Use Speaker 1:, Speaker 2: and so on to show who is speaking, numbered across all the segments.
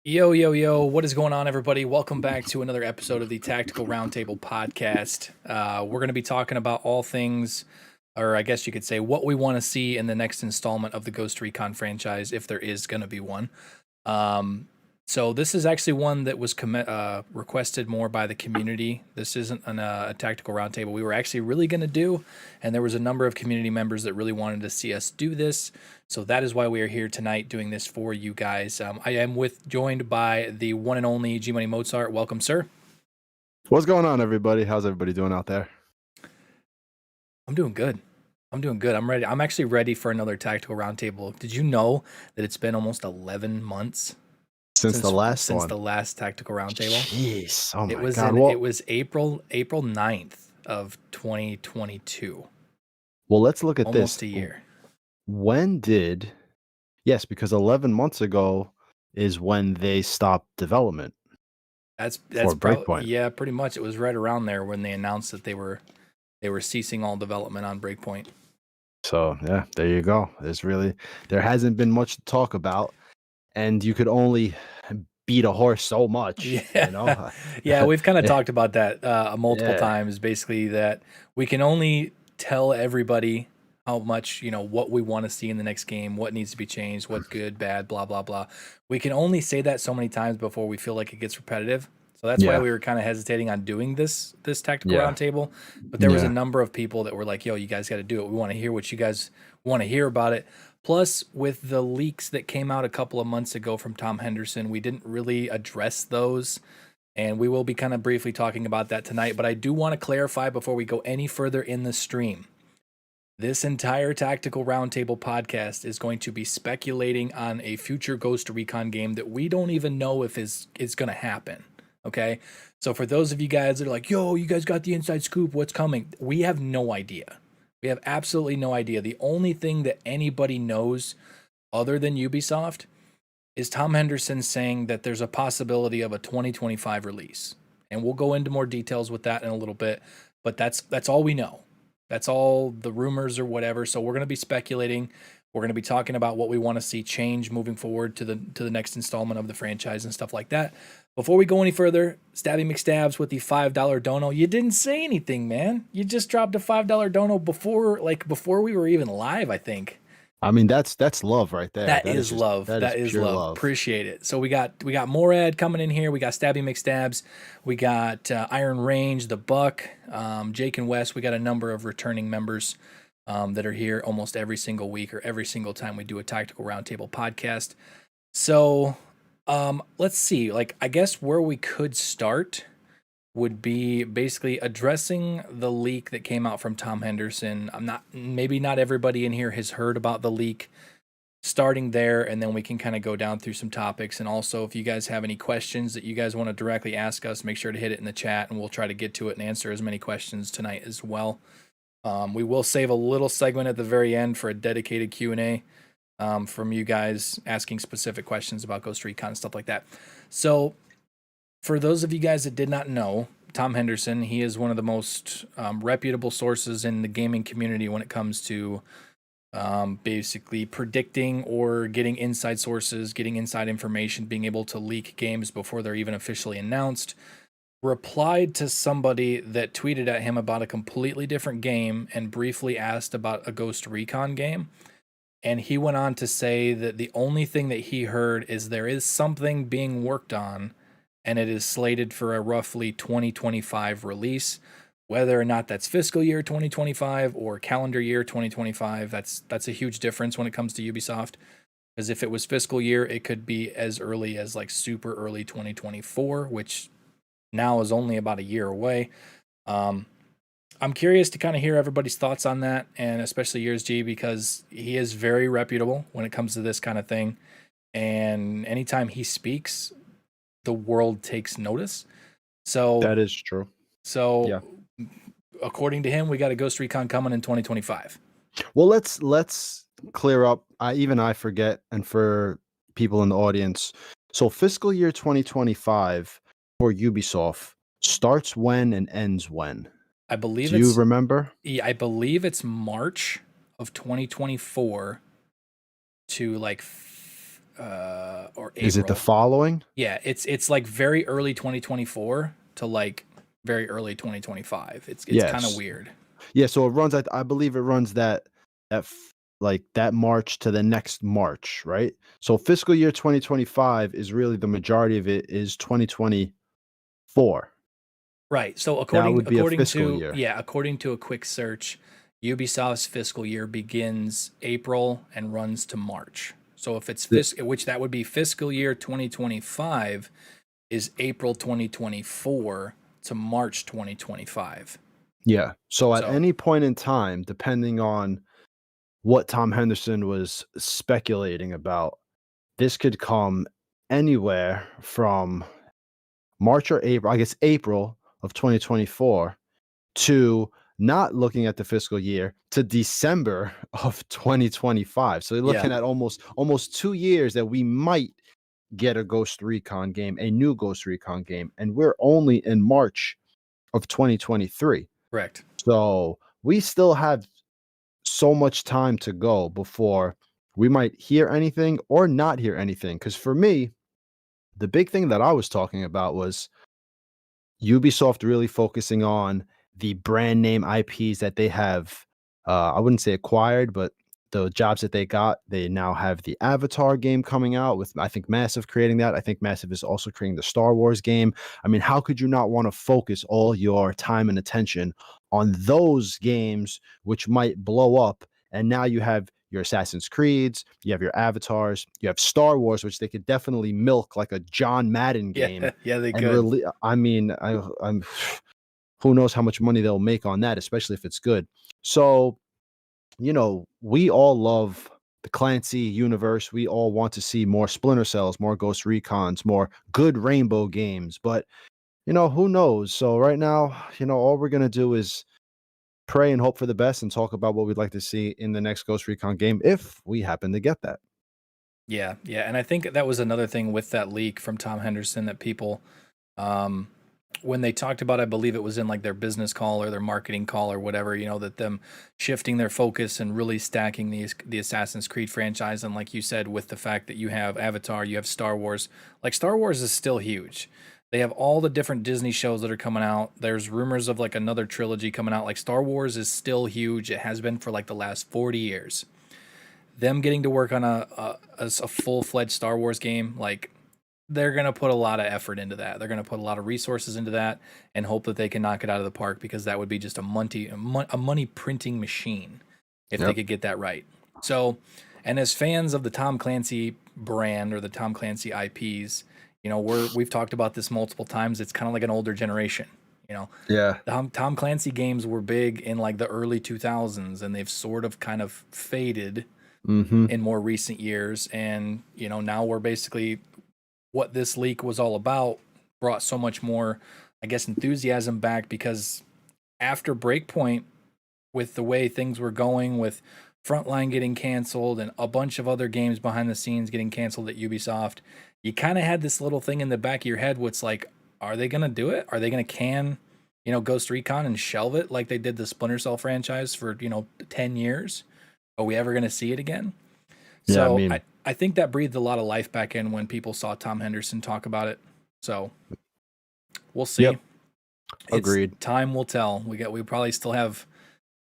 Speaker 1: Yo, yo, yo, what is going on, everybody? Welcome back to another episode of the Tactical Roundtable podcast. We're going to be talking about all things, or I guess you could say what we want to see in the next installment of the Ghost Recon franchise, if there is going to be one. So this is actually one that was requested more by the community. This isn't a tactical roundtable we were actually really going to do, and there was a number of community members that really wanted to see us do this. So that is why we are here tonight doing this for you guys. I am joined by the one and only G Money Mozart. Welcome, sir.
Speaker 2: What's going on, everybody? How's everybody doing out there?
Speaker 1: I'm doing good. I'm ready. I'm actually ready for another tactical roundtable. Did you know that it's been almost 11 months?
Speaker 2: Since the last
Speaker 1: tactical roundtable.
Speaker 2: Jeez, oh my
Speaker 1: God.
Speaker 2: Well,
Speaker 1: it was April 9th of 2022.
Speaker 2: Well, let's look at
Speaker 1: almost
Speaker 2: this.
Speaker 1: A year.
Speaker 2: Yes, because 11 months ago is when they stopped development.
Speaker 1: That's
Speaker 2: Breakpoint.
Speaker 1: Yeah, pretty much. It was right around there when they announced that they were ceasing all development on Breakpoint.
Speaker 2: So yeah, there you go. There hasn't been much to talk about, and you could only beat a horse so much.
Speaker 1: Yeah,
Speaker 2: you know?
Speaker 1: Yeah, we've kind of talked about that multiple times. Basically, that we can only tell everybody how much, what we want to see in the next game, what needs to be changed, what's good, bad, blah, blah, blah. We can only say that so many times before we feel like it gets repetitive. So that's why we were kind of hesitating on doing this tactical roundtable. But there was a number of people that were like, yo, you guys got to do it. We want to hear what you guys want to hear about it. Plus, with the leaks that came out a couple of months ago from Tom Henderson, we didn't really address those. And we will be kind of briefly talking about that tonight. But I do want to clarify before we go any further in the stream. This entire Tactical Roundtable podcast is going to be speculating on a future Ghost Recon game that we don't even know if is going to happen. Okay? So for those of you guys that are like, yo, you guys got the inside scoop, what's coming? We have no idea. We have absolutely no idea. The only thing that anybody knows other than Ubisoft is Tom Henderson saying that there's a possibility of a 2025 release. And we'll go into more details with that in a little bit, but that's all we know. That's all the rumors or whatever. So we're going to be speculating. We're going to be talking about what we want to see change moving forward to the next installment of the franchise and stuff like that. Before we go any further, Stabby McStabs with the $5 dono. You didn't say anything, man. You just dropped a $5 dono before we were even live, I think.
Speaker 2: I mean, that's love right there.
Speaker 1: That is love. That is love. Appreciate it. So we got Morad coming in here. We got Stabby McStabs. We got Iron Range, the Buck, Jake and Wes. We got a number of returning members that are here almost every single week or every single time we do a Tactical Roundtable podcast. So let's see. I guess where we could start would be basically addressing the leak that came out from Tom Henderson. Maybe not everybody in here has heard about the leak. Starting there, and then we can kind of go down through some topics. And also, if you guys have any questions that you guys want to directly ask us, make sure to hit it in the chat, and we'll try to get to it and answer as many questions tonight as well. We will save a little segment at the very end for a dedicated Q&A from you guys asking specific questions about Ghost Recon and stuff like that. So, for those of you guys that did not know, Tom Henderson, he is one of the most reputable sources in the gaming community when it comes to basically predicting or getting inside sources, getting inside information, being able to leak games before they're even officially announced. Replied to somebody that tweeted at him about a completely different game and briefly asked about a Ghost Recon game. And he went on to say that the only thing that he heard is there is something being worked on, and it is slated for a roughly 2025 release. Whether or not that's fiscal year 2025 or calendar year 2025, that's a huge difference when it comes to Ubisoft. Because if it was fiscal year, it could be as early as super early 2024, which now is only about a year away. I'm curious to kind of hear everybody's thoughts on that, and especially yours, G, because he is very reputable when it comes to this kind of thing. And anytime he speaks, the world takes notice. So
Speaker 2: that is true.
Speaker 1: So yeah. According to him, we got a Ghost Recon coming in 2025.
Speaker 2: Well, let's clear up. I forget, and for people in the audience, so fiscal year 2025 for Ubisoft starts when and ends when?
Speaker 1: I believe.
Speaker 2: Do you remember?
Speaker 1: Yeah, I believe it's March of 2024 to or April.
Speaker 2: Is it the following?
Speaker 1: Yeah, it's like very early 2024 to like very early 2025. It's kind of weird.
Speaker 2: Yeah, so it runs. I believe it runs like that March to the next March, right? So fiscal year 2025 is really the majority of it is 2024.
Speaker 1: Right. So according to a quick search, Ubisoft's fiscal year begins April and runs to March. So if it's which that would be fiscal year 2025 is April 2024 to March 2025.
Speaker 2: Yeah. So at any point in time, depending on what Tom Henderson was speculating about, this could come anywhere from March or April, I guess April of 2024 to not looking at the fiscal year to December of 2025. So you're looking at almost 2 years that we might get a Ghost Recon game, a new Ghost Recon game, and we're only in March of 2023.
Speaker 1: Correct.
Speaker 2: So we still have so much time to go before we might hear anything or not hear anything. Because for me, the big thing that I was talking about was Ubisoft really focusing on the brand name IPs that they have. I wouldn't say acquired, but the jobs that they got. They now have the Avatar game coming out with, I think, Massive creating that. I think Massive is also creating the Star Wars game. I mean, how could you not want to focus all your time and attention on those games, which might blow up? And now you have your Assassin's Creeds, you have your Avatars, you have Star Wars, which they could definitely milk like a John Madden game.
Speaker 1: Yeah, they could.
Speaker 2: I'm who knows how much money they'll make on that, especially if it's good. So, we all love the Clancy universe. We all want to see more Splinter Cells, more Ghost Recons, more good Rainbow games. But, who knows? So right now, all we're going to do is pray and hope for the best and talk about what we'd like to see in the next Ghost Recon game if we happen to get that.
Speaker 1: Yeah. And I think that was another thing with that leak from Tom Henderson that people, when they talked about, I believe it was in like their business call or their marketing call or whatever, that them shifting their focus and really stacking the Assassin's Creed franchise. And like you said, with the fact that you have Avatar, you have Star Wars, like Star Wars is still huge. They have all the different Disney shows that are coming out. There's rumors of like another trilogy coming out. Like Star Wars is still huge. It has been for like the last 40 years. Them getting to work on a full-fledged Star Wars game, like they're going to put a lot of effort into that. They're going to put a lot of resources into that and hope that they can knock it out of the park, because that would be just a money printing machine if they could get that right. So, and as fans of the Tom Clancy brand or the Tom Clancy IPs, we've talked about this multiple times. It's kind of like an older generation.
Speaker 2: Yeah.
Speaker 1: Tom Clancy games were big in like the early 2000s, and they've sort of kind of faded in more recent years. And, now we're basically, what this leak was all about brought so much more, I guess, enthusiasm back, because after Breakpoint, with the way things were going with Frontline getting canceled and a bunch of other games behind the scenes getting canceled at Ubisoft, you kind of had this little thing in the back of your head what's like, are they going to do it? Are they going to can, Ghost Recon and shelve it like they did the Splinter Cell franchise for, 10 years? Are we ever going to see it again?
Speaker 2: Yeah,
Speaker 1: so I think that breathed a lot of life back in when people saw Tom Henderson talk about it. So we'll see.
Speaker 2: Yep. Agreed.
Speaker 1: Time will tell. We probably still have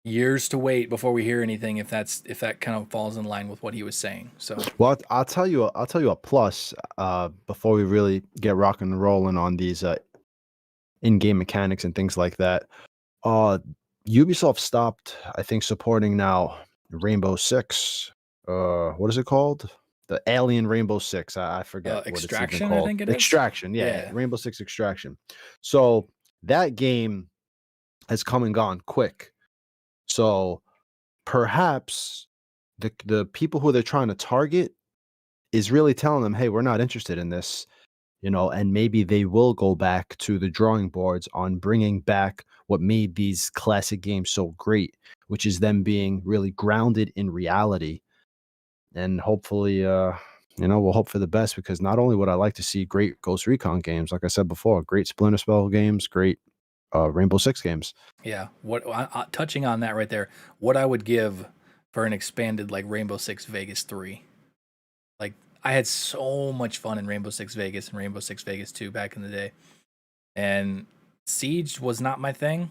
Speaker 1: years to wait before we hear anything, if that kind of falls in line with what he was saying. So,
Speaker 2: well, I'll tell you a plus before we really get rocking and rolling on these in-game mechanics and things like that. Ubisoft stopped, I think, supporting now Rainbow Six. What is it called? The Alien Rainbow Six. I forget what it's even called.
Speaker 1: I think it is.
Speaker 2: Extraction. Yeah. Rainbow Six Extraction. So that game has come and gone quick. So perhaps the people who they're trying to target is really telling them, hey, we're not interested in this, and maybe they will go back to the drawing boards on bringing back what made these classic games so great, which is them being really grounded in reality. And hopefully, we'll hope for the best, because not only would I like to see great Ghost Recon games, like I said before, great Splinter Cell games, great Rainbow Six games.
Speaker 1: Yeah. Touching on that right there, what I would give for an expanded like Rainbow Six Vegas 3. Like I had so much fun in Rainbow Six Vegas and Rainbow Six Vegas 2 back in the day. And Siege was not my thing.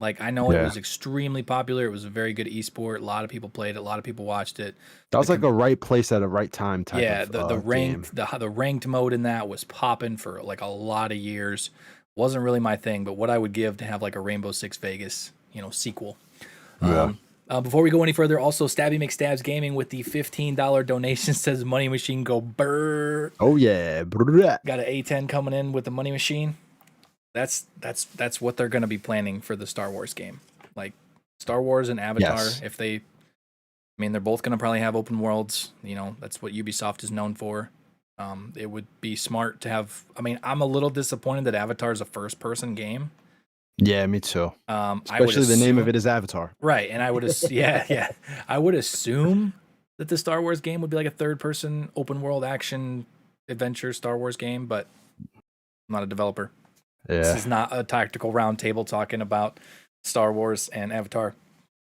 Speaker 1: Like, I know it was extremely popular. It was a very good esport. A lot of people played it. A lot of people watched it.
Speaker 2: That was like a right place at a right time type of
Speaker 1: the ranked
Speaker 2: game.
Speaker 1: the ranked mode in that was popping for like a lot of years. Wasn't really my thing, but what I would give to have like a Rainbow Six Vegas, sequel.
Speaker 2: Yeah.
Speaker 1: Before we go any further, also Stabby McStabs Gaming with the $15 donation says Money Machine go brrr.
Speaker 2: Oh yeah.
Speaker 1: Got an A10 coming in with the Money Machine. That's what they're going to be planning for the Star Wars game. Like Star Wars and Avatar, if they, they're both going to probably have open worlds. That's what Ubisoft is known for. It would be smart to have. I'm a little disappointed that Avatar is a first-person game.
Speaker 2: Yeah, me too. Especially the name of it is Avatar.
Speaker 1: Right, and I would I would assume that the Star Wars game would be like a third-person open-world action adventure Star Wars game, but I'm not a developer. Yeah. This is not a tactical roundtable talking about Star Wars and Avatar.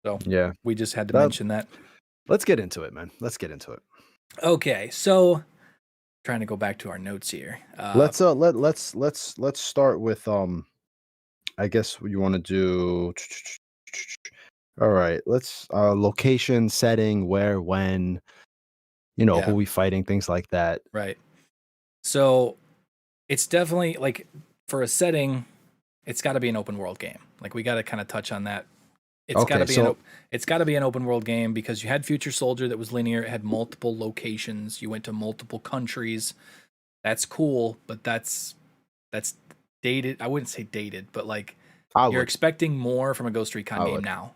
Speaker 1: So yeah, we just had to mention that.
Speaker 2: Let's get into it, man. Let's get into it.
Speaker 1: Okay, so trying to go back to our notes here.
Speaker 2: Let's start with I guess you want to do. All right, let's location, setting, where, when, who we fighting, things like that.
Speaker 1: Right. So it's definitely like for a setting, it's got to be an open world game. Like we got to kind of touch on that. It's got to be an open world game because you had Future Soldier that was linear. It had multiple locations. You went to multiple countries. That's cool, but that's dated. I wouldn't say dated, but like you're expecting more from a Ghost Recon game now.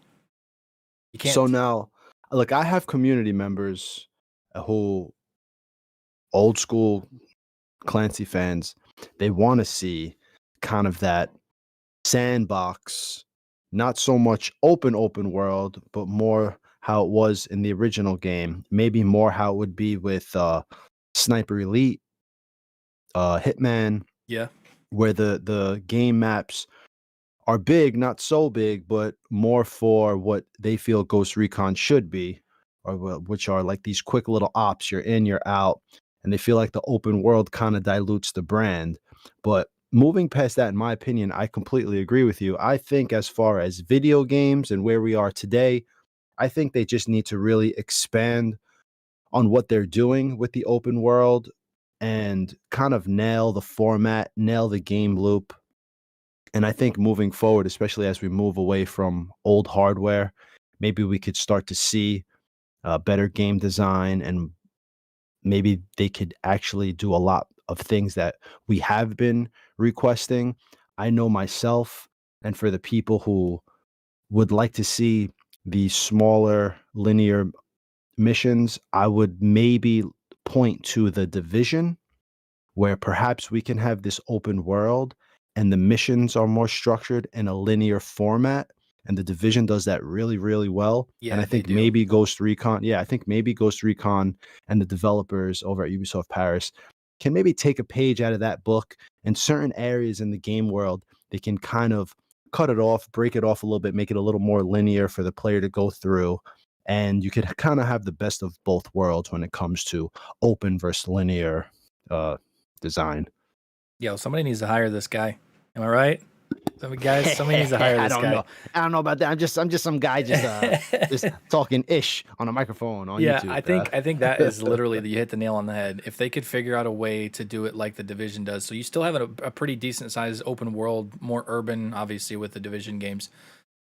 Speaker 2: You can't. So now, look, I have community members who old school Clancy fans. They want to see kind of that sandbox, not so much open world, but more how it was in the original game. Maybe more how it would be with Sniper Elite, Hitman.
Speaker 1: Yeah.
Speaker 2: Where the game maps are big, not so big, but more for what they feel Ghost Recon should be, or which are like these quick little ops. You're in, you're out, and they feel like the open world kind of dilutes the brand. But moving past that, in my opinion, I completely agree with you. I think as far as video games and where we are today, I think they just need to really expand on what they're doing with the open world and kind of nail the format, nail the game loop. And I think moving forward, especially as we move away from old hardware, maybe we could start to see better game design, and maybe they could actually do a lot of things that we have been requesting. I know myself, and for the people who would like to see the smaller linear missions, I would maybe point to the Division, where perhaps we can have this open world and the missions are more structured in a linear format. And the Division does that really, really well.
Speaker 1: Yeah,
Speaker 2: and I think maybe Ghost Recon, and the developers over at Ubisoft Paris can maybe take a page out of that book. In certain areas in the game world, they can kind of cut it off, break it off a little bit, make it a little more linear for the player to go through. And you could kind of have the best of both worlds when it comes to open versus linear design.
Speaker 1: Yo, somebody needs to hire this guy. Am I right? Somebody needs to hire this guy.
Speaker 2: I don't know about that. I'm just some guy just talking ish on a microphone on YouTube.
Speaker 1: I think that is literally you hit the nail on the head. If they could figure out a way to do it like the Division does, so you still have a pretty decent sized open world, more urban, obviously with the Division games,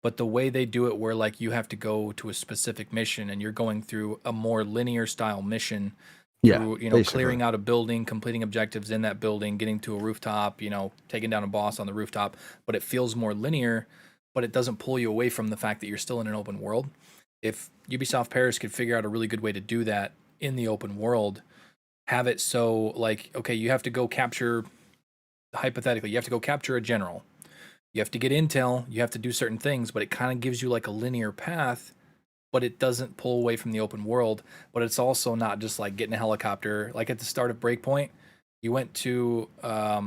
Speaker 1: but the way they do it, where like you have to go to a specific mission and you're going through a more linear style mission. Through, clearing out a building, completing objectives in that building, getting to a rooftop, taking down a boss on the rooftop, but it feels more linear, but it doesn't pull you away from the fact that you're still in an open world. If Ubisoft Paris could figure out a really good way to do that in the open world, have it so like, okay, you have to go capture, hypothetically, you have to go capture a general. You have to get intel, you have to do certain things, but it kind of gives you like a linear path, but it doesn't pull away from the open world. But it's also not just like getting a helicopter. Like at the start of Breakpoint, you went to, I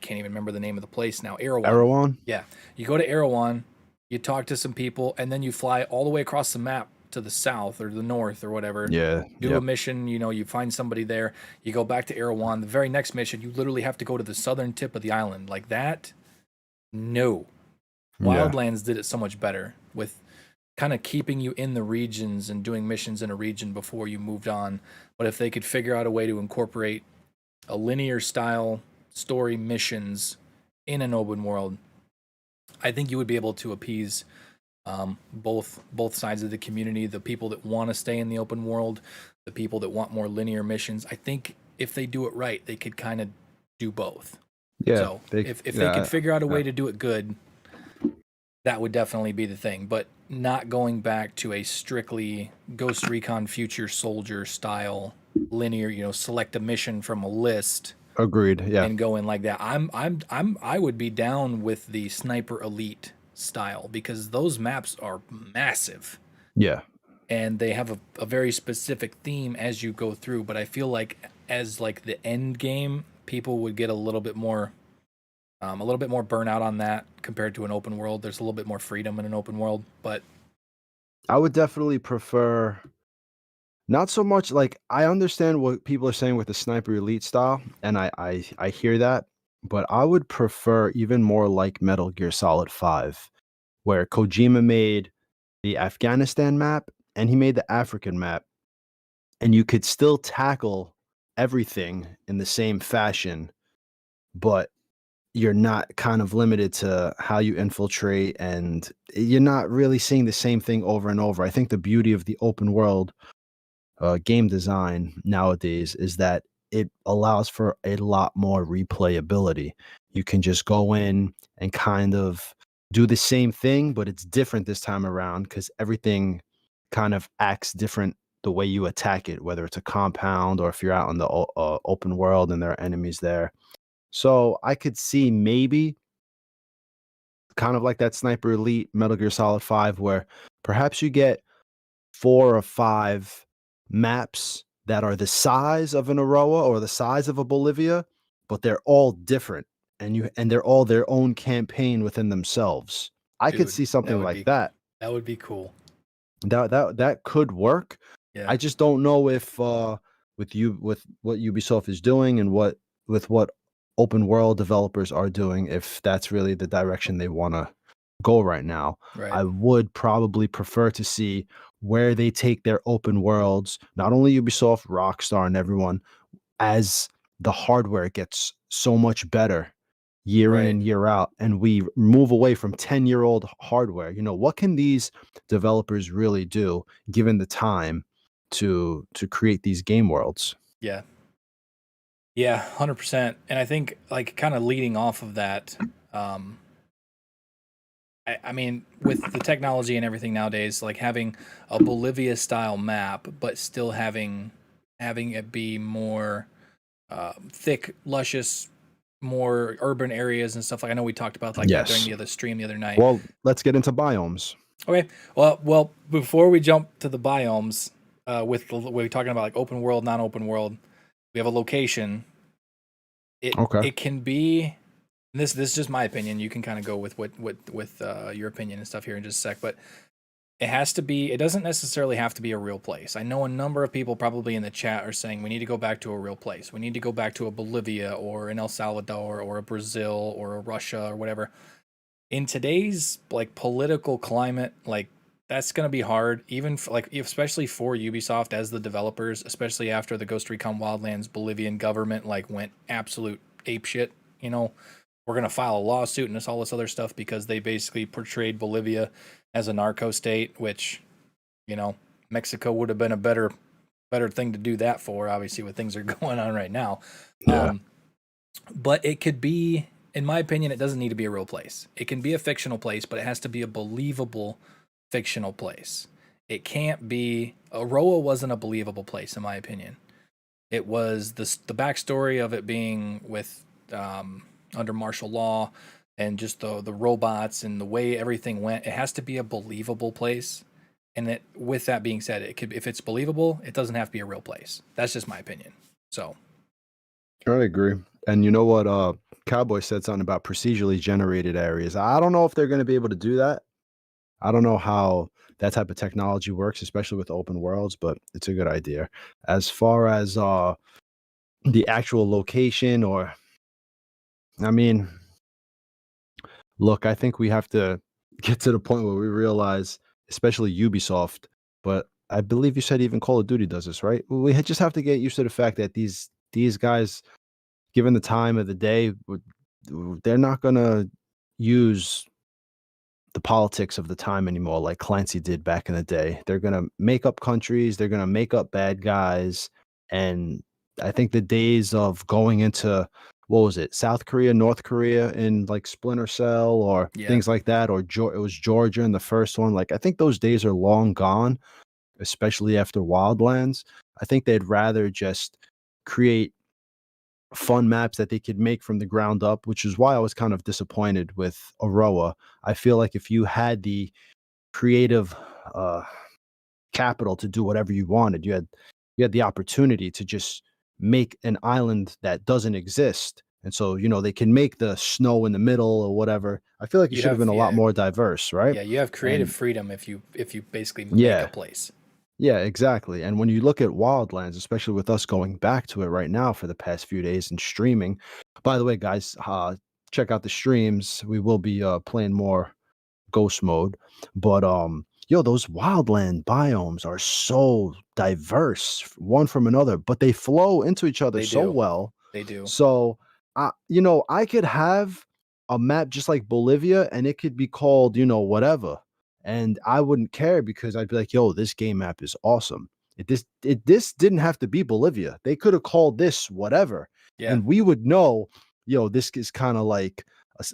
Speaker 1: can't even remember the name of the place now. Erewhon. Yeah. You go to Erewhon, you talk to some people, and then you fly all the way across the map to the south or the north or whatever.
Speaker 2: Yeah.
Speaker 1: Do a mission, you know, you find somebody there, you go back to Erewhon. The very next mission, you literally have to go to the southern tip of the island. Like that, no.
Speaker 2: Yeah.
Speaker 1: Wildlands did it so much better with kind of keeping you in the regions and doing missions in a region before you moved on. But if they could figure out a way to incorporate a linear style story missions in an open world, I think you would be able to appease both sides of the community, the people that want to stay in the open world, the people that want more linear missions. I think if they do it right, they could kind of do both.
Speaker 2: Yeah.
Speaker 1: So if they could figure out a way to do it good, that would definitely be the thing. But not going back to a strictly Ghost Recon Future Soldier style linear, you know, select a mission from a list.
Speaker 2: Agreed. Yeah.
Speaker 1: And going like that. I would be down with the Sniper Elite style because those maps are massive.
Speaker 2: Yeah.
Speaker 1: And they have a very specific theme as you go through, but I feel like as like the end game, people would get a little bit more burnout on that compared to an open world. There's a little bit more freedom in an open world, but
Speaker 2: I would definitely prefer not so much like I understand what people are saying with the Sniper Elite style, and I hear that, but I would prefer even more like Metal Gear Solid 5, where Kojima made the Afghanistan map and he made the African map, and you could still tackle everything in the same fashion, but you're not kind of limited to how you infiltrate, and you're not really seeing the same thing over and over. I think the beauty of the open world game design nowadays is that it allows for a lot more replayability. You can just go in and kind of do the same thing, but it's different this time around because everything kind of acts different the way you attack it, whether it's a compound or if you're out in the open world and there are enemies there. So I could see maybe kind of like that Sniper Elite Metal Gear Solid 5, where perhaps you get 4 or 5 maps that are the size of an Aroa or the size of a Bolivia, but they're all different and they're all their own campaign within themselves. I could see something like that.
Speaker 1: That would be cool.
Speaker 2: That could work.
Speaker 1: Yeah.
Speaker 2: I just don't know if with what Ubisoft is doing and what open world developers are doing, if that's really the direction they want to go right now.
Speaker 1: Right.
Speaker 2: I would probably prefer to see where they take their open worlds, not only Ubisoft, Rockstar, and everyone, as the hardware gets so much better year in and year out, and we move away from 10-year-old hardware. You know, what can these developers really do given the time to create these game worlds?
Speaker 1: Yeah. Yeah, 100%. And I think like kind of leading off of that, I mean, with the technology and everything nowadays, like having a Bolivia style map, but still having it be more thick, luscious, more urban areas and stuff. Like I know we talked about like that during the other stream the other night.
Speaker 2: Well, let's get into biomes.
Speaker 1: Okay. Well, before we jump to the biomes, we're talking about like open world, non-open world. We have a location. It can be. This is just my opinion. You can kind of go with your opinion and stuff here in just a sec, but it has to be. It doesn't necessarily have to be a real place. I know a number of people probably in the chat are saying we need to go back to a real place. We need to go back to a Bolivia or an El Salvador or a Brazil or a Russia or whatever. In today's like political climate, like that's gonna be hard. Even especially for Ubisoft as the developers, especially after the Ghost Recon Wildlands Bolivian government like went absolute apeshit. You know. We're going to file a lawsuit and all this other stuff because they basically portrayed Bolivia as a narco state, which, you know, Mexico would have been a better thing to do that for, obviously, with things are going on right now.
Speaker 2: Yeah.
Speaker 1: But it could be, in my opinion, it doesn't need to be a real place. It can be a fictional place, but it has to be a believable fictional place. It can't be, Aroa wasn't a believable place, in my opinion. It was the backstory of it being with, under martial law and just the robots and the way everything went. It has to be a believable place. And with that being said, it could, if it's believable, it doesn't have to be a real place. That's just my opinion. So
Speaker 2: I agree. And you know what? Cowboy said something about procedurally generated areas. I don't know if they're going to be able to do that. I don't know how that type of technology works, especially with open worlds, but it's a good idea. As far as the actual location, or I mean, look, I think we have to get to the point where we realize, especially Ubisoft, but I believe you said even Call of Duty does this, right? Just have to get used to the fact that these guys, given the time of the day, they're not gonna use the politics of the time anymore like Clancy did back in the day. They're gonna make up countries, they're gonna make up bad guys, and I think the days of going into, what was it, South Korea, North Korea in like Splinter Cell or
Speaker 1: Yeah,
Speaker 2: things like that, or it was Georgia in the first one. Like I think those days are long gone, especially after Wildlands. I think they'd rather just create fun maps that they could make from the ground up, which is why I was kind of disappointed with Aroa. I feel like if you had the creative uh capital to do whatever you wanted, you had the opportunity to just make an island that doesn't exist. And so, they can make the snow in the middle or whatever. I feel like it
Speaker 1: you
Speaker 2: should have
Speaker 1: have
Speaker 2: been a lot more diverse, right?
Speaker 1: yeah, you have creative
Speaker 2: And
Speaker 1: freedom if you basically make a
Speaker 2: yeah,
Speaker 1: place.
Speaker 2: yeah, exactly. And when you look at Wildlands, especially with us going back to it right now for the past few days and streaming, by the way, guys, check out the streams. We will be playing more Ghost mode, but yo, those wildland biomes are so diverse, one from another, but they flow into each other
Speaker 1: They
Speaker 2: so
Speaker 1: do.
Speaker 2: well.
Speaker 1: They do.
Speaker 2: So, I could have a map just like Bolivia, and it could be called, whatever, and I wouldn't care because I'd be like, "Yo, this game map is awesome." This didn't have to be Bolivia. They could have called this whatever,
Speaker 1: Yeah.
Speaker 2: and we would know, this is kind of like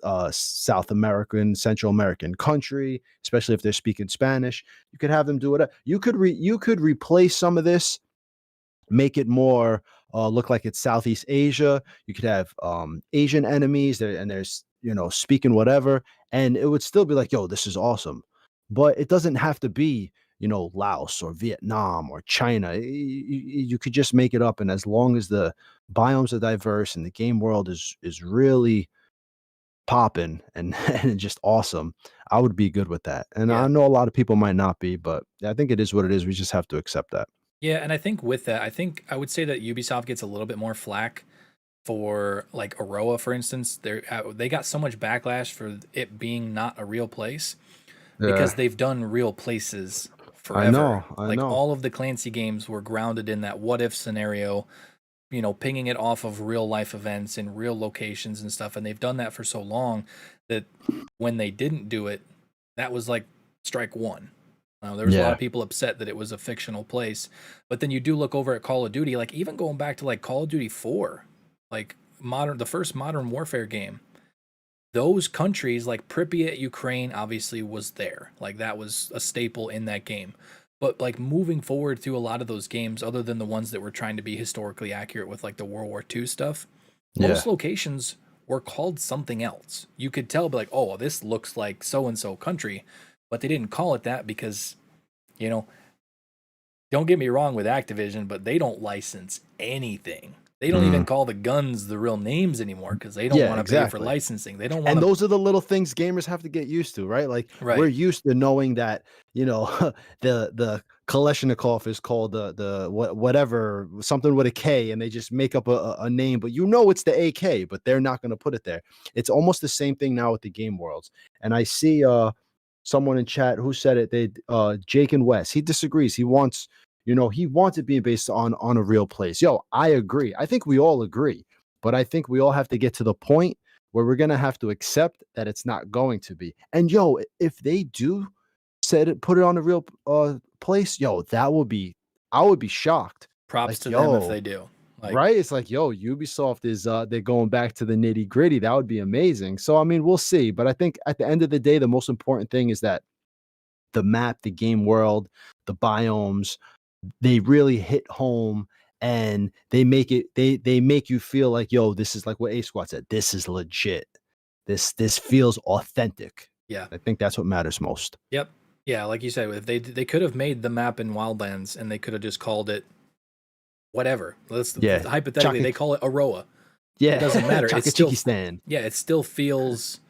Speaker 2: a South American, Central American country, especially if they're speaking Spanish. You could have them do it. You could replace some of this, make it more look like it's Southeast Asia. You could have Asian enemies there, and there's speaking whatever, and it would still be like, yo, this is awesome. But it doesn't have to be Laos or Vietnam or China. You could just make it up, and as long as the biomes are diverse and the game world is really popping and and just awesome, I would be good with that. And I
Speaker 1: Yeah.
Speaker 2: know a lot of people might not be, but I think it is what it is. We just have to accept that.
Speaker 1: Yeah, and I think with that, I think I would say that Ubisoft gets a little bit more flack for like Aroa, for instance. They got so much backlash for it being not a real place because
Speaker 2: Yeah,
Speaker 1: they've done real places
Speaker 2: I
Speaker 1: forever.
Speaker 2: know, I
Speaker 1: Like
Speaker 2: know.
Speaker 1: all of the Clancy games were grounded in that what if scenario, pinging it off of real life events and real locations and stuff. And they've done that for so long that when they didn't do it, that was like strike one. There was a lot
Speaker 2: Yeah,
Speaker 1: of people upset that it was a fictional place. But then you do look over at Call of Duty, like even going back to like Call of Duty 4, like the first modern warfare game, those countries like Pripyat, Ukraine, obviously was there. Like that was a staple in that game. But like moving forward through a lot of those games, other than the ones that were trying to be historically accurate with like the World War II stuff,
Speaker 2: yeah,
Speaker 1: most locations were called something else. You could tell, be like, oh, this looks like so and so country, but they didn't call it that because, you know, don't get me wrong with Activision, but they don't license anything. They don't even
Speaker 2: mm,
Speaker 1: call the guns the real names anymore because they don't
Speaker 2: yeah,
Speaker 1: want to pay for
Speaker 2: exactly.
Speaker 1: licensing. They don't want
Speaker 2: And
Speaker 1: to.
Speaker 2: those are the little things gamers have to get used to, right? Like we're
Speaker 1: Right.
Speaker 2: used to knowing that the Kalashnikov is called the whatever, something with a K, and they just make up a name, but it's the AK, but they're not going to put it there. It's almost the same thing now with the game worlds. And I see someone in chat who said it. They Jake and Wes. He disagrees. He wants it being based on a real place. Yo, I agree. I think we all agree, but I think we all have to get to the point where we're gonna have to accept that it's not going to be. And yo, if they do put it on a real place, yo, I would be shocked.
Speaker 1: Props
Speaker 2: Like,
Speaker 1: to them if they
Speaker 2: yo,
Speaker 1: do. Like,
Speaker 2: right? It's like, yo, Ubisoft is they're going back to the nitty gritty. That would be amazing. So I mean, we'll see. But I think at the end of the day, the most important thing is that the map, the game world, the biomes, they really hit home, and they make you feel like, yo, this is like what A Squad said. This is legit. This feels authentic.
Speaker 1: yeah.
Speaker 2: I think that's what matters most.
Speaker 1: Yep. Yeah, like you said, if they could have made the map in Wildlands and they could have just called it whatever. Let's
Speaker 2: Yeah.
Speaker 1: hypothetically
Speaker 2: Chaka,
Speaker 1: they call it Aroa. It
Speaker 2: yeah.
Speaker 1: doesn't matter. It
Speaker 2: Chaka
Speaker 1: still
Speaker 2: Chiki Stan.
Speaker 1: yeah, it still feels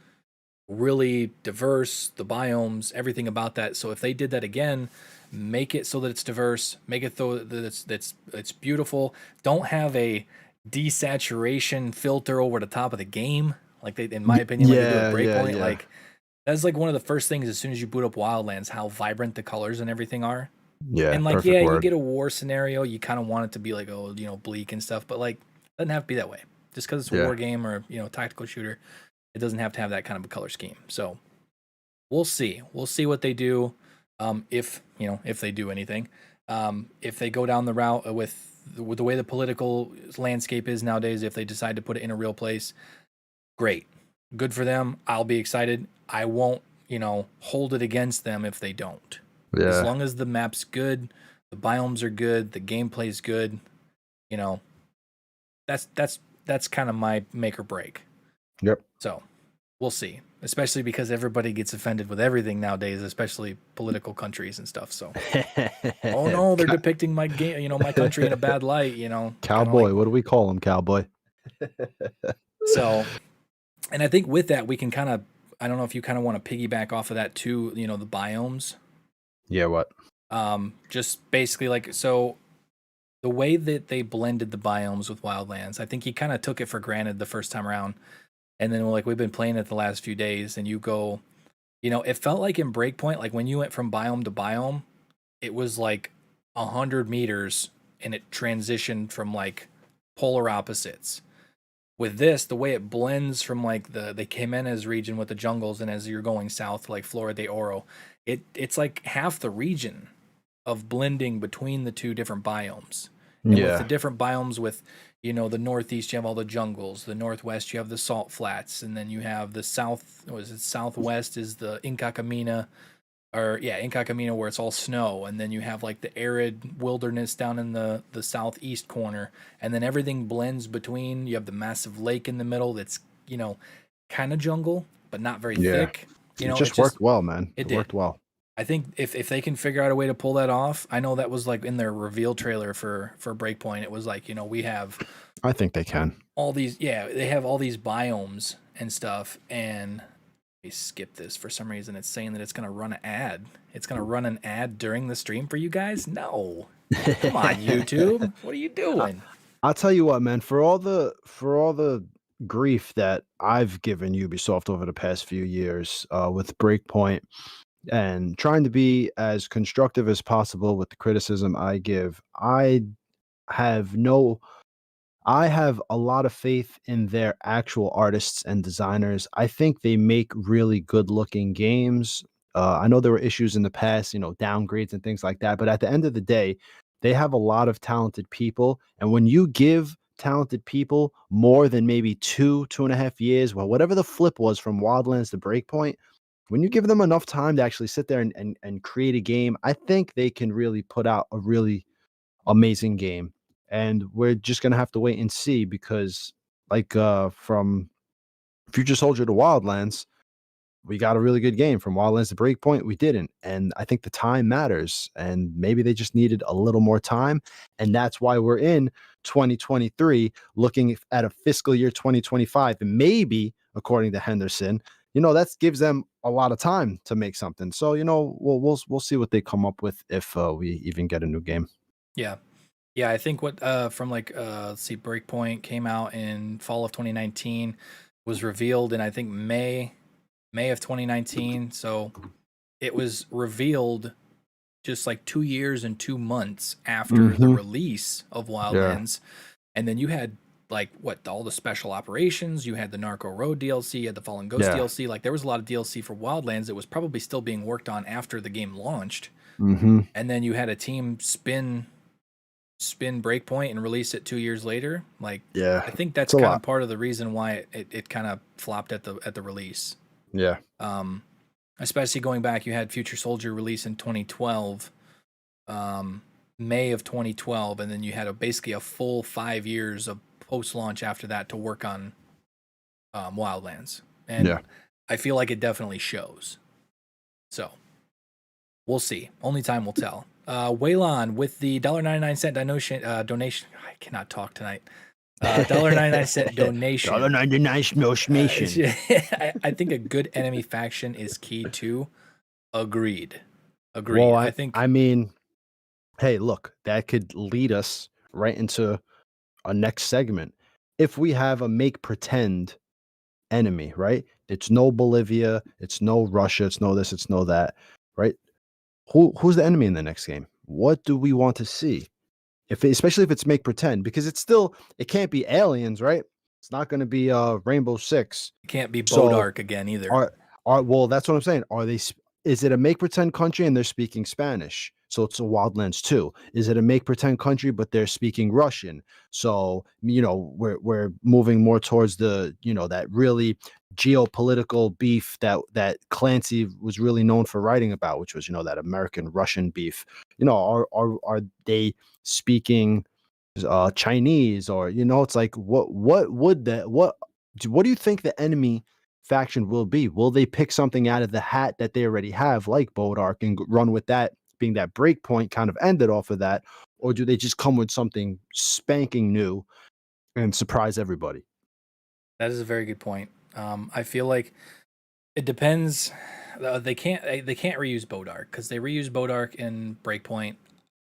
Speaker 1: really diverse, the biomes, everything about that. So if they did that again, make it so that it's diverse, make it so that it's beautiful. Don't have a desaturation filter over the top of the game, like they, in my opinion, like they do at Breakpoint.
Speaker 2: Yeah.
Speaker 1: Like that's like one of the first things as soon as you boot up Wildlands, how vibrant the colors and everything are.
Speaker 2: Yeah,
Speaker 1: And like,
Speaker 2: perfect
Speaker 1: yeah, you
Speaker 2: word.
Speaker 1: get a war scenario, you kind of want it to be like, oh, you know, bleak and stuff, but like, it doesn't have to be that way. Just because it's a
Speaker 2: Yeah.
Speaker 1: war game or, you know, tactical shooter, it doesn't have to have that kind of a color scheme. So we'll see. We'll see what they do. If you know, if they do anything, if they go down the route with the way the political landscape is nowadays, if they decide to put it in a real place, great, good for them. I'll be excited. I won't, you know, hold it against them if they don't. As
Speaker 2: Yeah.
Speaker 1: long as the map's good, the biomes are good, the gameplay's good, you know, that's kind of my make or break.
Speaker 2: Yep.
Speaker 1: So we'll see, especially because everybody gets offended with everything nowadays, especially political countries and stuff. So, oh no, they're depicting my game, you know, my country in a bad light, you know,
Speaker 2: Cowboy.
Speaker 1: like,
Speaker 2: What do we call him, Cowboy?
Speaker 1: so, and I think with that, we can kind of, I don't know if you kind of want to piggyback off of that too, you know, the biomes.
Speaker 2: Yeah, what?
Speaker 1: Just basically like, so the way that they blended the biomes with Wildlands, I think he kind of took it for granted the first time around. And then like we've been playing it the last few days and you go, you know, it felt like in Breakpoint, like when you went from biome to biome, it was like 100 meters and it transitioned from like polar opposites. With this, the way it blends from like the Jimenez region with the jungles, and as you're going south, like Flora de Oro, it's like half the region of blending between the two different biomes. And with the
Speaker 2: Yeah.
Speaker 1: different biomes, with you know the northeast, you have all the jungles. The northwest, you have the salt flats, and then you have the south. Was it southwest? Is the Inca Camina, or yeah, Inca Camino, where it's all snow, and then you have like the arid wilderness down in the southeast corner, and then everything blends between. You have the massive lake in the middle that's, you know, kind of jungle but not very
Speaker 2: Yeah.
Speaker 1: thick. You
Speaker 2: It
Speaker 1: know,
Speaker 2: just worked well, man.
Speaker 1: it
Speaker 2: It
Speaker 1: did.
Speaker 2: worked well.
Speaker 1: I think if they can figure out a way to pull that off, I know that was like in their reveal trailer for Breakpoint. It was like, you know, we have
Speaker 2: I think they can.
Speaker 1: all these, yeah, they have all these biomes and stuff, and we skip this for some reason. It's saying that it's gonna run an ad. It's gonna run an ad during the stream for you guys. No, come on, YouTube, what are you doing?
Speaker 2: I'll tell you what, man. For all the grief that I've given Ubisoft over the past few years, with Breakpoint and trying to be as constructive as possible with the criticism I give, have no I have a lot of faith in their actual artists and designers. I think they make really good looking games. I know there were issues in the past, downgrades and things like that. But at the end of the day, they have a lot of talented people. And when you give talented people more than maybe 2.5 years, well, whatever the flip was from Wildlands to Breakpoint, when you give them enough time to actually sit there and create a game, I think they can really put out a really amazing game. And we're just gonna have to wait and see because, like, from Future Soldier to Wildlands, we got a really good game. From Wildlands to Breakpoint, we didn't. And I think the time matters. And maybe they just needed a little more time. And that's why we're in 2023 looking at a fiscal year 2025. And maybe, according to Henderson, that gives them a lot of time to make something. So, we'll see what they come up with if we even get a new game.
Speaker 1: Yeah. Yeah, I think what from like let's see, Breakpoint came out in fall of 2019, was revealed in I think May of 2019. So it was revealed just like 2 years and 2 months after the
Speaker 2: Mm-hmm.
Speaker 1: release of
Speaker 2: Yeah.
Speaker 1: Wildlands. And then you had like what, all the special operations, you had the Narco Road DLC, you had the Fallen Ghost
Speaker 2: Yeah.
Speaker 1: DLC. Like there was a lot of DLC for Wildlands that was probably still being worked on after the game launched.
Speaker 2: Mm-hmm.
Speaker 1: And then you had a team spin Breakpoint and release it 2 years later. Like,
Speaker 2: Yeah.
Speaker 1: I think that's
Speaker 2: It's a
Speaker 1: kind
Speaker 2: lot.
Speaker 1: of part of the reason why it kind of flopped at the release.
Speaker 2: Yeah.
Speaker 1: Especially going back, you had Future Soldier release in 2012, May of 2012, and then you had basically a full 5 years of post launch after that to work on Wildlands, and
Speaker 2: Yeah.
Speaker 1: I feel like it definitely shows. So we'll see. Only time will tell. Waylon with the $1.99 donation. I cannot talk tonight. $1.99 donation.
Speaker 2: $1.99
Speaker 1: I think a good enemy faction is key too. Agreed.
Speaker 2: Well,
Speaker 1: I think
Speaker 2: I mean, hey, look, that could lead us right into our next segment. If we have a make pretend enemy, right? It's no Bolivia, it's no Russia, it's no this, it's no that, right? Who's the enemy in the next game? What do we want to see? Especially if it's make pretend, because it can't be aliens, right? It's not going to be Rainbow Six.
Speaker 1: it can't be
Speaker 2: So
Speaker 1: Bodark again either.
Speaker 2: well, that's what I'm saying. Is it a make pretend country and they're speaking Spanish? So it's a Wildlands 2. Is it a make pretend country but they're speaking Russian? So, we're moving more towards the, that really geopolitical beef that Clancy was really known for writing about, which was, that American Russian beef. Are they speaking Chinese, or it's like what do you think the enemy faction will be? Will they pick something out of the hat that they already have, like Bodark, and run with that, being that Breakpoint kind of ended off of that, or do they just come with something spanking new and surprise everybody?
Speaker 1: That is a very good point. I feel like it depends. They can't reuse Bodark because they reused Bodark in Breakpoint.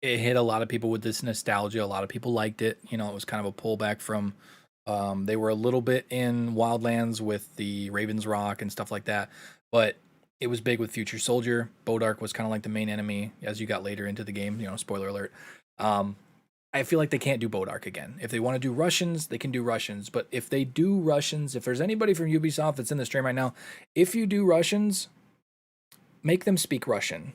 Speaker 1: It hit a lot of people with this nostalgia. A lot of people liked it. It was kind of a pullback from. They were a little bit in Wildlands with the Ravens Rock and stuff like that, but it was big with Future Soldier. Bodark was kind of like the main enemy as you got later into the game. Spoiler alert. I feel like they can't do Bodark again. If they want to do Russians, they can do Russians. But if they do Russians, if there's anybody from Ubisoft that's in the stream right now, if you do Russians, make them speak Russian.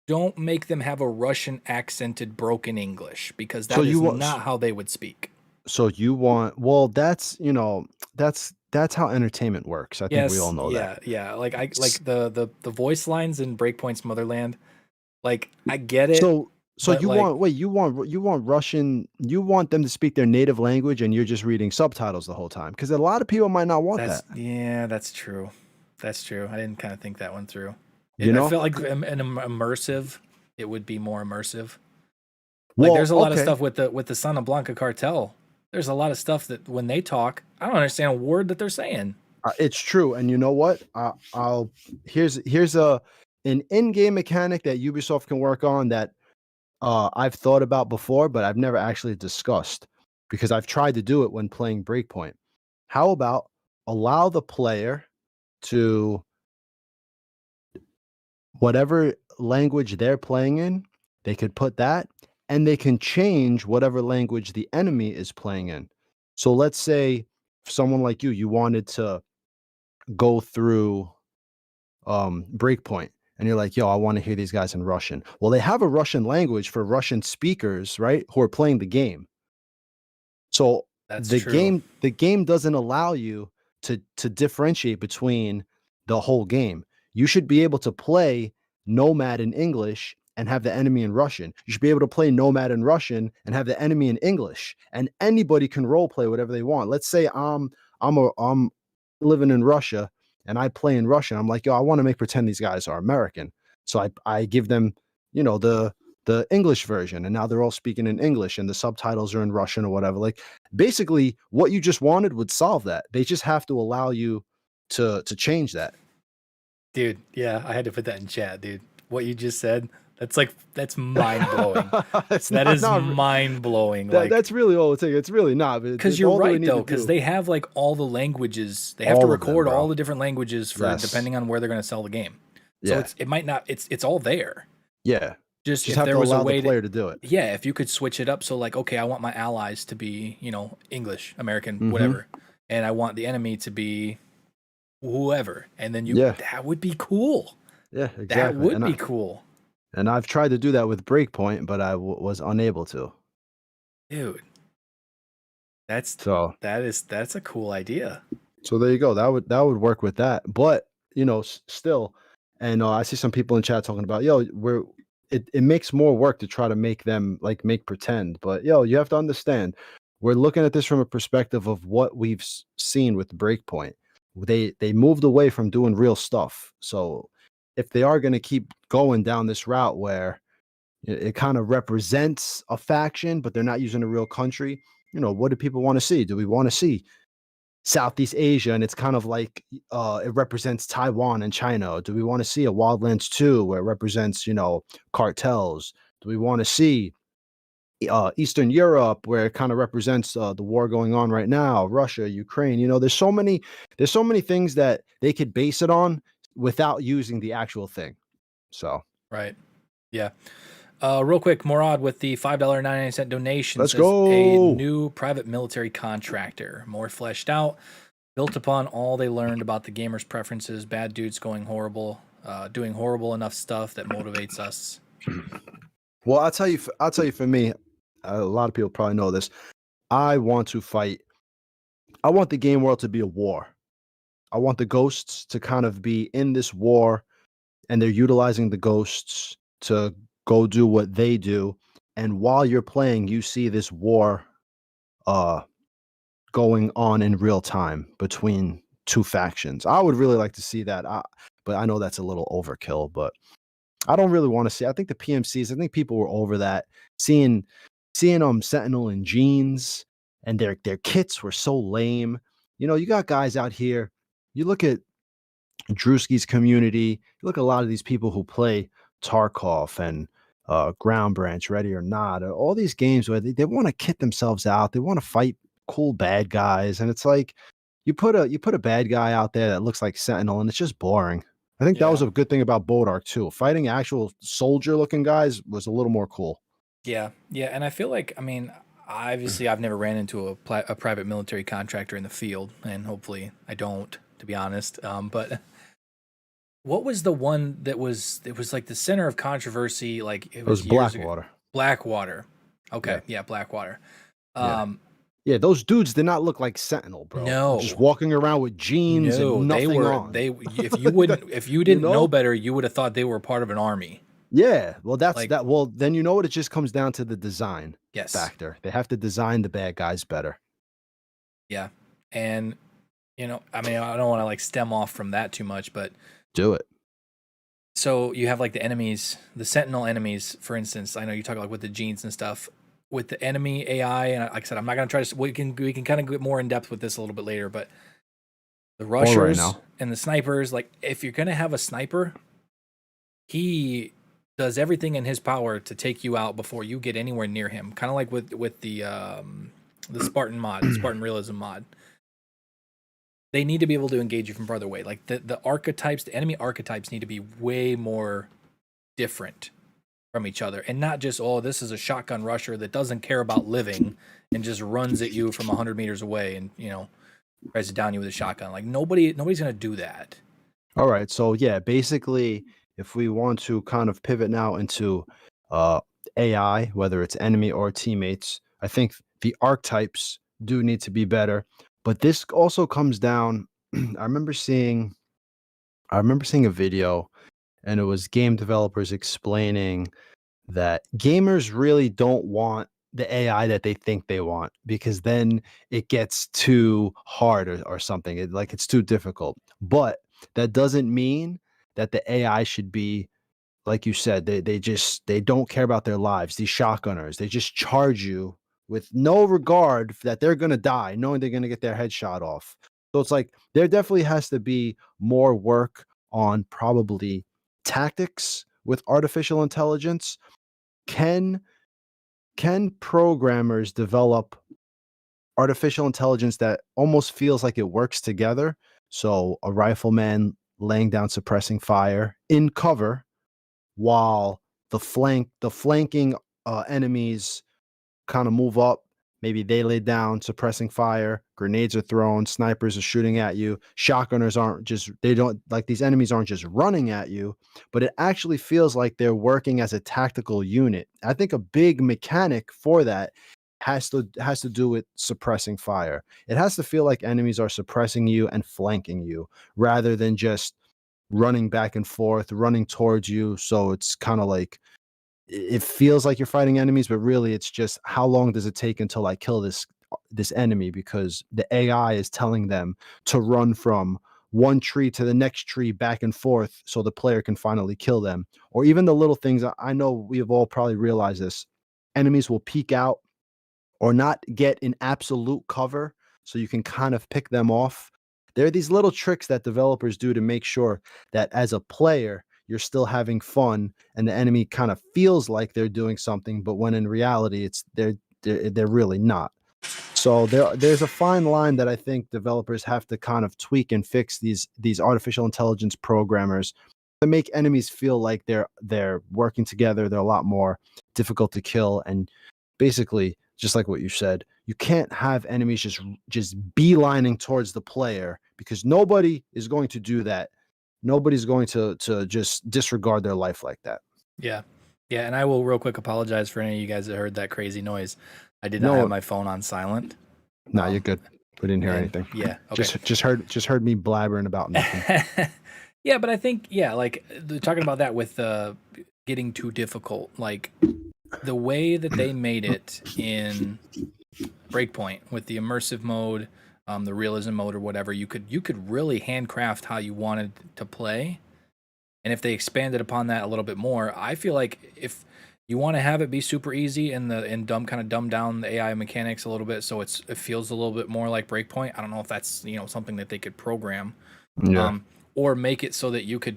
Speaker 1: Don't make them have a Russian accented broken English, because that is not how they would speak.
Speaker 2: So you want, well, that's how entertainment works. I think we all know that.
Speaker 1: Yeah. Like the voice lines in Breakpoint's Motherland. Like, I get it.
Speaker 2: So you want Russian, you want them to speak their native language and you're just reading subtitles the whole time, because a lot of people might not want that.
Speaker 1: Yeah, that's true. That's true. I didn't kind of think that one through.
Speaker 2: I
Speaker 1: felt like an immersive, it would be more immersive. Like, there's a lot of stuff with the Santa Blanca cartel. There's a lot of stuff that when they talk, I don't understand a word that they're saying.
Speaker 2: It's true, and you know what? Here's an in-game mechanic that Ubisoft can work on that I've thought about before, but I've never actually discussed, because I've tried to do it when playing Breakpoint. How about allow the player to, whatever language they're playing in, they could put that, and they can change whatever language the enemy is playing in. So let's say someone like you wanted to go through Breakpoint, and you're like, yo, I want to hear these guys in Russian. Well, they have a Russian language for Russian speakers, right, who are playing the game. So the game doesn't allow you to differentiate between the whole game. You should be able to play Nomad in English and have the enemy in Russian. You should be able to play Nomad in Russian and have the enemy in English. And anybody can role play whatever they want. Let's say I'm living in Russia and I play in Russian. I'm like, yo, I want to make pretend these guys are American. So I give them, the English version, and now they're all speaking in English and the subtitles are in Russian or whatever. Like, basically what you just wanted would solve that. They just have to allow you to change that.
Speaker 1: Dude, yeah, I had to put that in chat, dude. What you just said, that's mind blowing. That is mind blowing.
Speaker 2: That's really all it takes. It's really not,
Speaker 1: because you're right though, because they have like all the languages. They have to record all the different languages for depending on where they're going to sell the game. So it might not. It's all there.
Speaker 2: Yeah.
Speaker 1: Just if
Speaker 2: have
Speaker 1: there
Speaker 2: to
Speaker 1: was
Speaker 2: allow
Speaker 1: a way
Speaker 2: the player to do it.
Speaker 1: Yeah, if you could switch it up, so like, okay, I want my allies to be, English, American, whatever, and I want the enemy to be whoever, and then that would be cool.
Speaker 2: Yeah, exactly.
Speaker 1: That would be cool.
Speaker 2: And I've tried to do that with Breakpoint, but I was unable to.
Speaker 1: Dude, that's a cool idea.
Speaker 2: So there you go. That would work with that. But still, and I see some people in chat talking about, yo, it makes more work to try to make them like make pretend. But yo, you have to understand, we're looking at this from a perspective of what we've seen with Breakpoint. They moved away from doing real stuff. So if they are going to keep going down this route where it kind of represents a faction, but they're not using a real country, what do people want to see? Do we want to see Southeast Asia, and it's kind of like it represents Taiwan and China? Do we want to see a Wildlands 2 where it represents, cartels? Do we want to see Eastern Europe where it kind of represents the war going on right now, Russia, Ukraine? There's so many things that they could base it on without using the actual thing. So
Speaker 1: right, yeah. Real quick, Morad with the $5.99 donation
Speaker 2: let's
Speaker 1: says
Speaker 2: go.
Speaker 1: a new private military contractor, more fleshed out, built upon all they learned about the gamers' preferences, bad dudes going horrible, doing horrible enough stuff that motivates us.
Speaker 2: Well, I'll tell you for me, a lot of people probably know this. I want to fight. I want the game world to be a war. I want the ghosts to kind of be in this war, and they're utilizing the ghosts to go do what they do. And while you're playing, you see this war going on in real time between two factions. I would really like to see that. But I know that's a little overkill, but I don't really want to see. I think the PMCs, I think people were over that. Seeing Sentinel in jeans and their kits were so lame. You got guys out here. You look at Drewski's community. You look at a lot of these people who play Tarkov and Ground Branch, Ready or Not, all these games where they want to kit themselves out. They want to fight cool bad guys, and it's like you put a bad guy out there that looks like Sentinel, and it's just boring. I think that was a good thing about Bodark too. Fighting actual soldier-looking guys was a little more cool.
Speaker 1: Yeah, and I feel like, obviously I've never ran into a private military contractor in the field, and hopefully I don't, to be honest. But what was the one it was like the center of controversy? Like it was
Speaker 2: Blackwater.
Speaker 1: Blackwater. Okay, yeah, Blackwater.
Speaker 2: Yeah, those dudes did not look like Sentinel, bro.
Speaker 1: No,
Speaker 2: just walking around with jeans and nothing on.
Speaker 1: If you didn't know better, you would have thought they were part of an army.
Speaker 2: Yeah, well, Well, then you know what? It just comes down to the design factor. They have to design the bad guys better.
Speaker 1: Yeah, and I don't want to like stem off from that too much, but
Speaker 2: do it.
Speaker 1: So you have like the enemies, the Sentinel enemies, for instance. I know you talk like with the jeans and stuff. With the enemy AI, and like I said, I'm not going to try to. We can kind of get more in depth with this a little bit later, but the rushers and the snipers. Like, if you're going to have a sniper, he does everything in his power to take you out before you get anywhere near him. Kind of like with the Spartan mod, the Spartan realism mod. They need to be able to engage you from farther away. Like the archetypes, the enemy archetypes need to be way more different from each other, and not just, this is a shotgun rusher that doesn't care about living and just runs at you from 100 meters away and tries to down you with a shotgun. Like nobody's gonna do that.
Speaker 2: All right, so yeah, basically, if we want to kind of pivot now into AI, whether it's enemy or teammates, I think the archetypes do need to be better. But this also comes down. I remember seeing a video, and it was game developers explaining that gamers really don't want the AI that they think they want, because then it gets too hard or something. It's too difficult. But that doesn't mean that the AI should be, like you said, they don't care about their lives. These shotgunners, they just charge you with no regard that they're going to die, knowing they're going to get their head shot off. So it's like there definitely has to be more work on probably tactics with artificial intelligence. Can programmers develop artificial intelligence that almost feels like it works together? So a rifleman laying down suppressing fire in cover while the flanking enemies kind of move up. Maybe they lay down suppressing fire, grenades are thrown, snipers are shooting at you. Shotgunners these enemies aren't just running at you, but it actually feels like they're working as a tactical unit. I think a big mechanic for that has to do with suppressing fire. It has to feel like enemies are suppressing you and flanking you rather than just running back and forth, running towards you. So it's kind of like, it feels like you're fighting enemies, but really it's just, how long does it take until I kill this enemy? Because the AI is telling them to run from one tree to the next tree back and forth so the player can finally kill them. Or even the little things, I know we have all probably realized this. Enemies will peek out or not get in absolute cover so you can kind of pick them off. There are these little tricks that developers do to make sure that as a player, you're still having fun and the enemy kind of feels like they're doing something, but when in reality, they're really not. So there's a fine line that I think developers have to kind of tweak and fix these artificial intelligence programmers to make enemies feel like they're working together. They're a lot more difficult to kill, and basically, just like what you said, you can't have enemies just beelining towards the player, because nobody is going to do that. Nobody's going to just disregard their life like that.
Speaker 1: Yeah. Yeah, and I will real quick apologize for any of you guys that heard that crazy noise. I did not
Speaker 2: No,
Speaker 1: have my phone on silent.
Speaker 2: no, you're good. We didn't hear
Speaker 1: And
Speaker 2: anything.
Speaker 1: yeah, okay.
Speaker 2: Just heard me blabbering about nothing.
Speaker 1: Yeah, but I think, yeah, like talking about that with getting too difficult, like the way that they made it in Breakpoint with the immersive mode, the realism mode or whatever, you could really handcraft how you wanted to play. And if they expanded upon that a little bit more, I feel like if you want to have it be super easy and dumb down the AI mechanics a little bit so it feels a little bit more like Breakpoint. I don't know if that's, something that they could program.
Speaker 2: Yeah.
Speaker 1: Or make it so that you could,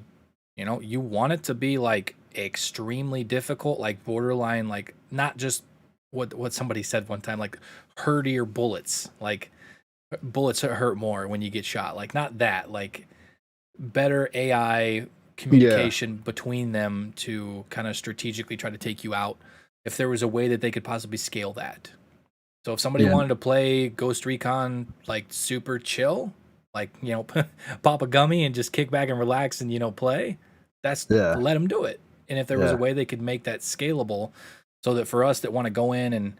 Speaker 1: you want it to be like extremely difficult, like borderline, like not just what somebody said one time, like hurtier bullets, like bullets hurt more when you get shot, like not that, like better AI communication between them to kind of strategically try to take you out. If there was a way that they could possibly scale that. So if somebody wanted to play Ghost Recon like super chill, like, pop a gummy and just kick back and relax and, play, let them do it. And if there was a way they could make that scalable so that for us that want to go in and,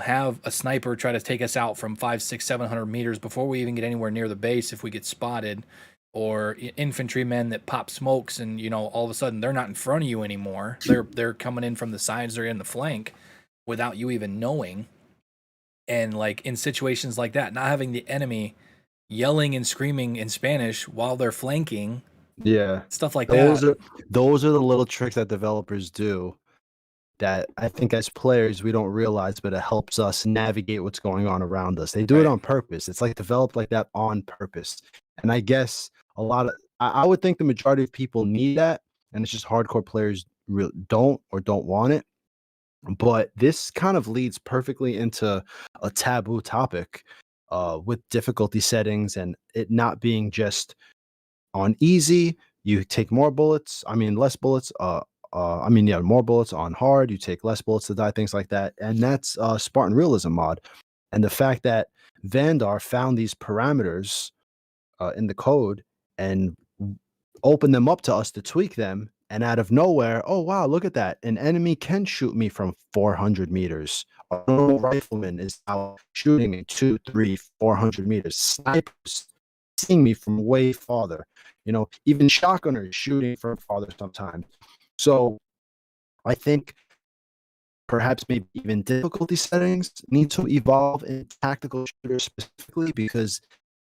Speaker 1: have a sniper try to take us out from 500, 600, 700 meters before we even get anywhere near the base if we get spotted, or infantrymen that pop smokes and, all of a sudden they're not in front of you anymore. They're coming in from the sides, they're in the flank without you even knowing. And like in situations like that, not having the enemy yelling and screaming in Spanish while they're flanking.
Speaker 2: Yeah.
Speaker 1: Stuff like
Speaker 2: those
Speaker 1: that.
Speaker 2: Those are the little tricks that developers do that I think as players we don't realize, but it helps us navigate what's going on around us. They do it on purpose. It's like developed like that on purpose. And I guess I would think the majority of people need that, and it's just hardcore players don't want it. But this kind of leads perfectly into a taboo topic with difficulty settings and it not being just on easy. You take more bullets. I mean, less bullets. More bullets on hard. You take less bullets to die. Things like that. And that's Spartan Realism mod. And the fact that Vandar found these parameters in the code and opened them up to us to tweak them. And out of nowhere, oh wow, look at that! An enemy can shoot me from 400 meters. A normal rifleman is now shooting me 200, 300, 400 meters. Snipers seeing me from way farther. Even shotgunners shooting from farther sometimes. So I think perhaps maybe even difficulty settings need to evolve in tactical shooters specifically, because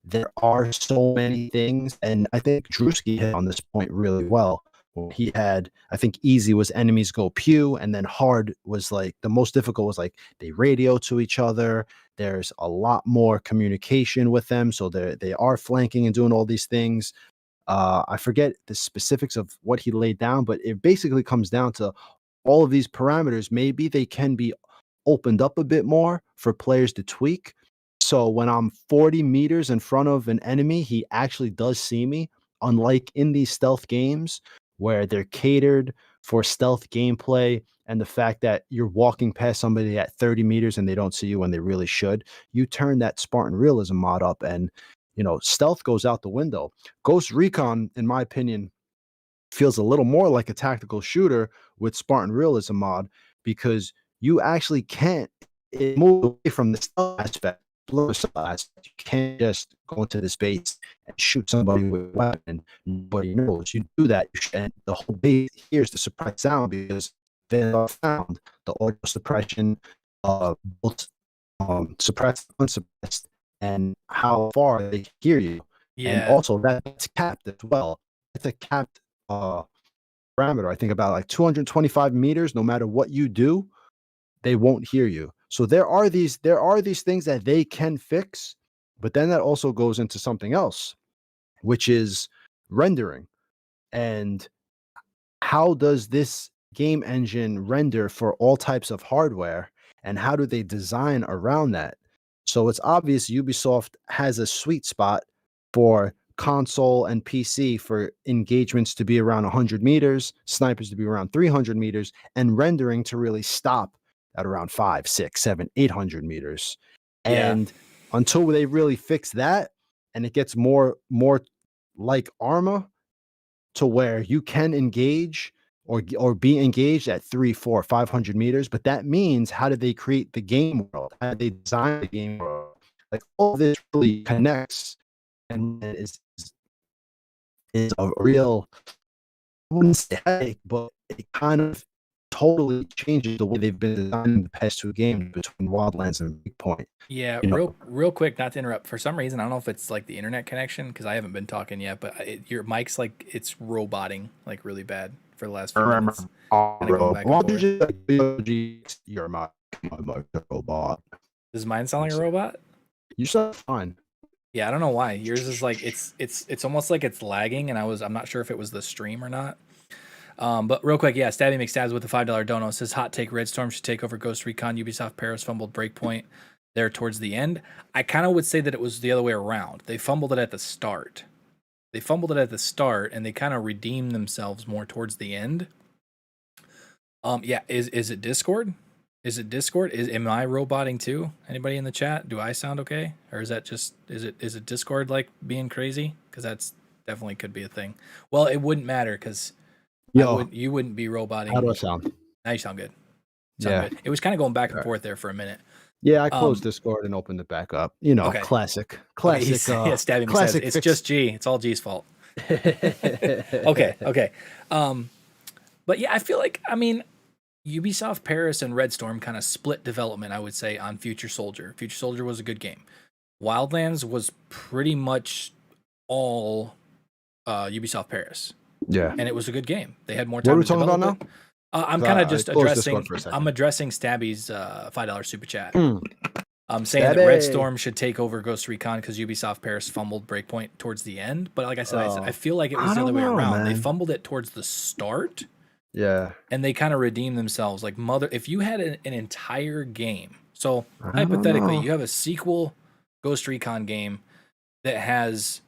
Speaker 2: there are so many things. And I think Drewski hit on this point really well. He had, I think easy was enemies go pew, and then hard was like the most difficult was like they radio to each other. There's a lot more communication with them. So they are flanking and doing all these things. I forget the specifics of what he laid down, but it basically comes down to all of these parameters. Maybe they can be opened up a bit more for players to tweak. So when I'm 40 meters in front of an enemy, he actually does see me, unlike in these stealth games where they're catered for stealth gameplay and the fact that you're walking past somebody at 30 meters and they don't see you when they really should. You turn that Spartan Realism mod up and, stealth goes out the window. Ghost Recon, in my opinion, feels a little more like a tactical shooter with Spartan Realism mod, because you actually can't move away from the stealth aspect. You can't just go into the space and shoot somebody with a weapon. Nobody knows. You do that, and the whole base hears the suppressed sound because they found the audio suppression, both suppressed, unsuppressed, and how far they hear you.
Speaker 1: Yeah.
Speaker 2: And also that's capped as well. It's a capped parameter. I think about like 225 meters. No matter what you do, they won't hear you. So there are these things that they can fix, but then that also goes into something else, which is rendering. And how does this game engine render for all types of hardware, and how do they design around that? So it's obvious Ubisoft has a sweet spot for console and PC for engagements to be around 100 meters, snipers to be around 300 meters, and rendering to really stop at around 5, 6, 7, 800 meters.
Speaker 1: Yeah.
Speaker 2: And until they really fix that and it gets more like Arma, to where you can engage or be engaged at 3, 4, 500 meters. But that means, how did they create the game world? How did they design the game world? Like, all this really connects and is a real, I wouldn't say headache, but it kind of totally changes the way they've been designing the past two games between Wildlands and Breakpoint.
Speaker 1: Yeah,
Speaker 2: You know,
Speaker 1: real quick, not to interrupt. For some reason, I don't know if it's like the internet connection, because I haven't been talking yet, but your mic's like it's roboting like really bad for the last few minutes. Kind of going back and forth.
Speaker 2: You're my robot.
Speaker 1: Does mine sound like a robot?
Speaker 2: You sound fine.
Speaker 1: Yeah, I don't know why. Yours is like it's almost like it's lagging, and I'm not sure if it was the stream or not. But real quick, yeah, Stabby McStabs with the $5 dono says, hot take, Red Storm should take over Ghost Recon. Ubisoft Paris fumbled Breakpoint there towards the end. I kind of would say that it was the other way around. They fumbled it at the start. And they kind of redeemed themselves more towards the end. Yeah, is it Discord? Am I roboting too? Anybody in the chat? Do I sound okay? Or is that just is it Discord like being crazy? Because that's definitely could be a thing. Well, it wouldn't matter because you wouldn't be roboting.
Speaker 2: How do I sound?
Speaker 1: Now you sound good. Good. It was kind of going back and forth there for a minute.
Speaker 2: Yeah, I closed Discord and opened it back up. You know, classic.
Speaker 1: Yeah, Stabby me says it's just G. It's all G's fault. Okay. But yeah, I feel like, I mean, Ubisoft Paris and Red Storm kind of split development, I would say, on Future Soldier. Future Soldier was a good game. Wildlands was pretty much all Ubisoft Paris.
Speaker 2: Yeah.
Speaker 1: And it was a good game. They had more time to develop. What are we talking about now? I'm kind of just addressing Stabby's $5 super chat. I'm saying that Red Storm should take over Ghost Recon because Ubisoft Paris fumbled Breakpoint towards the end. But like I said, I feel like it was the other way around. Man. They fumbled it towards the start.
Speaker 2: Yeah.
Speaker 1: And they kind of redeemed themselves. Like, if you had an entire game, so hypothetically, you have a sequel Ghost Recon game that has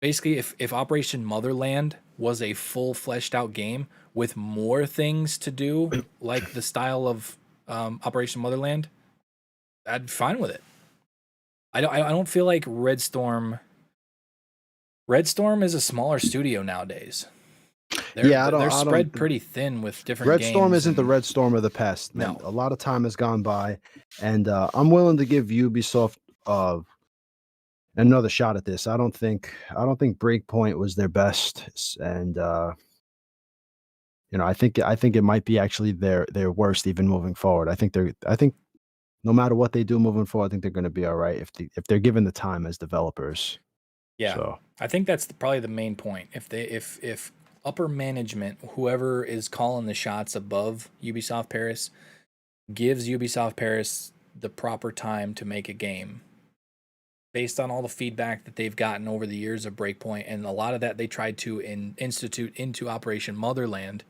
Speaker 1: basically, if Operation Motherland was a full fleshed out game with more things to do, like the style of Operation Motherland, I'd be fine with it. I don't feel like Red Storm is a smaller studio nowadays. They're spread pretty thin with different games.
Speaker 2: Red Storm isn't the Red Storm of the past.
Speaker 1: No.
Speaker 2: A lot of time has gone by, and I'm willing to give Ubisoft another shot at this. I don't think Breakpoint was their best, and I think it might be actually their worst even moving forward. I think no matter what they do moving forward, I think they're going to be all right if they're given the time as developers.
Speaker 1: Yeah, so. I think that's probably the main point. If upper management, whoever is calling the shots above Ubisoft Paris, gives Ubisoft Paris the proper time to make a game, based on all the feedback that they've gotten over the years of Breakpoint, and a lot of that they tried to institute into Operation Motherland,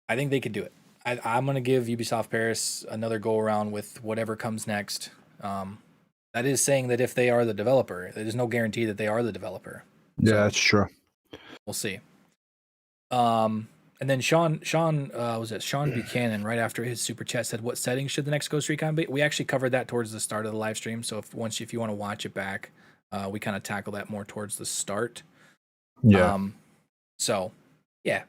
Speaker 1: I think they could do it. I'm going to give Ubisoft Paris another go around with whatever comes next. That is saying that if they are the developer, there's no guarantee that they are the developer.
Speaker 2: Yeah, that's true.
Speaker 1: We'll see. And then Sean Buchanan, right after his super chat, said, what settings should the next Ghost Recon be? We actually covered that towards the start of the live stream. So if you want to watch it back, we kind of tackle that more towards the start.
Speaker 2: Yeah.
Speaker 1: So yeah,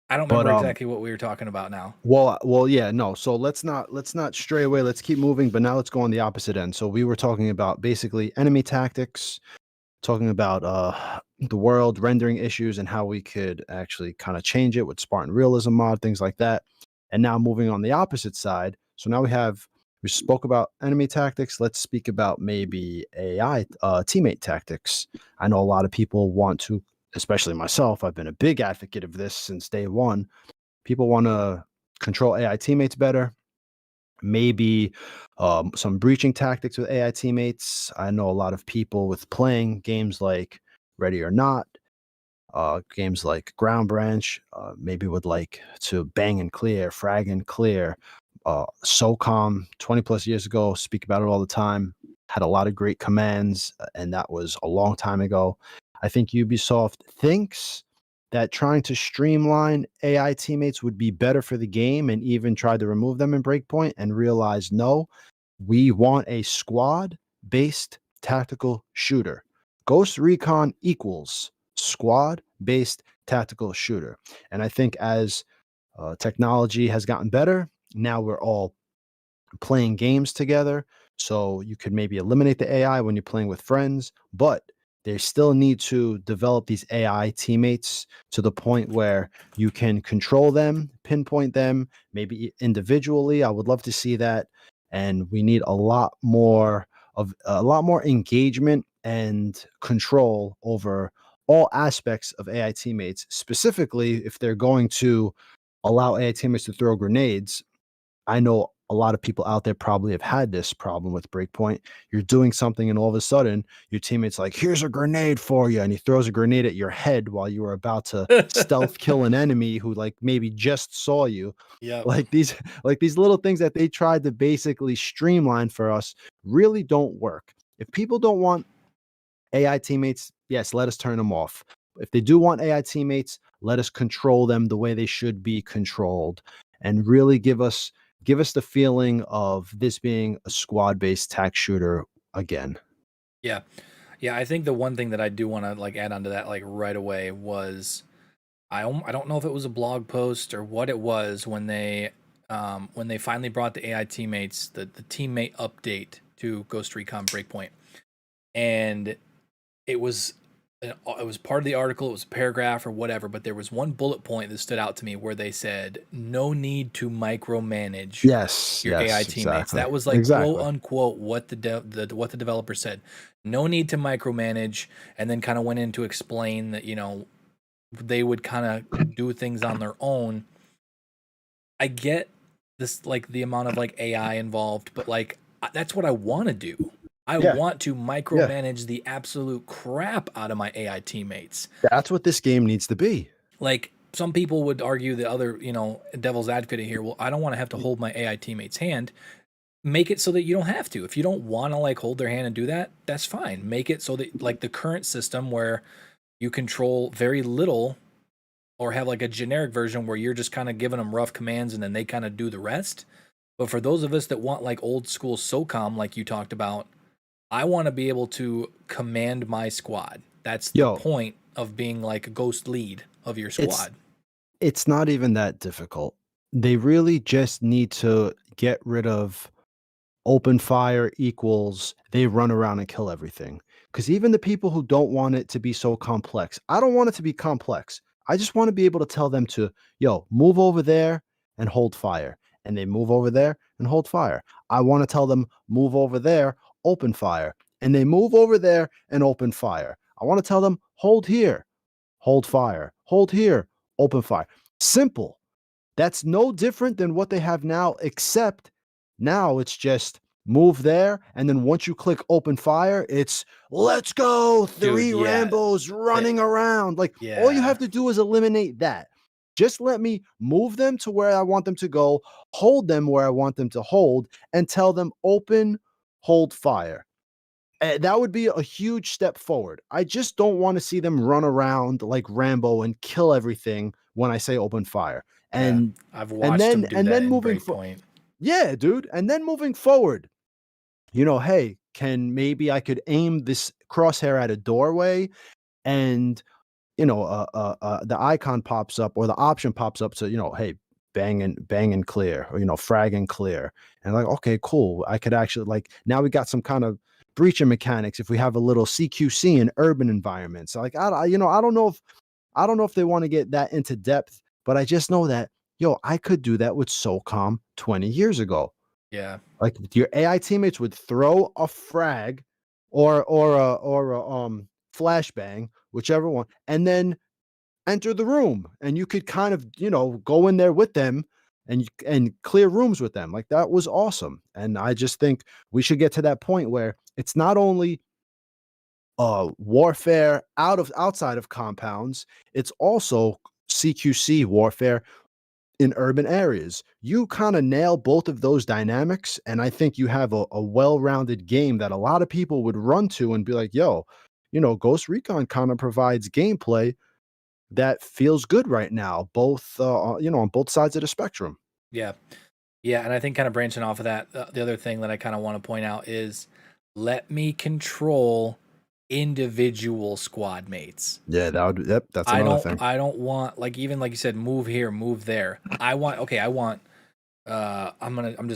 Speaker 1: I don't remember exactly what we were talking about now.
Speaker 2: Well, yeah, no. So let's not stray away. Let's keep moving. But now let's go on the opposite end. So we were talking about basically enemy tactics, talking about the world, rendering issues, and how we could actually kind of change it with Spartan Realism mod, things like that. And now moving on the opposite side. So now we spoke about enemy tactics. Let's speak about maybe AI teammate tactics. I know a lot of people want to, especially myself, I've been a big advocate of this since day one. People want to control AI teammates better, maybe some breaching tactics with AI teammates. I know a lot of people with playing games like Ready or Not, games like Ground Branch, maybe would like to bang and clear, frag and clear. SOCOM 20 plus years ago, speak about it all the time, had a lot of great commands, and that was a long time ago. I think Ubisoft thinks that trying to streamline AI teammates would be better for the game and even tried to remove them in Breakpoint and realized no, we want a squad based tactical shooter. Ghost Recon equals squad based tactical shooter. And I think as technology has gotten better, now we're all playing games together. So you could maybe eliminate the AI when you're playing with friends, but they still need to develop these AI teammates to the point where you can control them, pinpoint them, maybe individually. I would love to see that. And we need a lot more engagement and control over all aspects of AI teammates, specifically if they're going to allow AI teammates to throw grenades. I know a lot of people out there probably have had this problem with Breakpoint. You're doing something and all of a sudden your teammate's like, here's a grenade for you. And he throws a grenade at your head while you were about to stealth kill an enemy who like maybe just saw you.
Speaker 1: Yep.
Speaker 2: Like these little things that they tried to basically streamline for us really don't work. If people don't want AI teammates, yes, let us turn them off. If they do want AI teammates, let us control them the way they should be controlled and really give us the feeling of this being a squad-based tac shooter again.
Speaker 1: Yeah. Yeah, I think the one thing that I do want to like add onto that like right away was I don't know if it was a blog post or what it was when they finally brought the AI teammates the teammate update to Ghost Recon Breakpoint, and it was it was part of the article, it was a paragraph or whatever, but there was one bullet point that stood out to me where they said no need to micromanage
Speaker 2: Yes,
Speaker 1: your AI
Speaker 2: yes,
Speaker 1: teammates.
Speaker 2: exactly.
Speaker 1: That was like quote
Speaker 2: Exactly.
Speaker 1: unquote what what the developer said. No need to micromanage, and then kind of went in to explain that they would kind of do things on their own. I get this like the amount of like AI involved, but like that's what I want to do. I
Speaker 2: Yeah,
Speaker 1: want to
Speaker 2: yeah.
Speaker 1: micromanage the absolute crap out of my AI teammates.
Speaker 2: That's what this game needs to be.
Speaker 1: Like some people would argue the other, devil's advocate here. Well, I don't want to have to hold my AI teammate's hand. Make it so that you don't have to. If you don't want to like hold their hand and do that, that's fine. Make it so that like the current system where you control very little or have like a generic version where you're just kind of giving them rough commands and then they kind of do the rest. But for those of us that want like old school SOCOM, like you talked about, I want to be able to command my squad. That's the
Speaker 2: Yo,
Speaker 1: point of being like a ghost lead of your
Speaker 2: it's
Speaker 1: squad.
Speaker 2: it's not even that difficult. They really just need to get rid of open fire equals they run around and kill everything. Because even the people who don't want it to be so complex, I don't want it to be complex. I just want to be able to tell them to, yo, move over there and hold fire. And they move over there and hold fire. I want to tell them, move over there, open fire. And they move over there and open fire. I want to tell them, hold here, hold fire, hold here, open fire. Simple. That's no different than what they have now, except now it's just move there. And then once you click open fire, it's let's go.
Speaker 1: Dude,
Speaker 2: Three
Speaker 1: yeah.
Speaker 2: Rambos
Speaker 1: That,
Speaker 2: running around. Like all you
Speaker 1: yeah.
Speaker 2: have to do is eliminate that. Just let me move them to where I want them to go, hold them where I want them to hold, and tell them open, hold fire. That would be a huge step forward. I just don't want to see them run around like Rambo and kill everything when I say open fire.
Speaker 1: Yeah.
Speaker 2: And
Speaker 1: I've
Speaker 2: and
Speaker 1: watched
Speaker 2: then
Speaker 1: him do
Speaker 2: and
Speaker 1: that
Speaker 2: then
Speaker 1: in
Speaker 2: moving
Speaker 1: Breakpoint.
Speaker 2: yeah, dude. And then moving forward, hey, can maybe I could aim this crosshair at a doorway and the icon pops up or the option pops up to, hey, bang and clear or, frag and clear. And like, okay, cool. I could actually like now we got some kind of breaching mechanics if we have a little CQC in urban environments. Like, I don't know if they want to get that into depth, but I just know that, yo, I could do that with SOCOM 20 years ago.
Speaker 1: Yeah.
Speaker 2: Like your AI teammates would throw a frag or a flashbang, whichever one, and then enter the room and you could kind of go in there with them and clear rooms with them. Like, that was awesome. And I just think we should get to that point where it's not only warfare outside of compounds, it's also CQC warfare in urban areas. You kind of nail both of those dynamics, and I think you have a well-rounded game that a lot of people would run to and be like, yo, Ghost Recon kind of provides gameplay that feels good right now, both on both sides of the spectrum.
Speaker 1: Yeah. Yeah, and I think kind of branching off of that, the other thing that I kind of want to point out is let me control individual squad mates.
Speaker 2: Yeah, that's another thing.
Speaker 1: I don't want, like, even like you said, move here, move there. I'm just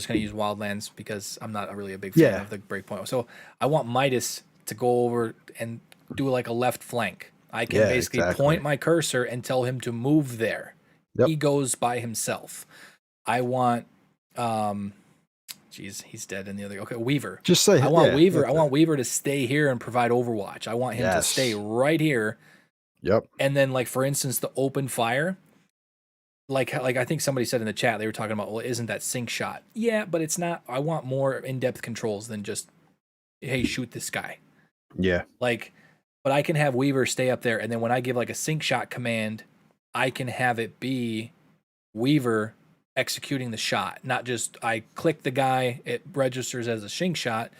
Speaker 1: gonna use Wildlands because I'm not really a big fan of the Breakpoint. So I want Midas to go over and do like a left flank. I can basically point my cursor and tell him to move there. Yep. He goes by himself. I want he's dead in the other. Okay, Weaver.
Speaker 2: Just say
Speaker 1: I want Weaver. I want Weaver to stay here and provide Overwatch. I want him to stay right here.
Speaker 2: Yep.
Speaker 1: And then, like, for instance, the open fire. Like I think somebody said in the chat, they were talking about, well, isn't that sync shot? Yeah, but it's not. I want more in-depth controls than just, hey, shoot this guy.
Speaker 2: Yeah.
Speaker 1: Like, but I can have Weaver stay up there, and then when I give like a sync shot command, I can have it be Weaver executing the shot, not just I click the guy, it registers as a sync shot.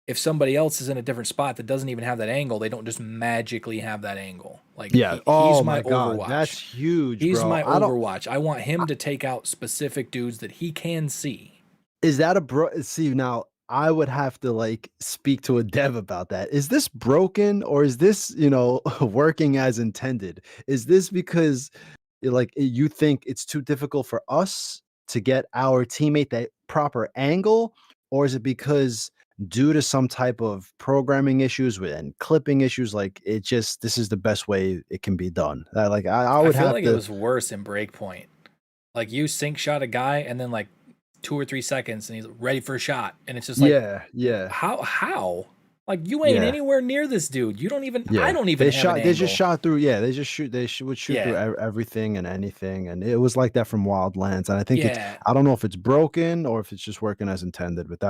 Speaker 1: If somebody else is in a different spot that doesn't even have that angle, they don't just magically have that angle. Like, he's my God, Overwatch.
Speaker 2: That's huge.
Speaker 1: He's my Overwatch. I want him to take out specific dudes that he can see.
Speaker 2: Is that see, now I would have to like speak to a dev about that. Is this broken, or is this, working as intended? Is this because like you think it's too difficult for us to get our teammate that proper angle, or is it because due to some type of programming issues and clipping issues, like this is the best way it can be done? I feel
Speaker 1: like it was worse in Breakpoint. Like, you sync shot a guy and then like 2 or 3 seconds and he's ready for a shot, and it's just like, how like, you ain't anywhere near this dude. You don't even I don't even have an angle.
Speaker 2: They just shot through. Yeah, they would shoot through everything and anything, and it was like that from Wildlands. And I think I don't know if it's broken or if it's just working as intended, but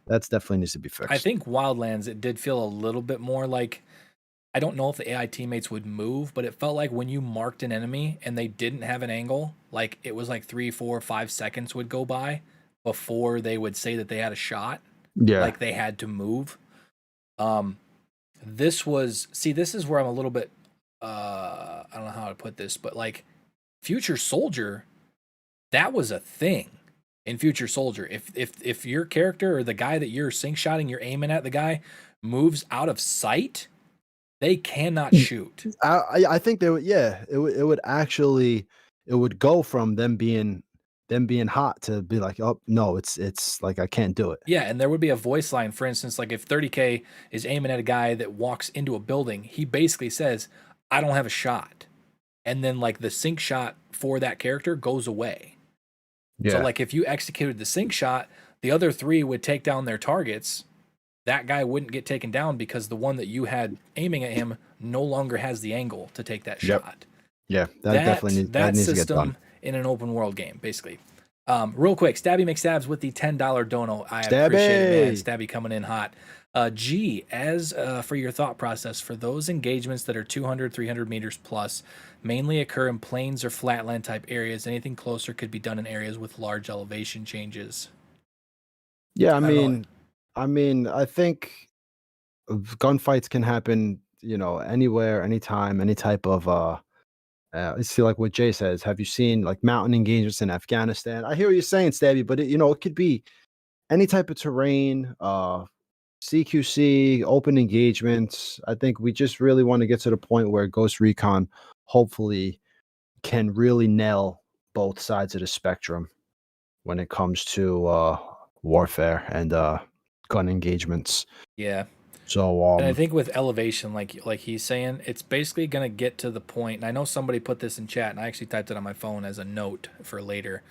Speaker 2: that's definitely needs to be fixed.
Speaker 1: I think Wildlands, it did feel a little bit more like, I don't know if the AI teammates would move, but it felt like when you marked an enemy and they didn't have an angle, like, it was like 3, 4, 5 seconds would go by before they would say that they had a shot.
Speaker 2: Yeah.
Speaker 1: Like, they had to move. This is where I'm a little bit, I don't know how to put this, but like, Future Soldier, that was a thing in Future Soldier. If your character or the guy that you're sync shotting, you're aiming at, the guy moves out of sight, they cannot shoot.
Speaker 2: I think they would. Yeah, it would go from them being hot to be like, oh no, it's like, I can't do it.
Speaker 1: Yeah, and there would be a voice line, for instance, like if 30K is aiming at a guy that walks into a building, he basically says, I don't have a shot. And then like the sync shot for that character goes away. Yeah. So like if you executed the sync shot, the other 3 would take down their targets. That guy wouldn't get taken down because the one that you had aiming at him no longer has the angle to take that shot.
Speaker 2: Yeah, that needs to get done
Speaker 1: in an open world game, basically. Real quick, Stabby McStabs with the $10 dono. I appreciate it, man. Stabby coming in hot. G, as for your thought process, for those engagements that are 200, 300 meters plus, mainly occur in plains or flatland type areas, anything closer could be done in areas with large elevation changes.
Speaker 2: Yeah, I think gunfights can happen, anywhere, anytime, any type of see, like what Jay says, have you seen like mountain engagements in Afghanistan? I hear what you're saying, Stabby, but it could be any type of terrain, CQC, open engagements. I think we just really want to get to the point where Ghost Recon hopefully can really nail both sides of the spectrum when it comes to warfare and gun engagements.
Speaker 1: Yeah.
Speaker 2: So
Speaker 1: and I think with elevation, like he's saying, it's basically going to get to the point, and I know somebody put this in chat, and I actually typed it on my phone as a note for later.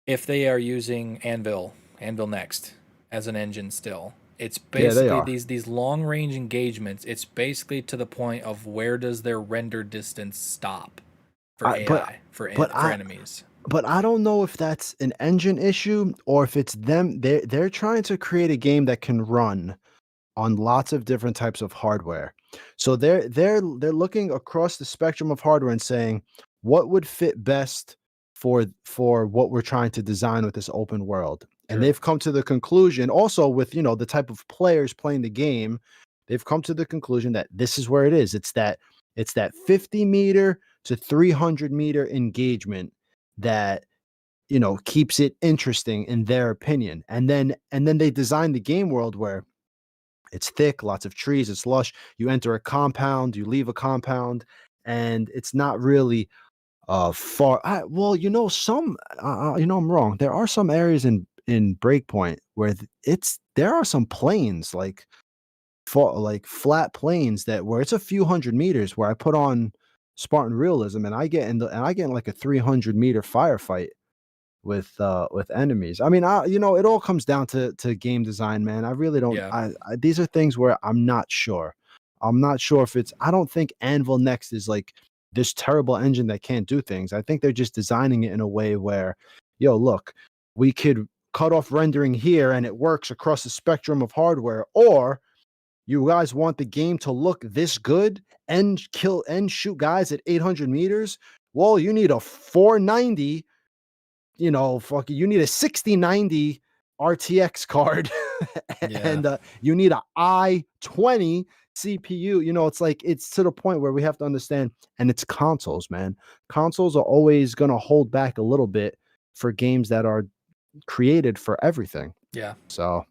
Speaker 1: If they are using Anvil Next as an engine still, it's basically these long range engagements. It's basically to the point of where does their render distance stop for AI, for enemies.
Speaker 2: but I don't know if that's an engine issue or if it's them. They're trying to create a game that can run on lots of different types of hardware. So they're looking across the spectrum of hardware and saying what would fit best for what we're trying to design with this open world. And
Speaker 1: True.
Speaker 2: they've come to the conclusion also with, the type of players playing the game, they've come to the conclusion that this is where it is. It's that 50 meter to 300-meter engagement that keeps it interesting in their opinion. And then they designed the game world where it's thick, lots of trees, it's lush. You enter a compound, you leave a compound, and it's not really far. Well, I'm wrong. There are some areas in Breakpoint where there are some plains like flat plains where it's a few hundred meters where I put on Spartan realism and I get in like a 300-meter firefight with enemies. I mean, it all comes down to game design, man. I really don't.
Speaker 1: Yeah.
Speaker 2: These are things where I'm not sure. I'm not sure if it's. I don't think Anvil Next is like this terrible engine that can't do things. I think they're just designing it in a way where, look, we could cut off rendering here and it works across the spectrum of hardware, or you guys want the game to look this good and shoot guys at 800 meters. Well, you need a 490, you need a 6090 RTX card
Speaker 1: Yeah.
Speaker 2: and you need a i20 CPU. It's to the point where we have to understand, and it's consoles, man. Consoles are always going to hold back a little bit for games that are created for everything.
Speaker 1: Yeah.
Speaker 2: So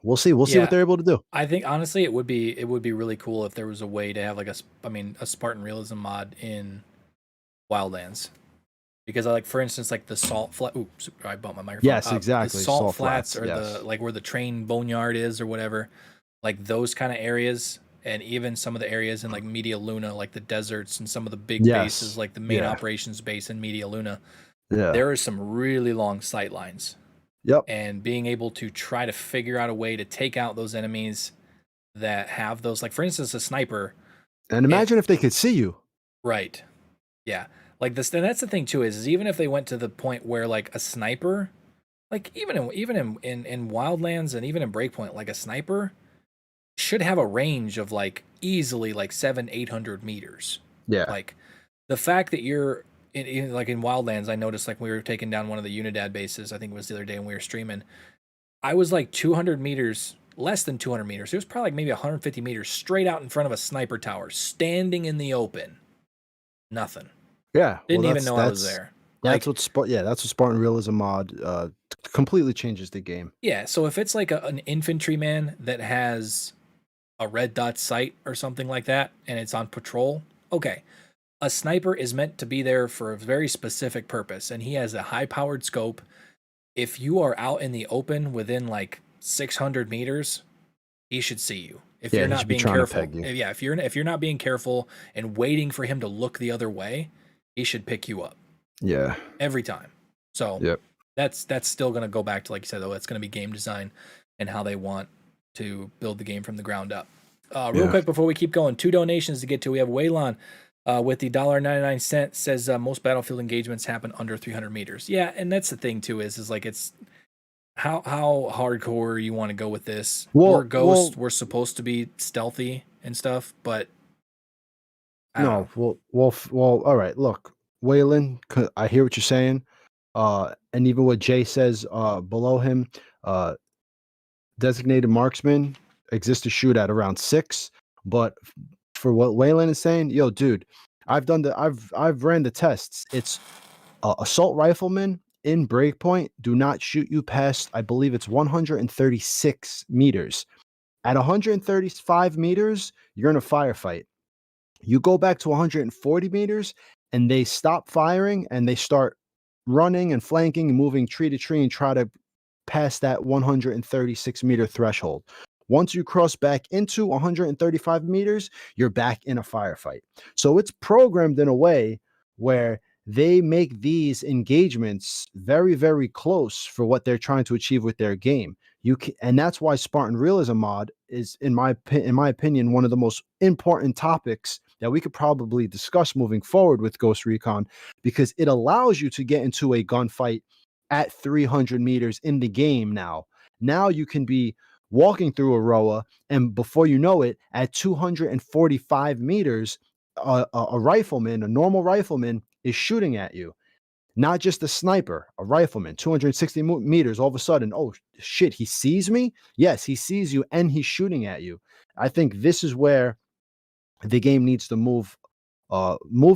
Speaker 2: we'll see what
Speaker 1: Yeah.
Speaker 2: they're able to do.
Speaker 1: I think honestly it would be really cool if there was a way to have like a Spartan realism mod in Wildlands. Because I like, for instance, like the salt flat. Oops, I bumped my microphone.
Speaker 2: Yes, exactly.
Speaker 1: The salt flats, or
Speaker 2: yes.
Speaker 1: the like where the train boneyard is or whatever, like those kind of areas, and even some of the areas in like Media Luna, like the deserts and some of the big bases, like the main operations base in Media Luna.
Speaker 2: Yeah.
Speaker 1: There are some really long sight lines.
Speaker 2: Yep.
Speaker 1: And being able to try to figure out a way to take out those enemies that have those, like for instance, a sniper.
Speaker 2: And imagine if they could see you.
Speaker 1: Right. Yeah. Like this, and that's the thing too, is even if they went to the point where like a sniper, like even in Wildlands and even in Breakpoint, like a sniper should have a range of like easily like 700-800 meters.
Speaker 2: Yeah.
Speaker 1: Like the fact that you're like in Wildlands, I noticed like we were taking down one of the Unidad bases. I think it was the other day when we were streaming. I was like 200 meters, less than 200 meters. It was probably like maybe 150 meters straight out in front of a sniper tower, standing in the open. Nothing.
Speaker 2: Yeah,
Speaker 1: Didn't even know I was there.
Speaker 2: That's what Spartan Realism mod completely changes the game.
Speaker 1: Yeah, so if it's like an infantryman that has a red dot sight or something like that, and it's on patrol, okay. A sniper is meant to be there for a very specific purpose, and he has a high-powered scope. If you are out in the open within like 600 meters, he should see you. If you're not being careful, if you're not being careful and waiting for him to look the other way, he should pick you up.
Speaker 2: Yeah.
Speaker 1: Every time. So that's still going to go back to, like you said, though, it's going to be game design and how they want to build the game from the ground up. Real quick before we keep going, 2 donations to get to. We have Waylon with the $1.99 says most battlefield engagements happen under 300 meters. Yeah, and that's the thing too is like it's how hardcore you want to go with this. We're Ghost. We're supposed to be stealthy and stuff, but
Speaker 2: no. Well. All right. Look, Waylon, I hear what you're saying, and even what Jay says below him. Designated marksman exists to shoot at around 6, but for what Waylon is saying, yo, dude, I've ran the tests. It's assault riflemen in Breakpoint do not shoot you past, I believe it's 136 meters. At 135 meters, you're in a firefight. You go back to 140 meters and they stop firing and they start running and flanking and moving tree to tree and try to pass that 136-meter threshold. Once you cross back into 135 meters, you're back in a firefight. So it's programmed in a way where they make these engagements very, very close for what they're trying to achieve with their game. And that's why Spartan Realism mod is, in my opinion, one of the most important topics that we could probably discuss moving forward with Ghost Recon, because it allows you to get into a gunfight at 300 meters in the game now. Now you can be walking through a roa, and before you know it, at 245 meters, a rifleman, a normal rifleman, is shooting at you. Not just a sniper, a rifleman, 260 meters. All of a sudden, oh shit, he sees me? Yes, he sees you and he's shooting at you. I think this is where the game needs to move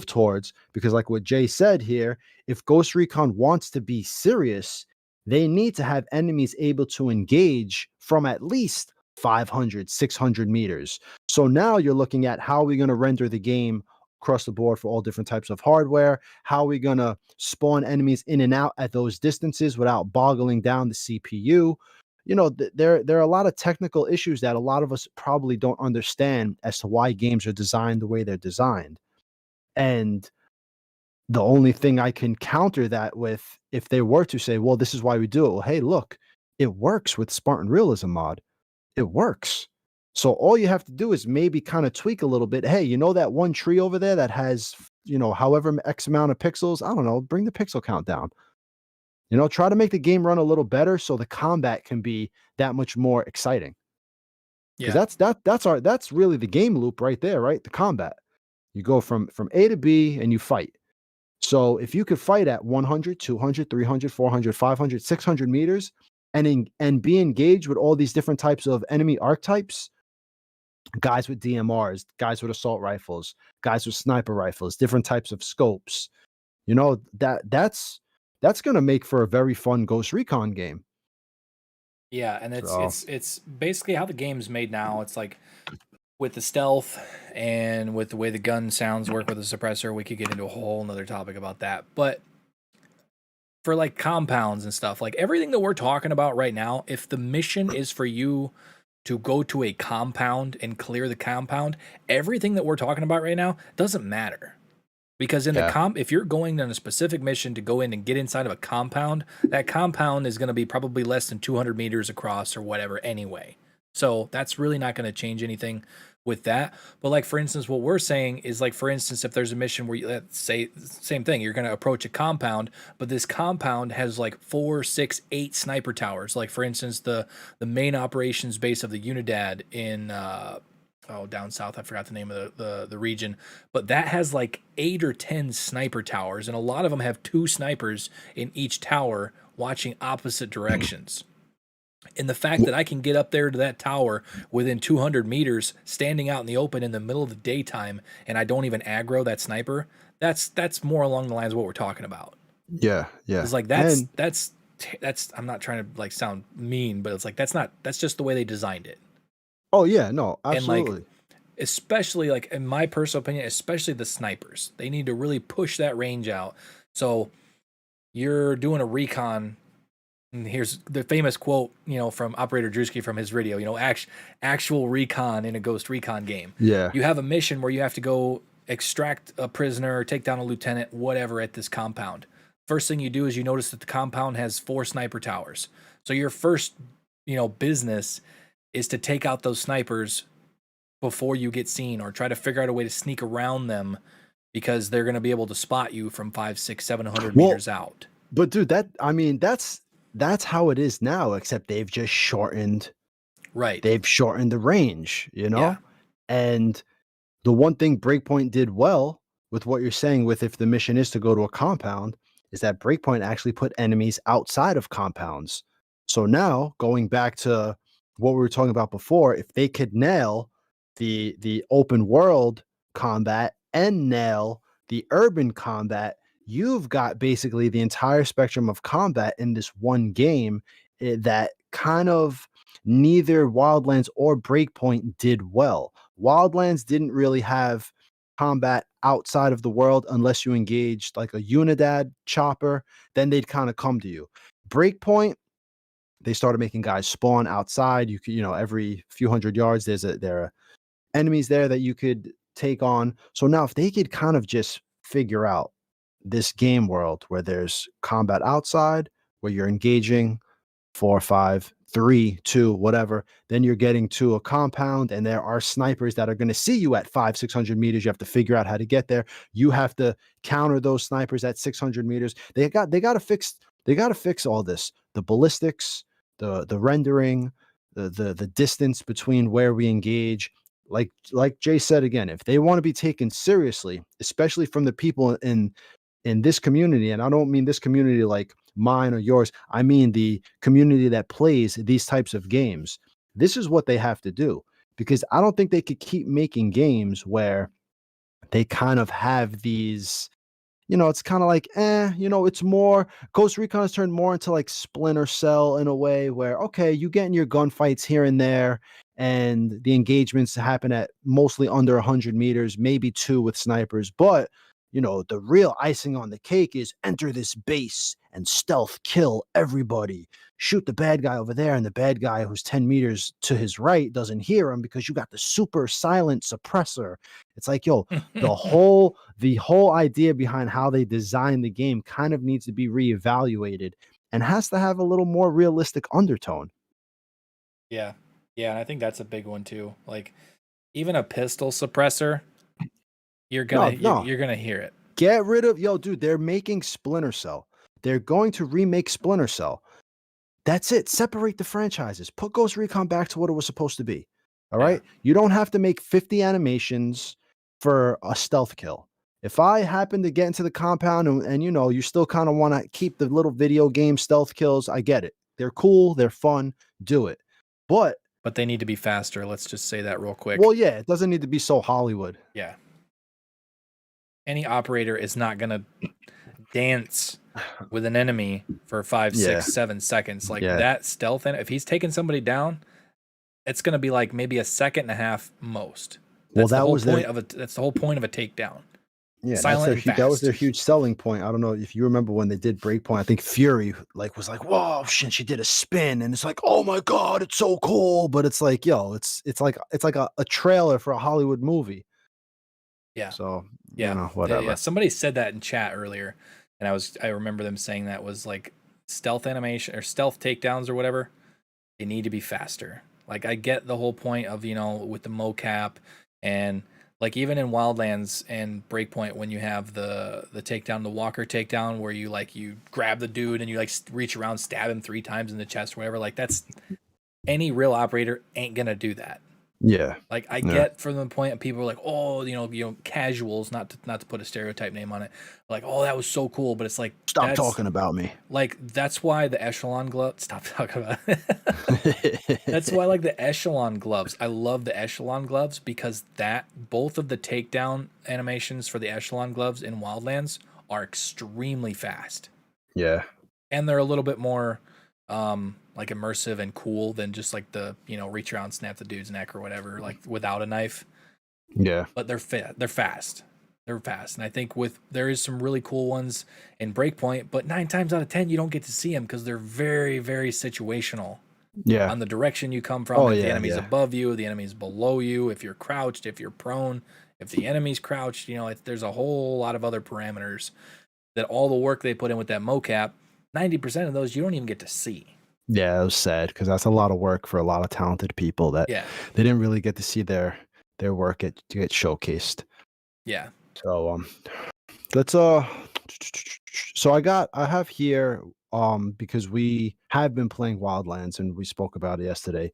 Speaker 2: towards, because like what Jay said here, if Ghost Recon wants to be serious, they need to have enemies able to engage from at least 500, 600 meters. So now you're looking at, how are we going to render the game across the board for all different types of hardware? How are we going to spawn enemies in and out at those distances without boggling down the CPU? You know, there are a lot of technical issues that a lot of us probably don't understand as to why games are designed the way they're designed. And the only thing I can counter that with, if they were to say, well, this is why we do it. Well, hey, look, it works with Spartan Realism mod. It works. So all you have to do is maybe kind of tweak a little bit. Hey, you know that one tree over there that has, however X amount of pixels? I don't know, bring the pixel count down. Try to make the game run a little better so the combat can be that much more exciting. Because that's really the game loop right there, right? The combat. You go from A to B and you fight. So if you could fight at 100, 200, 300, 400, 500, 600 meters and be engaged with all these different types of enemy archetypes, guys with DMRs, guys with assault rifles, guys with sniper rifles, different types of scopes, that's going to make for a very fun Ghost Recon game.
Speaker 1: Yeah, and it's basically how the game's made now. It's like, with the stealth and with the way the gun sounds work with the suppressor, we could get into a whole nother topic about that. But for like compounds and stuff, like everything that we're talking about right now, if the mission is for you to go to a compound and clear the compound, everything that we're talking about right now doesn't matter. Because in the if you're going on a specific mission to go in and get inside of a compound, that compound is going to be probably less than 200 meters across or whatever anyway. So that's really not going to change anything with that. But like, for instance, what we're saying is, like, for instance, if there's a mission where let's say same thing, you're going to approach a compound, but this compound has like 4, 6, 8 sniper towers. Like, for instance, the main operations base of the Unidad in down south, I forgot the name of the region, but that has like 8 or 10 sniper towers, and a lot of them have 2 snipers in each tower watching opposite directions. And the fact that I can get up there to that tower within 200 meters, standing out in the open in the middle of the daytime, and I don't even aggro that sniper, that's more along the lines of what we're talking about.
Speaker 2: Yeah.
Speaker 1: It's like that's I'm not trying to like sound mean, but it's like that's just the way they designed it.
Speaker 2: Oh yeah, no, absolutely.
Speaker 1: And like, especially like in my personal opinion, especially the snipers, they need to really push that range out. So you're doing a recon. And here's the famous quote, from Operator Drewski from his video, actual recon in a Ghost Recon game.
Speaker 2: Yeah.
Speaker 1: You have a mission where you have to go extract a prisoner, take down a lieutenant, whatever, at this compound. First thing you do is you notice that the compound has 4 sniper towers. So your first, business is to take out those snipers before you get seen, or try to figure out a way to sneak around them, because they're going to be able to spot you from 500, 600, 700 meters out.
Speaker 2: But dude, that's how it is now, except they've just shortened.
Speaker 1: Right.
Speaker 2: They've shortened the range,
Speaker 1: Yeah.
Speaker 2: And the one thing Breakpoint did well with what you're saying, with if the mission is to go to a compound, is that Breakpoint actually put enemies outside of compounds. So now, going back to what we were talking about before, if they could nail the open world combat and nail the urban combat, you've got basically the entire spectrum of combat in this one game that kind of neither Wildlands or Breakpoint did well. Wildlands didn't really have combat outside of the world unless you engaged like a Unidad chopper, then they'd kind of come to you. Breakpoint, they started making guys spawn outside. You could, every few hundred yards, there are enemies there that you could take on. So now if they could kind of just figure out this game world where there's combat outside, where you're engaging 4, 5, 3, 2, whatever. Then you're getting to a compound, and there are snipers that are going to see you at 500-600 meters. You have to figure out how to get there. You have to counter those snipers at 600 meters. They got to fix all this. The ballistics, the rendering, the distance between where we engage. Like Jay said again, if they want to be taken seriously, especially from the people in this community, and I don't mean this community like mine or yours, I mean the community that plays these types of games. This is what they have to do, because I don't think they could keep making games where they kind of have these, it's kind of like, it's more, Ghost Recon has turned more into like Splinter Cell in a way where, okay, you get in your gunfights here and there, and the engagements happen at mostly under 100 meters, maybe 2 with snipers. But, the real icing on the cake is enter this base and stealth kill everybody. Shoot the bad guy over there, and the bad guy who's 10 meters to his right doesn't hear him because you got the super silent suppressor. It's like, yo, the whole idea behind how they design the game kind of needs to be reevaluated and has to have a little more realistic undertone.
Speaker 1: Yeah. Yeah, and I think that's a big one too. Like, even a pistol suppressor, you're gonna hear it.
Speaker 2: Get rid of, dude, they're making Splinter Cell. They're going to remake Splinter Cell. That's it. Separate the franchises. Put Ghost Recon back to what it was supposed to be. All right? You don't have to make 50 animations for a stealth kill. If I happen to get into the compound and you still kind of want to keep the little video game stealth kills, I get it. They're cool. They're fun. Do it. But
Speaker 1: they need to be faster. Let's just say that real quick.
Speaker 2: Well, yeah, it doesn't need to be so Hollywood.
Speaker 1: Yeah. Any operator is not going to dance with an enemy for 5, 6, 7 seconds. Like that stealth, and if he's taking somebody down, it's going to be like maybe a second and a half most. That's the whole point of a takedown.
Speaker 2: Yeah, that was their huge selling point. I don't know if you remember when they did Breakpoint. I think Fury was like, "Whoa, shit!" She did a spin, and it's like, "Oh my god, it's so cool!" But it's like, it's like a trailer for a Hollywood movie.
Speaker 1: Yeah.
Speaker 2: So whatever.
Speaker 1: Yeah. Somebody said that in chat earlier, and I remember them saying that was like stealth animation or stealth takedowns or whatever. They need to be faster. Like, I get the whole point of with the mocap, and like even in Wildlands and Breakpoint, when you have the takedown, the walker takedown, where you grab the dude and you like reach around, stab him 3 times in the chest or whatever. Like, that's, any real operator ain't gonna do that.
Speaker 2: Yeah.
Speaker 1: Like, I get from the point of people are like, oh, casuals, not to put a stereotype name on it, like, oh, that was so cool, but it's like,
Speaker 2: stop talking about me.
Speaker 1: Like, that's why the echelon gloves. Stop talking about it. That's why, like, the echelon gloves. I love the echelon gloves because both of the takedown animations for the echelon gloves in Wildlands are extremely fast.
Speaker 2: Yeah,
Speaker 1: and they're a little bit more like immersive and cool than just like the reach around, snap the dude's neck or whatever, like without a knife.
Speaker 2: Yeah,
Speaker 1: but they're fast. They're fast, and I think there is some really cool ones in Breakpoint, but 9 times out of 10 you don't get to see them because they're very, very situational.
Speaker 2: Yeah,
Speaker 1: on the direction you come from. If the enemy's above you, the enemy's below you, if you're crouched, if you're prone, if the enemy's crouched, there's a whole lot of other parameters that all the work they put in with that mocap, 90% of those you don't even get to see.
Speaker 2: Yeah, it was sad because that's a lot of work for a lot of talented people that they didn't really get to see their work get showcased.
Speaker 1: Yeah.
Speaker 2: So let's so I have here because we have been playing Wildlands and we spoke about it yesterday.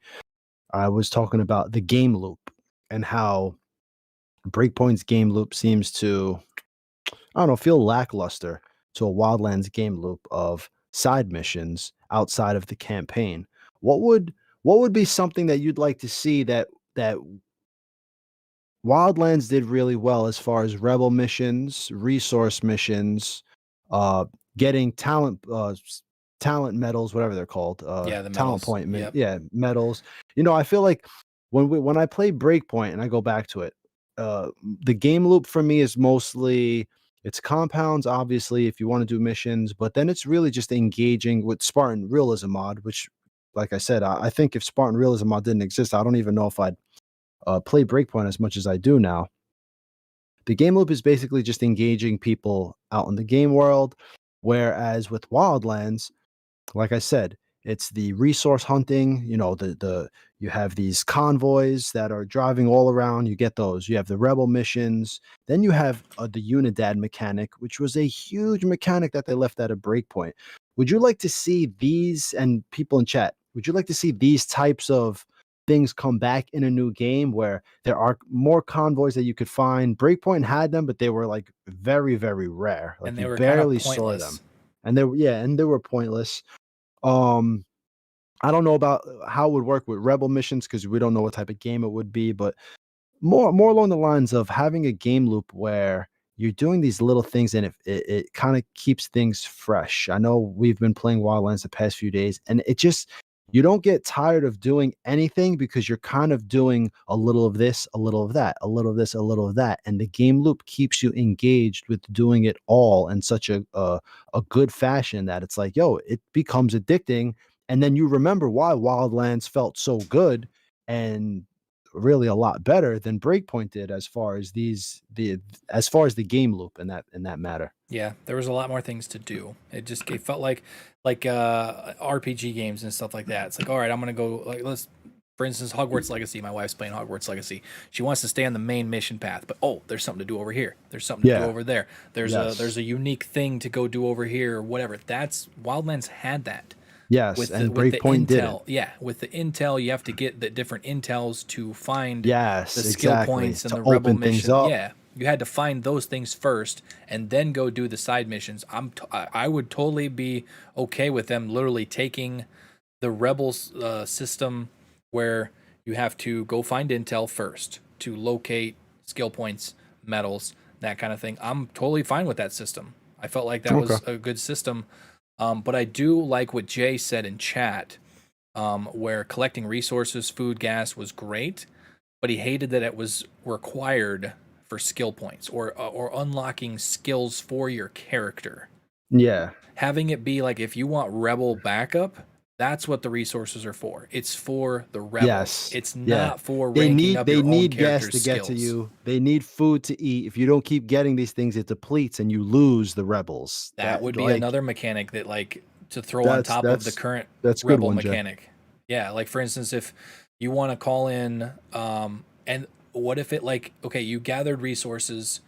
Speaker 2: I was talking about the game loop and how Breakpoint's game loop seems to, I don't know, feel lackluster to a Wildlands game loop of side missions outside of the campaign. What would be something that you'd like to see that Wildlands did really well as far as rebel missions, resource missions, getting talent medals, whatever they're called,
Speaker 1: the
Speaker 2: talent point, medals. I feel like when I play Breakpoint and I go back to it, the game loop for me is mostly it's compounds, obviously, if you want to do missions, but then it's really just engaging with Spartan Realism mod, which, like I said, I think if Spartan Realism mod didn't exist, I don't even know if I'd play Breakpoint as much as I do now. The game loop is basically just engaging people out in the game world, whereas with Wildlands, like I said, It's the resource hunting. You know, the you have these convoys that are driving all around. You get those. You have the rebel missions. Then you have the Unidad mechanic, which was a huge mechanic that they left at a Breakpoint. Would you like to see these, and people in chat, would you like to see these types of things come back in a new game where there are more convoys that you could find? Breakpoint had them, but they were like very, very rare. Like
Speaker 1: And they
Speaker 2: you
Speaker 1: were kind of
Speaker 2: barely saw them.
Speaker 1: pointless.
Speaker 2: And they were pointless. I don't know about how it would work with rebel missions because we don't know what type of game it would be, but more along the lines of having a game loop where you're doing these little things and it kind of keeps things fresh. I know we've been playing Wildlands the past few days, and it just, you don't get tired of doing anything because you're kind of doing a little of this, a little of that, a little of this, a little of that, and the game loop keeps you engaged with doing it all in such a good fashion that it's like, yo, it becomes addicting, and then you remember why Wildlands felt so good and really a lot better than Breakpoint did as far as the game loop in that matter.
Speaker 1: Yeah, there was a lot more things to do. It felt like RPG games and stuff like that. It's like, all right, I'm gonna go, like, let's, for instance, Hogwarts Legacy. My wife's playing Hogwarts Legacy. She wants to stay on the main mission path, but oh, there's something to do over here. There's something to do over there. There's a unique thing to go do over here or whatever. That's Wildlands had that.
Speaker 2: Yes, and Breakpoint did it.
Speaker 1: Yeah, with the intel, you have to get the different intels to find
Speaker 2: the
Speaker 1: skill points and the rebel mission. Yeah, you had to find those things first and then go do the side missions. I would totally be okay with them literally taking the rebels system where you have to go find intel first to locate skill points, medals, that kind of thing. I'm totally fine with that system. I felt like that was a good system. But I do like what Jay said in chat, where collecting resources, food, gas was great, but he hated that it was required for skill points or unlocking skills for your character.
Speaker 2: Yeah.
Speaker 1: Having it be like, if you want rebel backup, that's what the resources are for. It's for the rebels. Yes. It's not for ranking up your own character's skills. They need gas to get to you.
Speaker 2: They need food to eat. If you don't keep getting these things, it depletes and you lose the rebels.
Speaker 1: That would be another mechanic that, like, to throw on top of the current rebel mechanic. Yeah, like, for instance, if you want to call in, and what if it, like, okay, you gathered resources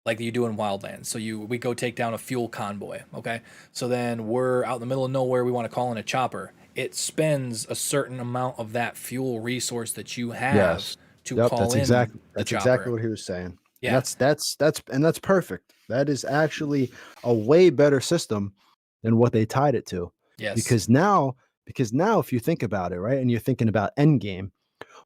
Speaker 1: like you do in Wildlands. So we go take down a fuel convoy, okay? So then we're out in the middle of nowhere, we want to call in a chopper. It spends a certain amount of that fuel resource that you have to call in the chopper.
Speaker 2: That's exactly what he was saying. Yeah, that's perfect. That is actually a way better system than what they tied it to.
Speaker 1: Yes.
Speaker 2: Because now if you think about it, right, and you're thinking about endgame,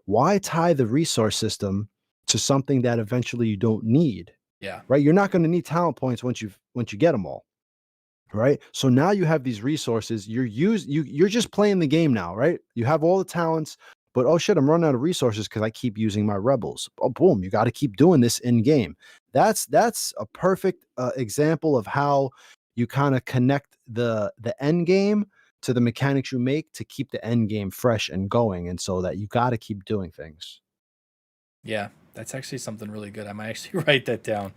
Speaker 2: why tie the resource system to something that eventually you don't need?
Speaker 1: Yeah.
Speaker 2: Right. You're not going to need talent points once you get them all. Right. So now you have these resources. You're just playing the game now, right? You have all the talents, but oh shit, I'm running out of resources because I keep using my rebels. Oh, boom, you got to keep doing this in game. That's a perfect example of how you kind of connect the end game to the mechanics you make to keep the end game fresh and going, and so that you got to keep doing things.
Speaker 1: Yeah, that's actually something really good. I might actually write that down.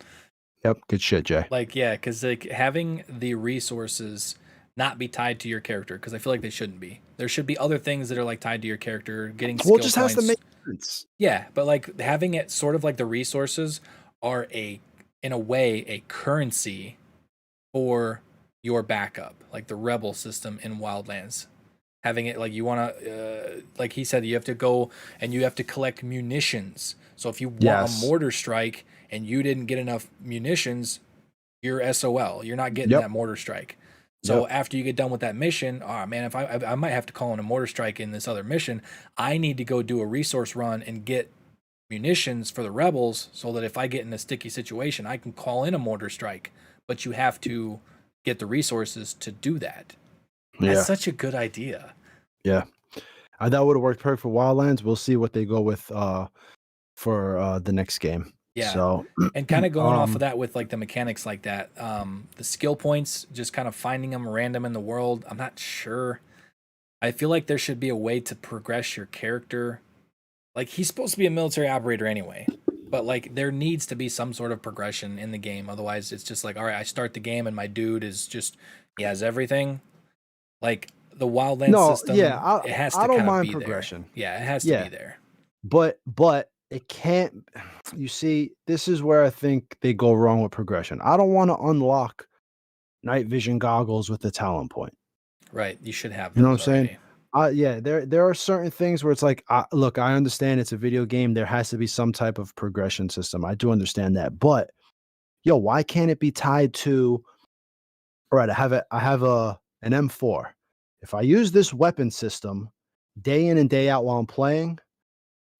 Speaker 2: Yep, good shit, Jay.
Speaker 1: Like, yeah, because like having the resources not be tied to your character, because I feel like they shouldn't be. There should be other things that are like tied to your character, getting skill points.
Speaker 2: Has to make sense.
Speaker 1: Yeah, but like having it sort of like the resources are in a way a currency for your backup, like the rebel system in Wildlands. Having it like you want to, like he said, you have to go and you have to collect munitions. So if you want a mortar strike and you didn't get enough munitions, you're SOL. You're not getting that mortar strike. So after you get done with that mission, oh man, if I might have to call in a mortar strike in this other mission, I need to go do a resource run and get munitions for the rebels so that if I get in a sticky situation, I can call in a mortar strike. But you have to get the resources to do that. That's such a good idea.
Speaker 2: Yeah. That would have worked perfect for Wildlands. We'll see what they go with for the next game.
Speaker 1: Yeah.
Speaker 2: So,
Speaker 1: and kind of going off of that with like the mechanics like that, the skill points, just kind of finding them random in the world. I'm not sure. I feel like there should be a way to progress your character. Like, he's supposed to be a military operator anyway, but like there needs to be some sort of progression in the game. Otherwise it's just like, all right, I start the game and my dude is just, he has everything. Like the Wildlands
Speaker 2: No,
Speaker 1: system,
Speaker 2: yeah,
Speaker 1: it has
Speaker 2: I
Speaker 1: to
Speaker 2: don't
Speaker 1: kind of
Speaker 2: mind
Speaker 1: be there.
Speaker 2: progression.
Speaker 1: Yeah, it has to be
Speaker 2: Yeah,
Speaker 1: there.
Speaker 2: but it can't. You see, this is where I think they go wrong with progression. I don't want to unlock night vision goggles with the talent point.
Speaker 1: Right. You should have
Speaker 2: You know what I'm
Speaker 1: those
Speaker 2: saying?
Speaker 1: already.
Speaker 2: Yeah, there are certain things where it's like, look, I understand it's a video game. There has to be some type of progression system. I do understand that, but yo, why can't it be tied to? All right, I have an M4. If I use this weapon system day in and day out while I'm playing,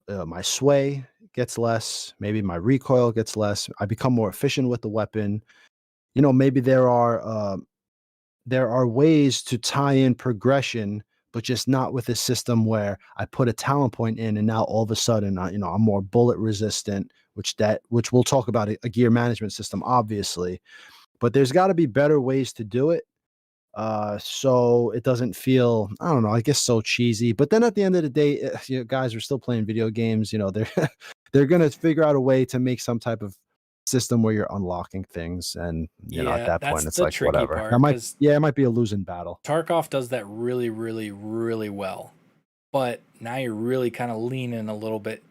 Speaker 2: my sway gets less. Maybe my recoil gets less. I become more efficient with the weapon. You know, maybe there are ways to tie in progression, but just not with a system where I put a talent point in and now all of a sudden, I'm more bullet resistant, which we'll talk about a gear management system, obviously. But there's got to be better ways to do it, so it doesn't feel, I don't know, I guess so cheesy. But then at the end of the day, guys are still playing video games. They're they're gonna figure out a way to make some type of system where you're unlocking things, and at
Speaker 1: Yeah,
Speaker 2: that
Speaker 1: that's
Speaker 2: point, it's
Speaker 1: the
Speaker 2: like
Speaker 1: tricky
Speaker 2: whatever.
Speaker 1: part because
Speaker 2: It might be a losing battle.
Speaker 1: Tarkov does that really, really, really well. But now you're really kind of leaning a little bit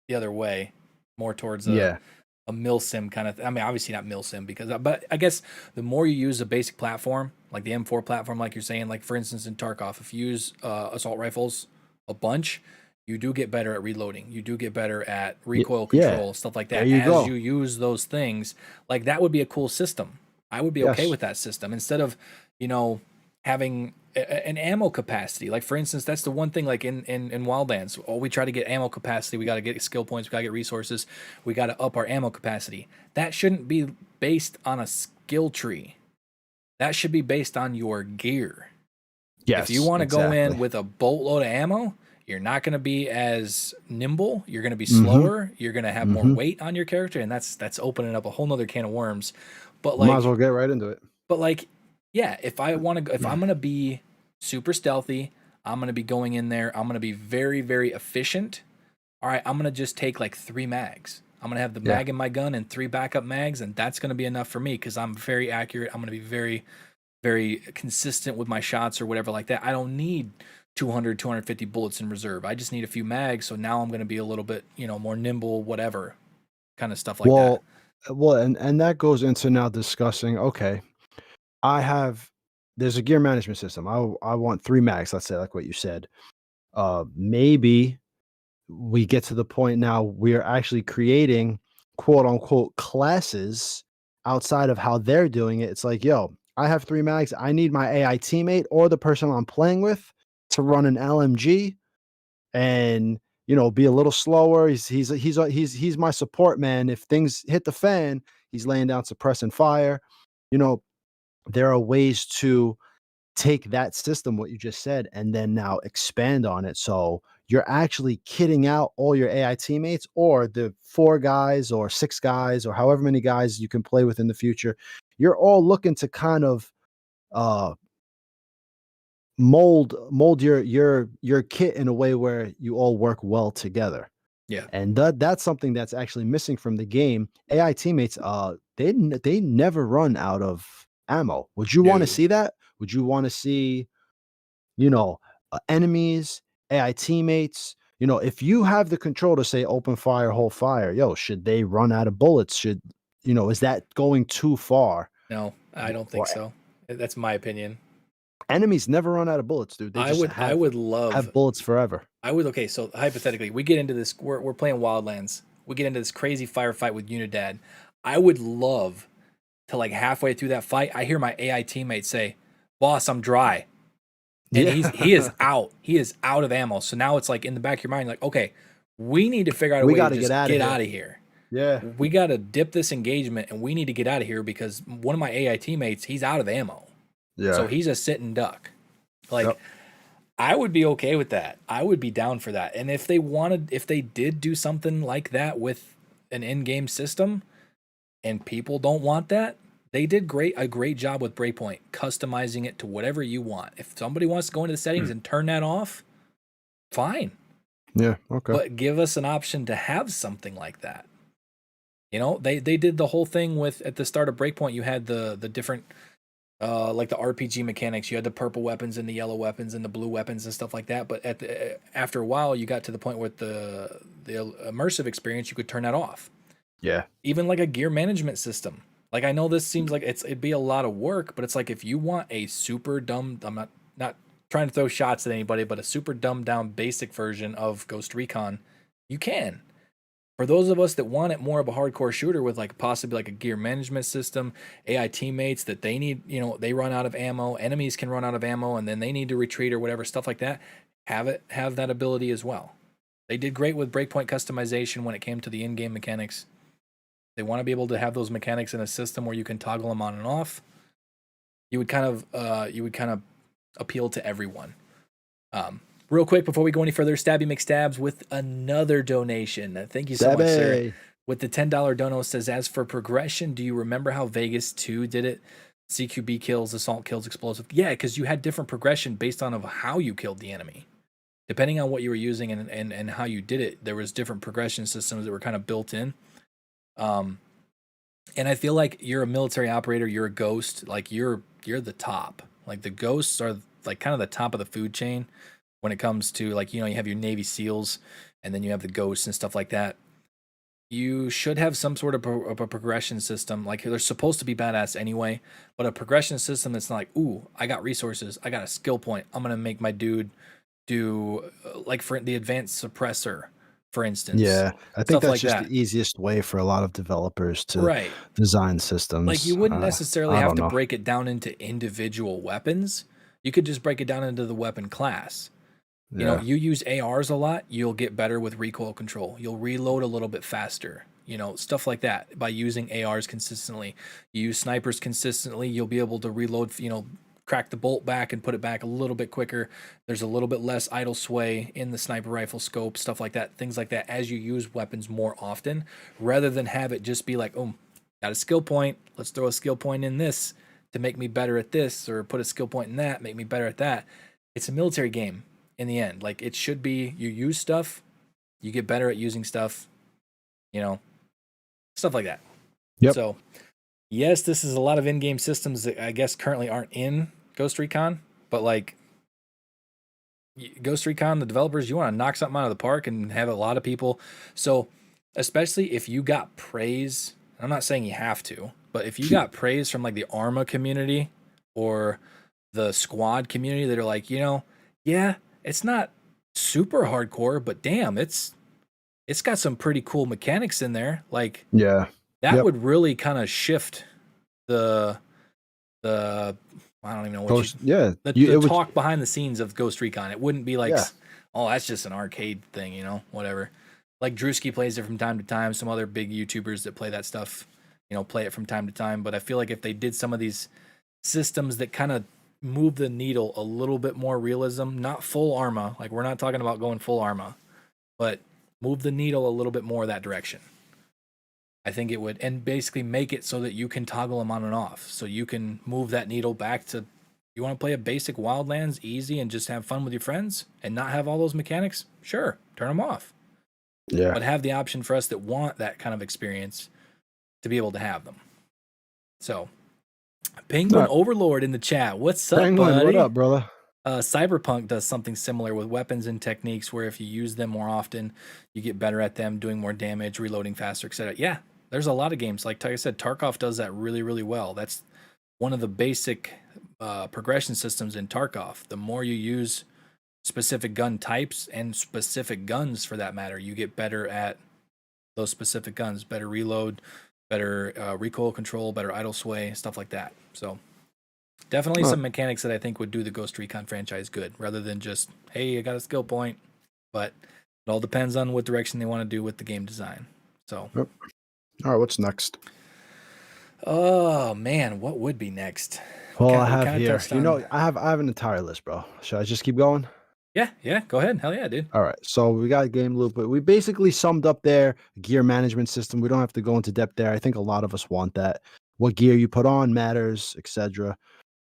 Speaker 1: the other way, more towards
Speaker 2: Yeah,
Speaker 1: a milsim kind of. I mean, obviously not milsim because, but I guess the more you use a basic platform like the M4 platform, like you're saying, like for instance in Tarkov, if you use assault rifles a bunch, you do get better at reloading. You do get better at recoil
Speaker 2: yeah.
Speaker 1: control, stuff like
Speaker 2: There
Speaker 1: that.
Speaker 2: you
Speaker 1: As
Speaker 2: go.
Speaker 1: you use those things, like that would be a cool system. I would be okay
Speaker 2: Yes.
Speaker 1: with that system instead of, you know, having an ammo capacity. Like for instance, that's the one thing. Like in Wildlands, we try to get ammo capacity. We got to get skill points. We got to get resources. We got to up our ammo capacity. That shouldn't be based on a skill tree. That should be based on your gear. If you
Speaker 2: Yes,
Speaker 1: want to go in
Speaker 2: exactly.
Speaker 1: with a boatload of ammo, you're not going to be as nimble. You're going to be
Speaker 2: Mm-hmm.
Speaker 1: slower. You're going to have more
Speaker 2: Mm-hmm.
Speaker 1: weight on your character, and that's opening up a whole nother can of worms. But
Speaker 2: Might as
Speaker 1: like,
Speaker 2: well get right into it.
Speaker 1: but like, yeah, if I'm gonna be super stealthy, I'm gonna be going in there. I'm gonna be very, very efficient. All right, I'm gonna just take like 3 mags. I'm gonna have the
Speaker 2: Yeah.
Speaker 1: mag in my gun and 3 backup mags, and that's gonna be enough for me because I'm very accurate. I'm gonna be very, very consistent with my shots or whatever like that. I don't need 200, 250 bullets in reserve. I just need a few mags. So now I'm gonna be a little bit, more nimble, whatever kind of stuff like that.
Speaker 2: Well, and that goes into now discussing. Okay, I have there's a gear management system. I want 3 max. Let's say, like what you said. Maybe we get to the point now we're actually creating quote unquote classes outside of how they're doing it. It's like, yo, I have 3 mags. I need my AI teammate or the person I'm playing with to run an LMG and be a little slower. He's my support man. If things hit the fan, he's laying down suppressing fire. You know, there are ways to take that system, what you just said, and then now expand on it. So you're actually kitting out all your AI teammates or the 4 guys or 6 guys or however many guys you can play with in the future. You're all looking to kind of uh mold your kit in a way where you all work well together.
Speaker 1: Yeah.
Speaker 2: And that's something that's actually missing from the game. AI teammates, they never run out of ammo. Would you want to
Speaker 1: No.
Speaker 2: see that? Would you want to see, you know, enemies, AI teammates? If you have the control to say open fire, hold fire, yo, should they run out of bullets? Is that going too far?
Speaker 1: No, I don't think
Speaker 2: Or
Speaker 1: so. That's my opinion.
Speaker 2: enemies never run out of bullets, dude. They just
Speaker 1: I would love
Speaker 2: have bullets forever.
Speaker 1: okay, so hypothetically, we get into this we're playing Wildlands. We get into this crazy firefight with Unidad. I would love to like halfway through that fight, I hear my AI teammate say, "Boss, I'm dry." And
Speaker 2: Yeah.
Speaker 1: he is out. He is out of ammo. So now it's like in the back of your mind like, "Okay, we need to figure out a
Speaker 2: We
Speaker 1: way to
Speaker 2: got to get
Speaker 1: just
Speaker 2: out of
Speaker 1: get
Speaker 2: here.
Speaker 1: out of here.
Speaker 2: Yeah.
Speaker 1: We got to dip this engagement and we need to get out of here because one of my AI teammates, he's out of ammo. So
Speaker 2: Yeah.
Speaker 1: he's a sit and duck." Like
Speaker 2: Yep.
Speaker 1: I would be okay with that. I would be down for that. And if they did do something like that with an in-game system and people don't want that, they did a great job with Breakpoint, customizing it to whatever you want. If somebody wants to go into the settings and turn that off, fine.
Speaker 2: Yeah. Okay.
Speaker 1: But give us an option to have something like that. They did the whole thing with at the start of Breakpoint, you had the different like the RPG mechanics. You had the purple weapons and the yellow weapons and the blue weapons and stuff like that. But after a while, you got to the point where the immersive experience, you could turn that off.
Speaker 2: Yeah.
Speaker 1: Even like a gear management system. Like I know this seems like it'd be a lot of work, but it's like if you want a super dumb, I'm not trying to throw shots at anybody, but a super dumbed down basic version of Ghost Recon, you can. For those of us that want it more of a hardcore shooter with like possibly like a gear management system, AI teammates that they need, they run out of ammo, enemies can run out of ammo, and then they need to retreat or whatever, stuff like that, have that ability as well. They did great with Breakpoint customization when it came to the in-game mechanics. They want to be able to have those mechanics in a system where you can toggle them on and off. You would kind of appeal to everyone. Real quick before we go any further, Stabby McStabs with another donation. Thank you so much, sir. With the $10 dono says, as for progression, do you remember how Vegas 2 did it? CQB kills, assault kills, explosive. Yeah, because you had different progression based on of how you killed the enemy. Depending on what you were using and how you did it, there was different progression systems that were kind of built in. And I feel like you're a military operator, you're a ghost, like you're the top. Like the ghosts are like kind of the top of the food chain when it comes to like, you have your Navy SEALs and then you have the ghosts and stuff like that. You should have some sort of a progression system. Like they're supposed to be badass anyway, but a progression system that's not like, ooh, I got resources, I got a skill point, I'm gonna make my dude do like for the advanced suppressor, for instance.
Speaker 2: Yeah, I think that's like just the easiest way for a lot of developers to design systems.
Speaker 1: Like you wouldn't necessarily have to break it down into individual weapons. You could just break it down into the weapon class. You use ARs a lot, you'll get better with recoil control. You'll reload a little bit faster. Stuff like that by using ARs consistently. You use snipers consistently, you'll be able to reload, crack the bolt back and put it back a little bit quicker. There's a little bit less idle sway in the sniper rifle scope, stuff like that, things like that, as you use weapons more often, rather than have it just be like, oh, got a skill point, let's throw a skill point in this to make me better at this, or put a skill point in that, make me better at that. It's a military game in the end. Like it should be, you use stuff, you get better at using stuff, stuff like that. Yep. So yes, this is a lot of in-game systems that I guess currently aren't in Ghost Recon, but like Ghost Recon, the developers, you want to knock something out of the park and have a lot of people. So especially if you got praise, I'm not saying you have to, but if you got praise from like the Arma community or the squad community that are like, yeah, it's not super hardcore, but damn, it's got some pretty cool mechanics in there. Like, yeah, that would really kind of shift the I don't even know what the talk behind the scenes of Ghost Recon. It wouldn't be like, oh, that's just an arcade thing, whatever. Like Drewski plays it from time to time. Some other big YouTubers that play that stuff, play it from time to time. But I feel like if they did some of these systems that kind of move the needle a little bit more realism, not full Arma, like we're not talking about going full Arma, but move the needle a little bit more that direction. I think it would, and basically make it so that you can toggle them on and off. So you can move that needle back to, you want to play a basic Wildlands easy and just have fun with your friends and not have all those mechanics? Sure, turn them off. Yeah. But have the option for us that want that kind of experience to be able to have them. So, Penguin Overlord in the chat. What's up,
Speaker 2: Penguin,
Speaker 1: buddy?
Speaker 2: what up, brother?
Speaker 1: Cyberpunk does something similar with weapons and techniques where if you use them more often, you get better at them, doing more damage, reloading faster, etc. Yeah, there's a lot of games. Like I said, Tarkov does that really, really well. That's one of the basic progression systems in Tarkov. The more you use specific gun types and specific guns for that matter, you get better at those specific guns, better reload, better recoil control, better idle sway, stuff like that. So definitely some mechanics that I think would do the Ghost Recon franchise good, rather than just, hey, I got a skill point. But it all depends on what direction they want to do with the game design. So,
Speaker 2: all right, what's next?
Speaker 1: Oh man, what would be next?
Speaker 2: Well, I have here. I have an entire list, bro. Should I just keep going?
Speaker 1: Yeah, go ahead. Hell yeah, dude.
Speaker 2: All right, so we got game loop, but we basically summed up their gear management system. We don't have to go into depth there. I think a lot of us want that. What gear you put on matters, etc.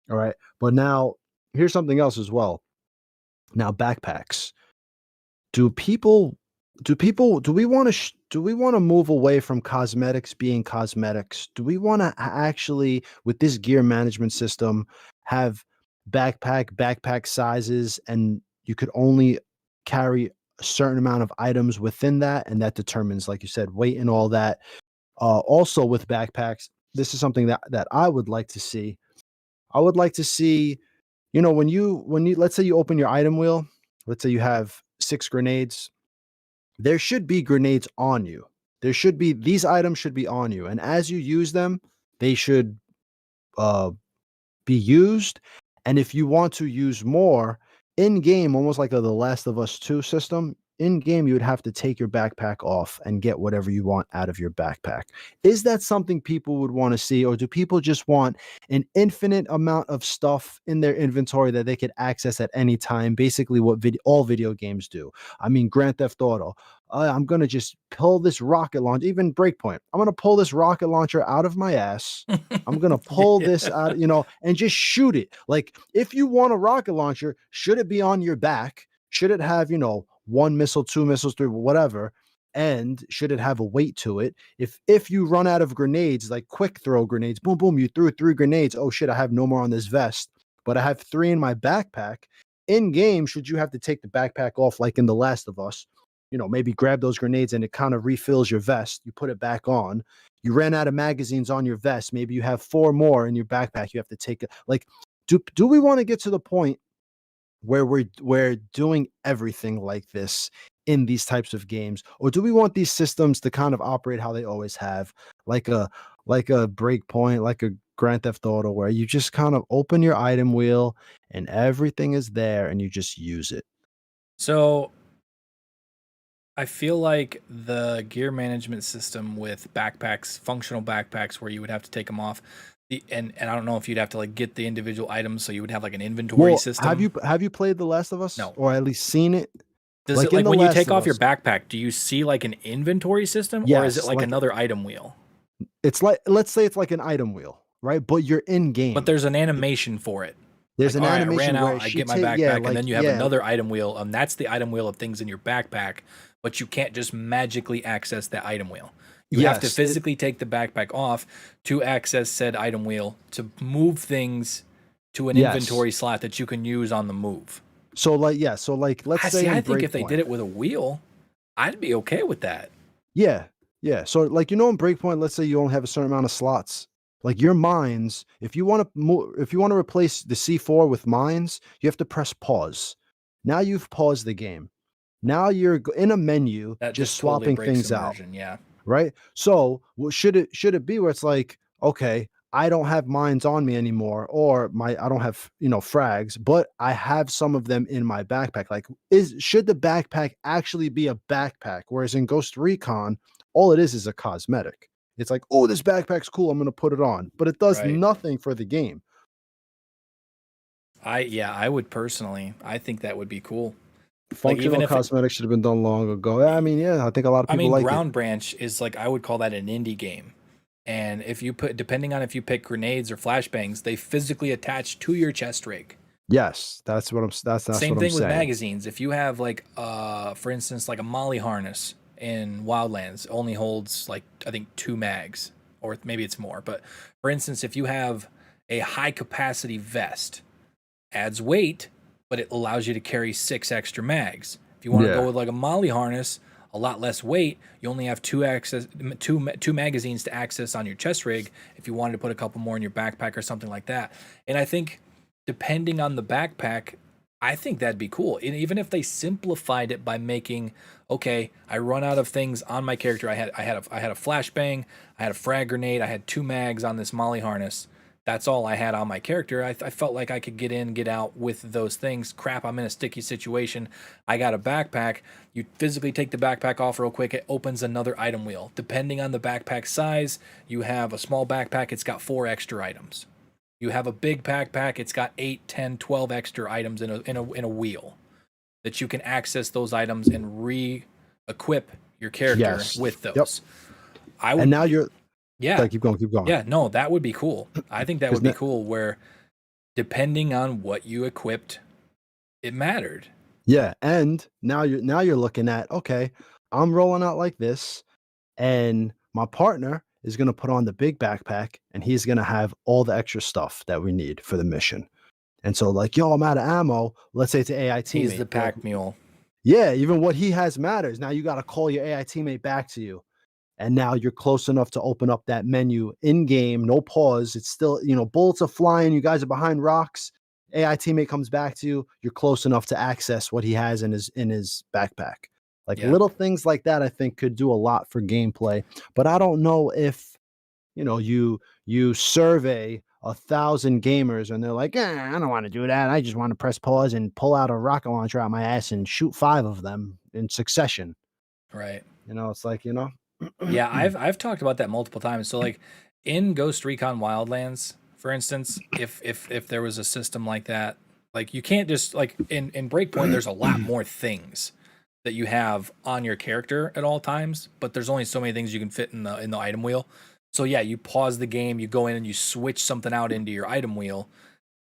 Speaker 2: All right, but now here's something else as well. Now, backpacks. Do people do we want to move away from cosmetics being cosmetics? Do we want to actually, with this gear management system, have backpack sizes, and you could only carry a certain amount of items within that, and that determines, like you said, weight and all that. Also with backpacks, this is something that I would like to see. I would like to see, when you let's say you open your item wheel, let's say you have 6 grenades, there should be grenades on you. These items should be on you, and as you use them, they should uh be used. And if you want to use more in game, almost like a The Last of Us 2 system, in game, you would have to take your backpack off and get whatever you want out of your backpack. Is that something people would want to see, or do people just want an infinite amount of stuff in their inventory that they could access at any time? Basically, what all video games do. I mean, Grand Theft Auto. I'm gonna just pull this rocket launcher, even Breakpoint. I'm gonna pull this rocket launcher out of my ass. I'm gonna pull this out, and just shoot it. Like, if you want a rocket launcher, should it be on your back? Should it have, 1 missile, 2 missiles, 3, whatever? And should it have a weight to it? If you run out of grenades, like quick throw grenades, boom, boom, you threw 3 grenades. Oh shit, I have no more on this vest, but I have 3 in my backpack. In game, should you have to take the backpack off, like in The Last of Us? Maybe grab those grenades and it kind of refills your vest. You put it back on. You ran out of magazines on your vest. Maybe you have 4 more in your backpack. You have to take it. Like, do we want to get to the point where we're doing everything like this in these types of games, or do we want these systems to kind of operate how they always have, like a Breakpoint, like a Grand Theft Auto, where you just kind of open your item wheel and everything is there and you just use it?
Speaker 1: So I feel like the gear management system with backpacks, functional backpacks, where you would have to take them off, and I don't know if you'd have to like get the individual items, so you would have like an inventory system.
Speaker 2: Have you played The Last of Us?
Speaker 1: No,
Speaker 2: or at least seen it?
Speaker 1: Does it, like when you take off your backpack, do you see like an inventory system, or is it like another item wheel?
Speaker 2: It's like, let's say it's like an item wheel, right? But you're in game.
Speaker 1: But there's an animation for it.
Speaker 2: There's
Speaker 1: like,
Speaker 2: an animation
Speaker 1: I ran
Speaker 2: where
Speaker 1: out, I get my backpack, and then you have another item wheel, and that's the item wheel of things in your backpack. But you can't just magically access that item wheel. You have to physically take the backpack off to access said item wheel to move things to an inventory slot that you can use on the move.
Speaker 2: So let's say
Speaker 1: I think if they did it with a wheel, I'd be okay with that.
Speaker 2: Yeah. So in Breakpoint, let's say you only have a certain amount of slots. Like your mines, if you want to replace the C4 with mines, you have to press pause. Now you've paused the game. Now you're in a menu, that just swapping totally things immersion, out.
Speaker 1: Yeah.
Speaker 2: Right. So should it be where it's like, okay, I don't have mines on me anymore, or I don't have, frags, but I have some of them in my backpack. Like, should the backpack actually be a backpack? Whereas in Ghost Recon, all it is a cosmetic. It's like, oh, this backpack's cool, I'm going to put it on, but it does nothing for the game.
Speaker 1: I would personally, I think that would be cool.
Speaker 2: Functional cosmetics should have been done long ago. I mean, I think a lot of people like it.
Speaker 1: Ground Branch is like, I would call that an indie game. And if you depending on if you pick grenades or flashbangs, they physically attach to your chest rig.
Speaker 2: Yes, that's what I'm. That's
Speaker 1: same
Speaker 2: thing
Speaker 1: with magazines. If you have like, for instance, like a molly harness in Wildlands, only holds like I think 2 mags, or maybe it's more. But for instance, if you have a high capacity vest, adds weight, but it allows you to carry 6 extra mags. If you want to go with like a molly harness, a lot less weight, you only have 2 magazines to access on your chest rig if you wanted to put a couple more in your backpack or something like that. And I think depending on the backpack, I think that'd be cool. And even if they simplified it by making, okay, I run out of things on my character. I had a flashbang, I had a frag grenade, I had 2 mags on this molly harness. That's all I had on my character. I felt like I could get in, get out with those things. Crap, I'm in a sticky situation. I got a backpack. You physically take the backpack off real quick. It opens another item wheel. Depending on the backpack size, you have a small backpack, it's got 4 extra items. You have a big backpack, it's got 8, 10, 12 extra items in a wheel that you can access those items and re-equip your character with those.
Speaker 2: And now you're... Yeah. Keep going.
Speaker 1: Yeah, no, that would be cool. I think that would be cool where depending on what you equipped, it mattered.
Speaker 2: Yeah, and now you're looking at, okay, I'm rolling out like this, and my partner is going to put on the big backpack, and he's going to have all the extra stuff that we need for the mission. And so, like, yo, I'm out of ammo. Let's say it's an AI teammate.
Speaker 1: He's the pack mule.
Speaker 2: Yeah, even what he has matters. Now you got to call your AI teammate back to you. And now you're close enough to open up that menu in game, no pause. It's still, bullets are flying. You guys are behind rocks. AI teammate comes back to you. You're close enough to access what he has in his backpack. Like little things like that, I think could do a lot for gameplay. But I don't know if, you survey 1,000 gamers and they're like, I don't want to do that. I just want to press pause and pull out a rocket launcher out my ass and shoot 5 of them in succession.
Speaker 1: Right.
Speaker 2: It's like,
Speaker 1: Yeah, I've talked about that multiple times. So like in Ghost Recon Wildlands, for instance, if there was a system like that, like you can't just like in Breakpoint, there's a lot more things that you have on your character at all times, but there's only so many things you can fit in the item wheel. So yeah, you pause the game, you go in and you switch something out into your item wheel.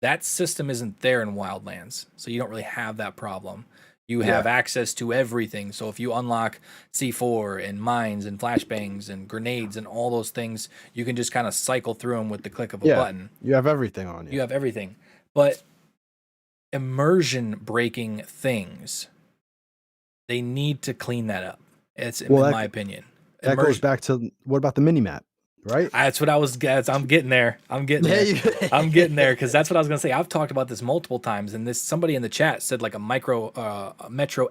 Speaker 1: That system isn't there in Wildlands, so you don't really have that problem. You have access to everything. So if you unlock C4 and mines and flashbangs and grenades and all those things, you can just kind of cycle through them with the click of a button.
Speaker 2: You have everything on you.
Speaker 1: You have everything. But immersion breaking things, they need to clean that up. It's in my opinion.
Speaker 2: That goes back to, what about the mini-map? Right.
Speaker 1: That's what I was. I'm getting there. I'm getting there because that's what I was gonna say. I've talked about this multiple times, and somebody in the chat said like a Metro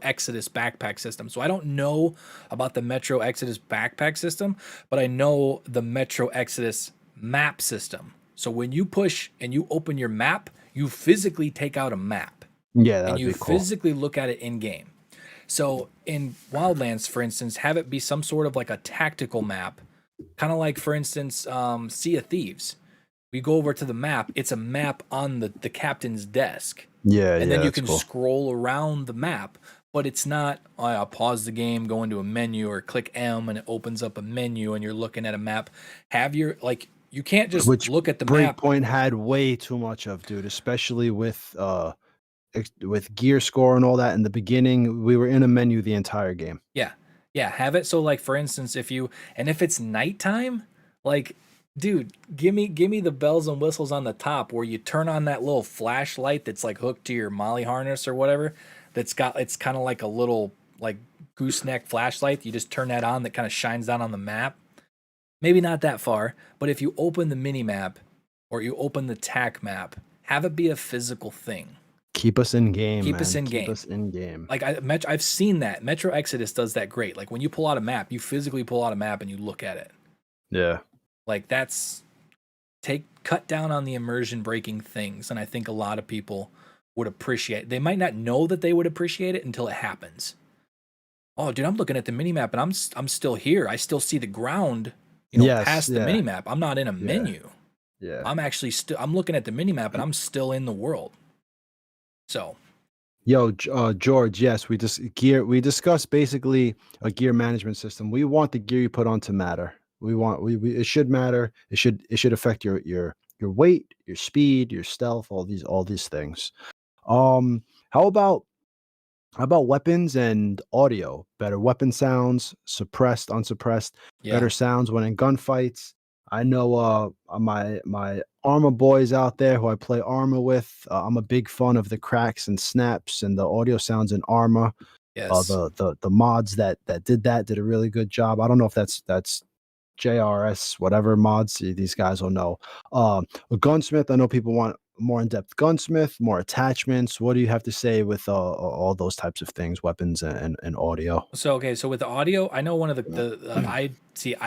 Speaker 1: Exodus backpack system. So I don't know about the Metro Exodus backpack system, but I know the Metro Exodus map system. So when you push and you open your map, you physically take out a map.
Speaker 2: Yeah,
Speaker 1: and you physically look at it in game. So in Wildlands, for instance, have it be some sort of like a tactical map. Kind of like, for instance, Sea of Thieves. We go over to the map. It's a map on the captain's desk.
Speaker 2: Yeah,
Speaker 1: and then you can scroll around the map, but it's not, I'll pause the game, go into a menu, or click M, and it opens up a menu, and you're looking at a map. You can't just look at the map.
Speaker 2: Breakpoint had way too much of, dude, especially with gear score and all that. In the beginning, we were in a menu the entire game.
Speaker 1: Yeah, have it so like for instance, if it's nighttime, like dude, give me the bells and whistles on the top where you turn on that little flashlight that's like hooked to your molly harness or whatever. It's kind of like a little like gooseneck flashlight. You just turn that on that kind of shines down on the map. Maybe not that far, but if you open the mini map or you open the tac map, have it be a physical thing.
Speaker 2: Keep us in game.
Speaker 1: Keep us in game. Like I've seen that. Metro Exodus does that great. Like when you pull out a map, you physically pull out a map and you look at it.
Speaker 2: Yeah.
Speaker 1: Like cut down on the immersion breaking things, and I think a lot of people would appreciate. They might not know that they would appreciate it until it happens. Oh, dude, I'm looking at the minimap and I'm still here. I still see the ground, past the minimap. I'm not in a menu.
Speaker 2: Yeah.
Speaker 1: I'm actually I'm looking at the minimap and I'm still in the world. So,
Speaker 2: George, yes, we discussed basically a gear management system. We want the gear you put on to matter. It should matter. It should affect your weight, your speed, your stealth, all these things. How about weapons and audio? Better weapon sounds, suppressed, unsuppressed, better sounds when in gunfights. I know my Arma boys out there who I play Arma with. I'm a big fan of the cracks and snaps and the audio sounds in Arma.
Speaker 1: Yes.
Speaker 2: The mods that did a really good job. I don't know if that's JRS, whatever mods, these guys will know. A gunsmith, I know people want more in-depth gunsmith, more attachments. What do you have to say with all those types of things, weapons and audio?
Speaker 1: So with the audio, I know one of I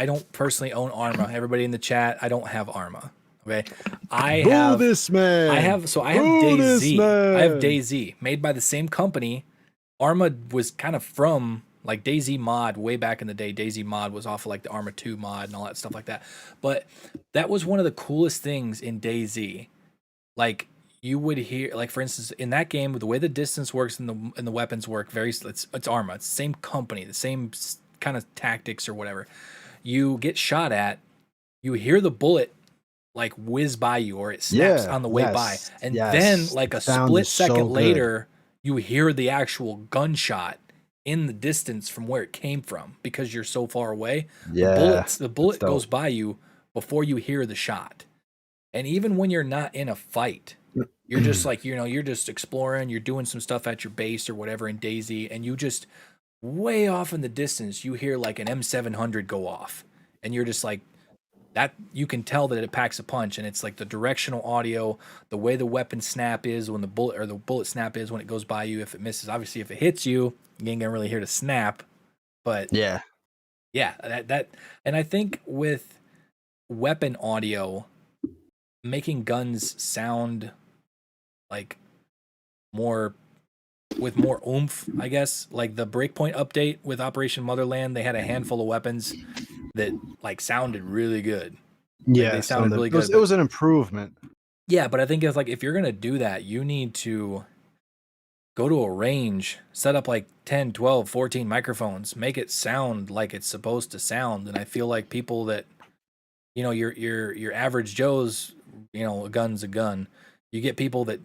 Speaker 1: don't personally own Arma. Everybody in the chat, I don't have Arma. Okay, I have DayZ. I have DayZ, made by the same company. Arma was kind of from like DayZ mod way back in the day. DayZ mod was off of like the Arma 2 mod and all that stuff like that. But that was one of the coolest things in DayZ. Like you would hear, like for instance, in that game, the way the distance works and the weapons work, it's Arma. It's the same company, the same kind of tactics or whatever. You get shot at, you hear the bullet like whiz by you, or it snaps on the way by, and then like a split second later, you hear the actual gunshot, in the distance from where it came from because you're so far away.
Speaker 2: Yeah,
Speaker 1: The
Speaker 2: that's
Speaker 1: bullet goes
Speaker 2: dope.
Speaker 1: by you before you hear the shot. And even when you're not in a fight, you're just like, you're just exploring, you're doing some stuff at your base or whatever in DayZ, and you just way off in the distance, you hear like an M700 go off. And you're just like, that you can tell that it packs a punch, and it's like the directional audio, the way the weapon snap is when the bullet snap is when it goes by you. If it misses, obviously if it hits you, you ain't gonna really hear the snap. But
Speaker 2: Yeah.
Speaker 1: yeah, and I think with weapon audio, making guns sound like more with more oomph, I guess. Like the Breakpoint update with Operation Motherland, they had a handful of weapons that like sounded really good. They
Speaker 2: Yeah,
Speaker 1: sounded really
Speaker 2: it was
Speaker 1: good,
Speaker 2: it
Speaker 1: but
Speaker 2: was an improvement.
Speaker 1: yeah, but I think it's like if you're gonna do that, you need to go to a range, set up like 10, 12, 14 microphones, make it sound like it's supposed to sound. And I feel like people that, your average Joe's, a gun's a gun. You get people that,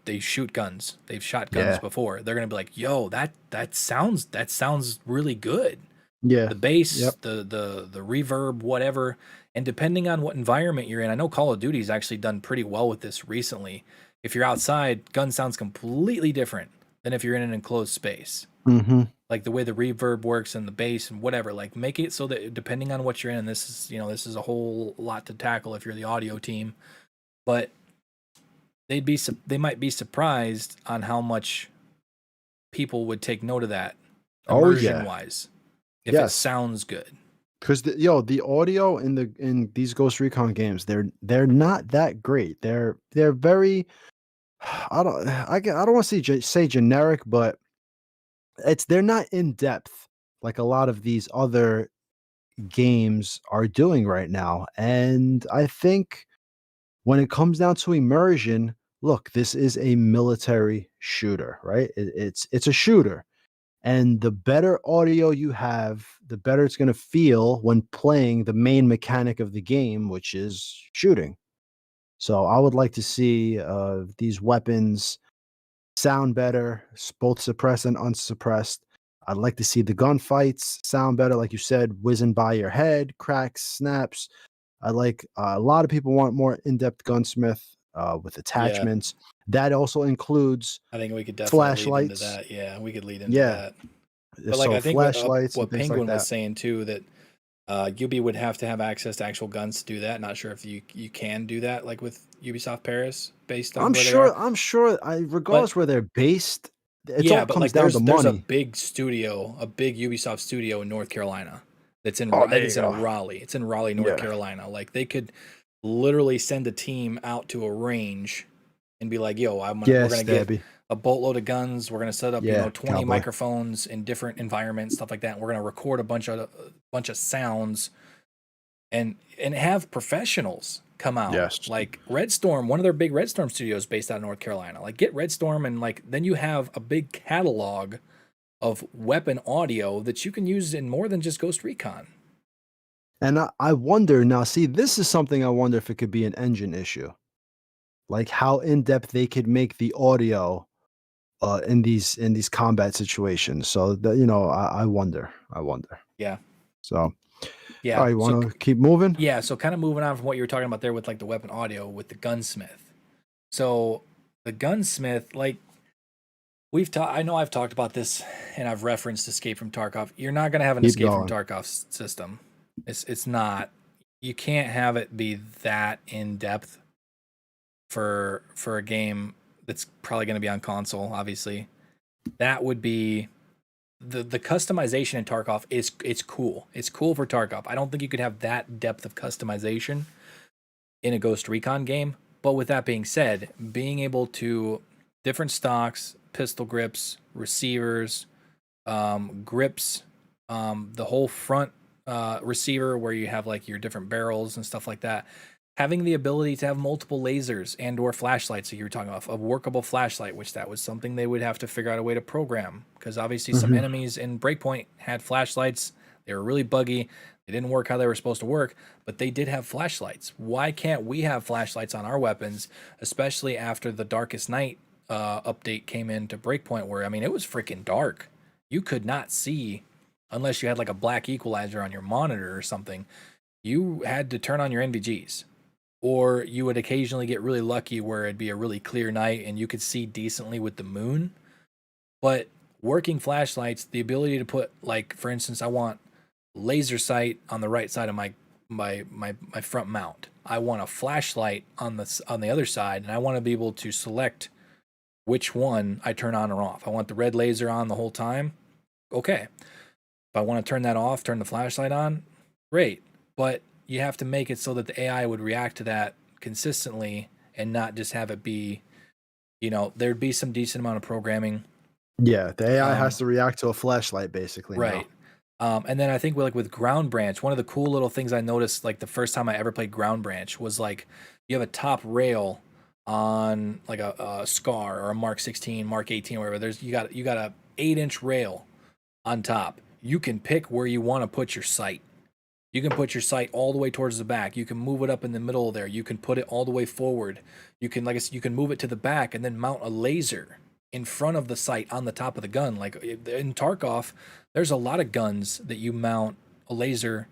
Speaker 1: they shoot guns. They've shot guns
Speaker 2: Yeah.
Speaker 1: before. They're gonna be like, yo, that sounds really good.
Speaker 2: Yeah.
Speaker 1: The bass,
Speaker 2: Yep.
Speaker 1: the reverb, whatever. And depending on what environment you're in, I know Call of Duty's actually done pretty well with this recently. If you're outside, gun sounds completely different than if you're in an enclosed space.
Speaker 2: Mm-hmm.
Speaker 1: Like the way the reverb works and the bass and whatever. Like make it so that depending on what you're in, and this is a whole lot to tackle if you're the audio team, but they might be surprised on how much people would take note of that
Speaker 2: Oh
Speaker 1: immersion
Speaker 2: yeah.
Speaker 1: wise if it
Speaker 2: Yes.
Speaker 1: sounds good.
Speaker 2: Because the audio in these Ghost Recon games, they're not that great. They're very I don't want to say generic, but they're not in depth like a lot of these other games are doing right now. And I think when it comes down to immersion, look, this is a military shooter, right? It's a shooter. And the better audio you have, the better it's going to feel when playing the main mechanic of the game, which is shooting. So I would like to see these weapons sound better, both suppressed and unsuppressed. I'd like to see the gunfights sound better, like you said, whizzing by your head, cracks, snaps. I like a lot of people want more in-depth gunsmith with
Speaker 1: Yeah.
Speaker 2: attachments. That also includes
Speaker 1: I think we could definitely lead into
Speaker 2: flashlights.
Speaker 1: that. Yeah, we could lead into
Speaker 2: Yeah,
Speaker 1: that. But like
Speaker 2: so
Speaker 1: I think
Speaker 2: flashlights and
Speaker 1: what
Speaker 2: things like
Speaker 1: Penguin was
Speaker 2: that.
Speaker 1: saying too, that Ubi would have to have access to actual guns to do that. Not sure if you can do that like with Ubisoft Paris based on
Speaker 2: I'm
Speaker 1: where they are.
Speaker 2: sure. I'm sure.
Speaker 1: But
Speaker 2: Regardless where they're based, it's
Speaker 1: yeah,
Speaker 2: all
Speaker 1: but
Speaker 2: comes
Speaker 1: like
Speaker 2: down to
Speaker 1: there's a
Speaker 2: money.
Speaker 1: big studio, a big Ubisoft studio in North Carolina.
Speaker 2: Oh,
Speaker 1: I
Speaker 2: there
Speaker 1: think
Speaker 2: you
Speaker 1: it's in
Speaker 2: go.
Speaker 1: Raleigh. It's in Raleigh, North
Speaker 2: Yeah.
Speaker 1: Carolina. Like they could literally send a team out to a range and be like, "Yo,
Speaker 2: Yeah,
Speaker 1: we're gonna get
Speaker 2: Stabby.
Speaker 1: a boatload of guns. We're gonna set up,
Speaker 2: Yeah,
Speaker 1: 20
Speaker 2: cowboy.
Speaker 1: microphones in different environments, stuff like that. And we're gonna record a bunch of sounds and have professionals come out.
Speaker 2: Yes.
Speaker 1: Like Red Storm, one of their big Red Storm studios based out of North Carolina. Like get Red Storm and like then you have a big catalog of weapon audio that you can use in more than just Ghost Recon.
Speaker 2: And I wonder now. See, this is something I wonder if it could be an engine issue, like how in depth they could make the audio in these combat situations. So I wonder. I wonder.
Speaker 1: Yeah.
Speaker 2: So, all
Speaker 1: Yeah.
Speaker 2: right, you
Speaker 1: So
Speaker 2: want to keep moving?
Speaker 1: yeah, so kind of moving on from what you were talking about there with like the weapon audio with the gunsmith. So the gunsmith, like I know I've talked about this and I've referenced Escape from Tarkov. You're not going to have an
Speaker 2: Keep
Speaker 1: Escape from
Speaker 2: going.
Speaker 1: Tarkov system. It's not. You can't have it be that in depth for a game that's probably going to be on console, obviously. That would be the customization in Tarkov it's cool. It's cool for Tarkov. I don't think you could have that depth of customization in a Ghost Recon game. But with that being said, being able to different stocks, pistol grips, receivers, grips, the whole front receiver where you have like your different barrels and stuff like that. Having the ability to have multiple lasers and or flashlights that you were talking about, a workable flashlight, which that was something they would have to figure out a way to program. Because obviously some enemies in Breakpoint had flashlights. They were really buggy. They didn't work how they were supposed to work, but they did have flashlights. Why can't we have flashlights on our weapons, especially after the Darkest Night update came into Breakpoint where, I mean, it was freaking dark you could not see unless you had like a black equalizer on your monitor or something. You had to turn on your NVGs, or you would occasionally get really lucky where it'd be a really clear night and you could see decently with the moon. But working flashlights, the ability to put, like, for instance, I want laser sight on the right side of my front mount. I want a flashlight on the other side, and I want to be able to select which one I turn on or off. I want the red laser on the whole time. Okay. If I want to turn that off, turn the flashlight on, great. But you have to make it so that the AI would react to that consistently and not just have it be, there'd be some decent amount of programming.
Speaker 2: Yeah, the AI has to react to a flashlight, basically.
Speaker 1: Right. And then I think with Ground Branch, one of the cool little things I noticed, like the first time I ever played Ground Branch, was like you have a top rail on like a Scar or a Mark 16, Mark 18, whatever. You got a 8-inch rail on top. You can pick where you want to put your sight. You can put your sight all the way towards the back. You can move it up in the middle there. You can put it all the way forward. You can, like I said, you can move it to the back and then mount a laser in front of the sight on the top of the gun. Like in Tarkov, there's a lot of guns that you mount a laser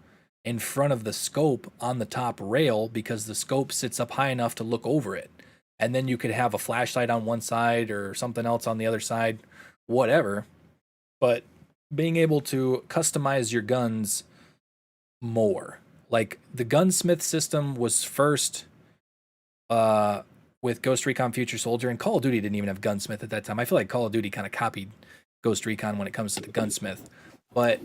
Speaker 1: in front of the scope on the top rail because the scope sits up high enough to look over it. And then you could have a flashlight on one side or something else on the other side, whatever. But being able to customize your guns more. Like the gunsmith system was first with Ghost Recon Future Soldier, and Call of Duty didn't even have gunsmith at that time. I feel like Call of Duty kind of copied Ghost Recon when it comes to the gunsmith. But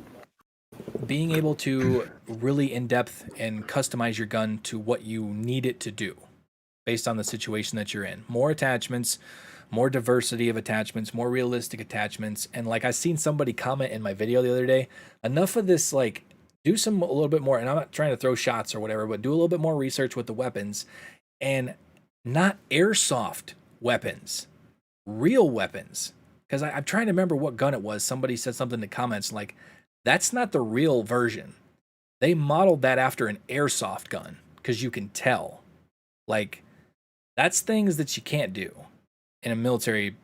Speaker 1: being able to really in-depth and customize your gun to what you need it to do based on the situation that you're in. More attachments, more diversity of attachments, more realistic attachments. And like I seen somebody comment in my video the other day, enough of this, like, do a little bit more, and I'm not trying to throw shots or whatever, but do a little bit more research with the weapons, and not airsoft weapons, real weapons. Because I'm trying to remember what gun it was. Somebody said something in the comments like, that's not the real version. They modeled that after an airsoft gun, because you can tell. Like, that's things that you can't do in a military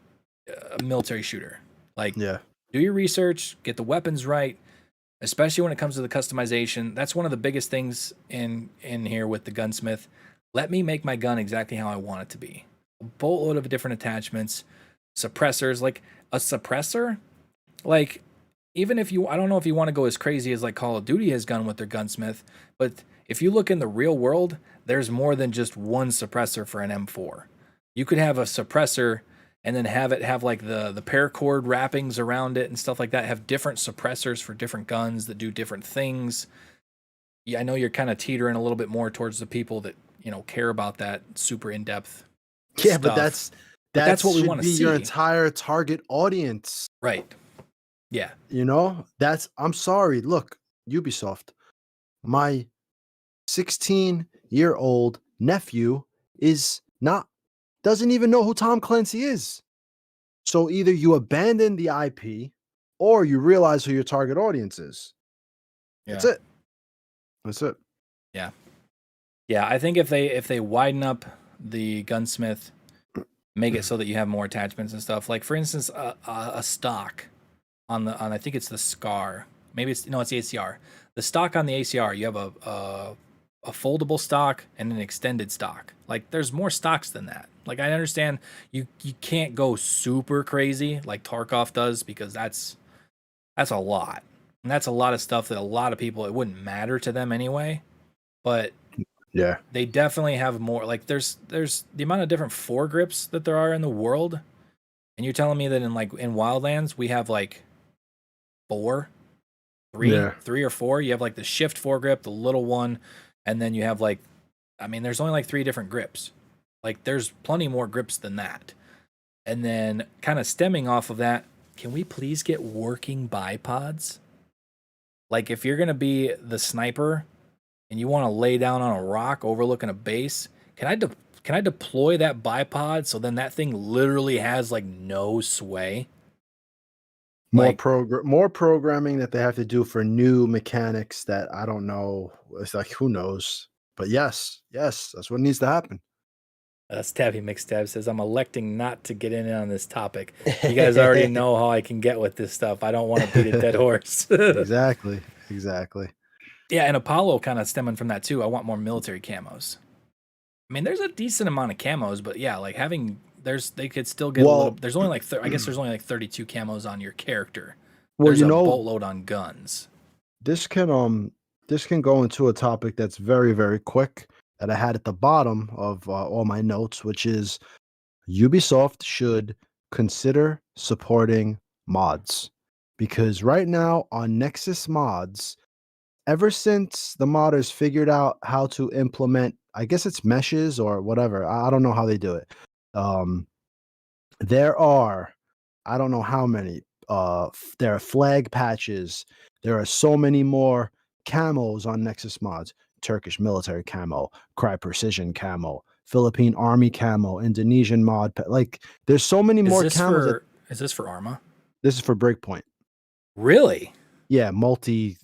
Speaker 1: shooter. Like,
Speaker 2: yeah.
Speaker 1: Do your research, get the weapons right, especially when it comes to the customization. That's one of the biggest things in here with the gunsmith. Let me make my gun exactly how I want it to be. A boatload of different attachments, suppressors. Like a suppressor, like even if I don't know if you want to go as crazy as like Call of Duty has gone with their gunsmith, but if you look in the real world, there's more than just one suppressor for an M4. You could have a suppressor and then have it have like the paracord wrappings around it and stuff like that, have different suppressors for different guns that do different things. Yeah, I know you're kind of teetering a little bit more towards the people that, care about that super in-depth
Speaker 2: stuff.
Speaker 1: But that's what we want to see.
Speaker 2: Your entire target audience.
Speaker 1: Right. Yeah.
Speaker 2: I'm sorry. Look, Ubisoft, my 16-year-old nephew doesn't even know who Tom Clancy is. So either you abandon the IP or you realize who your target audience is. Yeah. That's it.
Speaker 1: Yeah. Yeah, I think if they widen up the gunsmith, make it so that you have more attachments and stuff. Like for instance, a stock on I think it's the Scar. Maybe it's the ACR. The stock on the ACR, you have a foldable stock and an extended stock. Like there's more stocks than that. Like I understand you can't go super crazy like Tarkov does, because that's a lot. And that's a lot of stuff that a lot of people, it wouldn't matter to them anyway. But
Speaker 2: yeah,
Speaker 1: they definitely have more. Like there's the amount of different foregrips that there are in the world. And you're telling me that in Wildlands we have like three or four. You have like the shift foregrip, the little one, and then you have there's only like 3 different grips. Like there's plenty more grips than that. And then kind of stemming off of that, can we please get working bipods? Like if you're going to be the sniper and you want to lay down on a rock overlooking a base, can I deploy that bipod so then that thing literally has like no sway?
Speaker 2: More programming that they have to do for new mechanics that I don't know. It's like, who knows? But yes, that's what needs to happen.
Speaker 1: Stabby McStab says, I'm electing not to get in on this topic. You guys already know how I can get with this stuff. I don't want to beat a dead horse.
Speaker 2: Exactly.
Speaker 1: Yeah, and Apollo kind of stemming from that too. I want more military camos. I mean, there's a decent amount of camos, but yeah, like they could still get a little. There's only like I guess there's only like 32 camos on your character.
Speaker 2: Well,
Speaker 1: there's a boatload on guns.
Speaker 2: This can go into a topic that's very, very quick that I had at the bottom of all my notes, which is Ubisoft should consider supporting mods, because right now on Nexus mods, ever since the modders figured out how to implement, I guess it's meshes or whatever, I don't know how they do it. There are, I don't know how many, there are flag patches. There are so many more camos on Nexus mods. Turkish military camo, Cry Precision camo, Philippine Army camo, Indonesian mod. Like, there's so many more camos.
Speaker 1: Is this for Arma?
Speaker 2: This is for Breakpoint.
Speaker 1: Really?
Speaker 2: Yeah, multi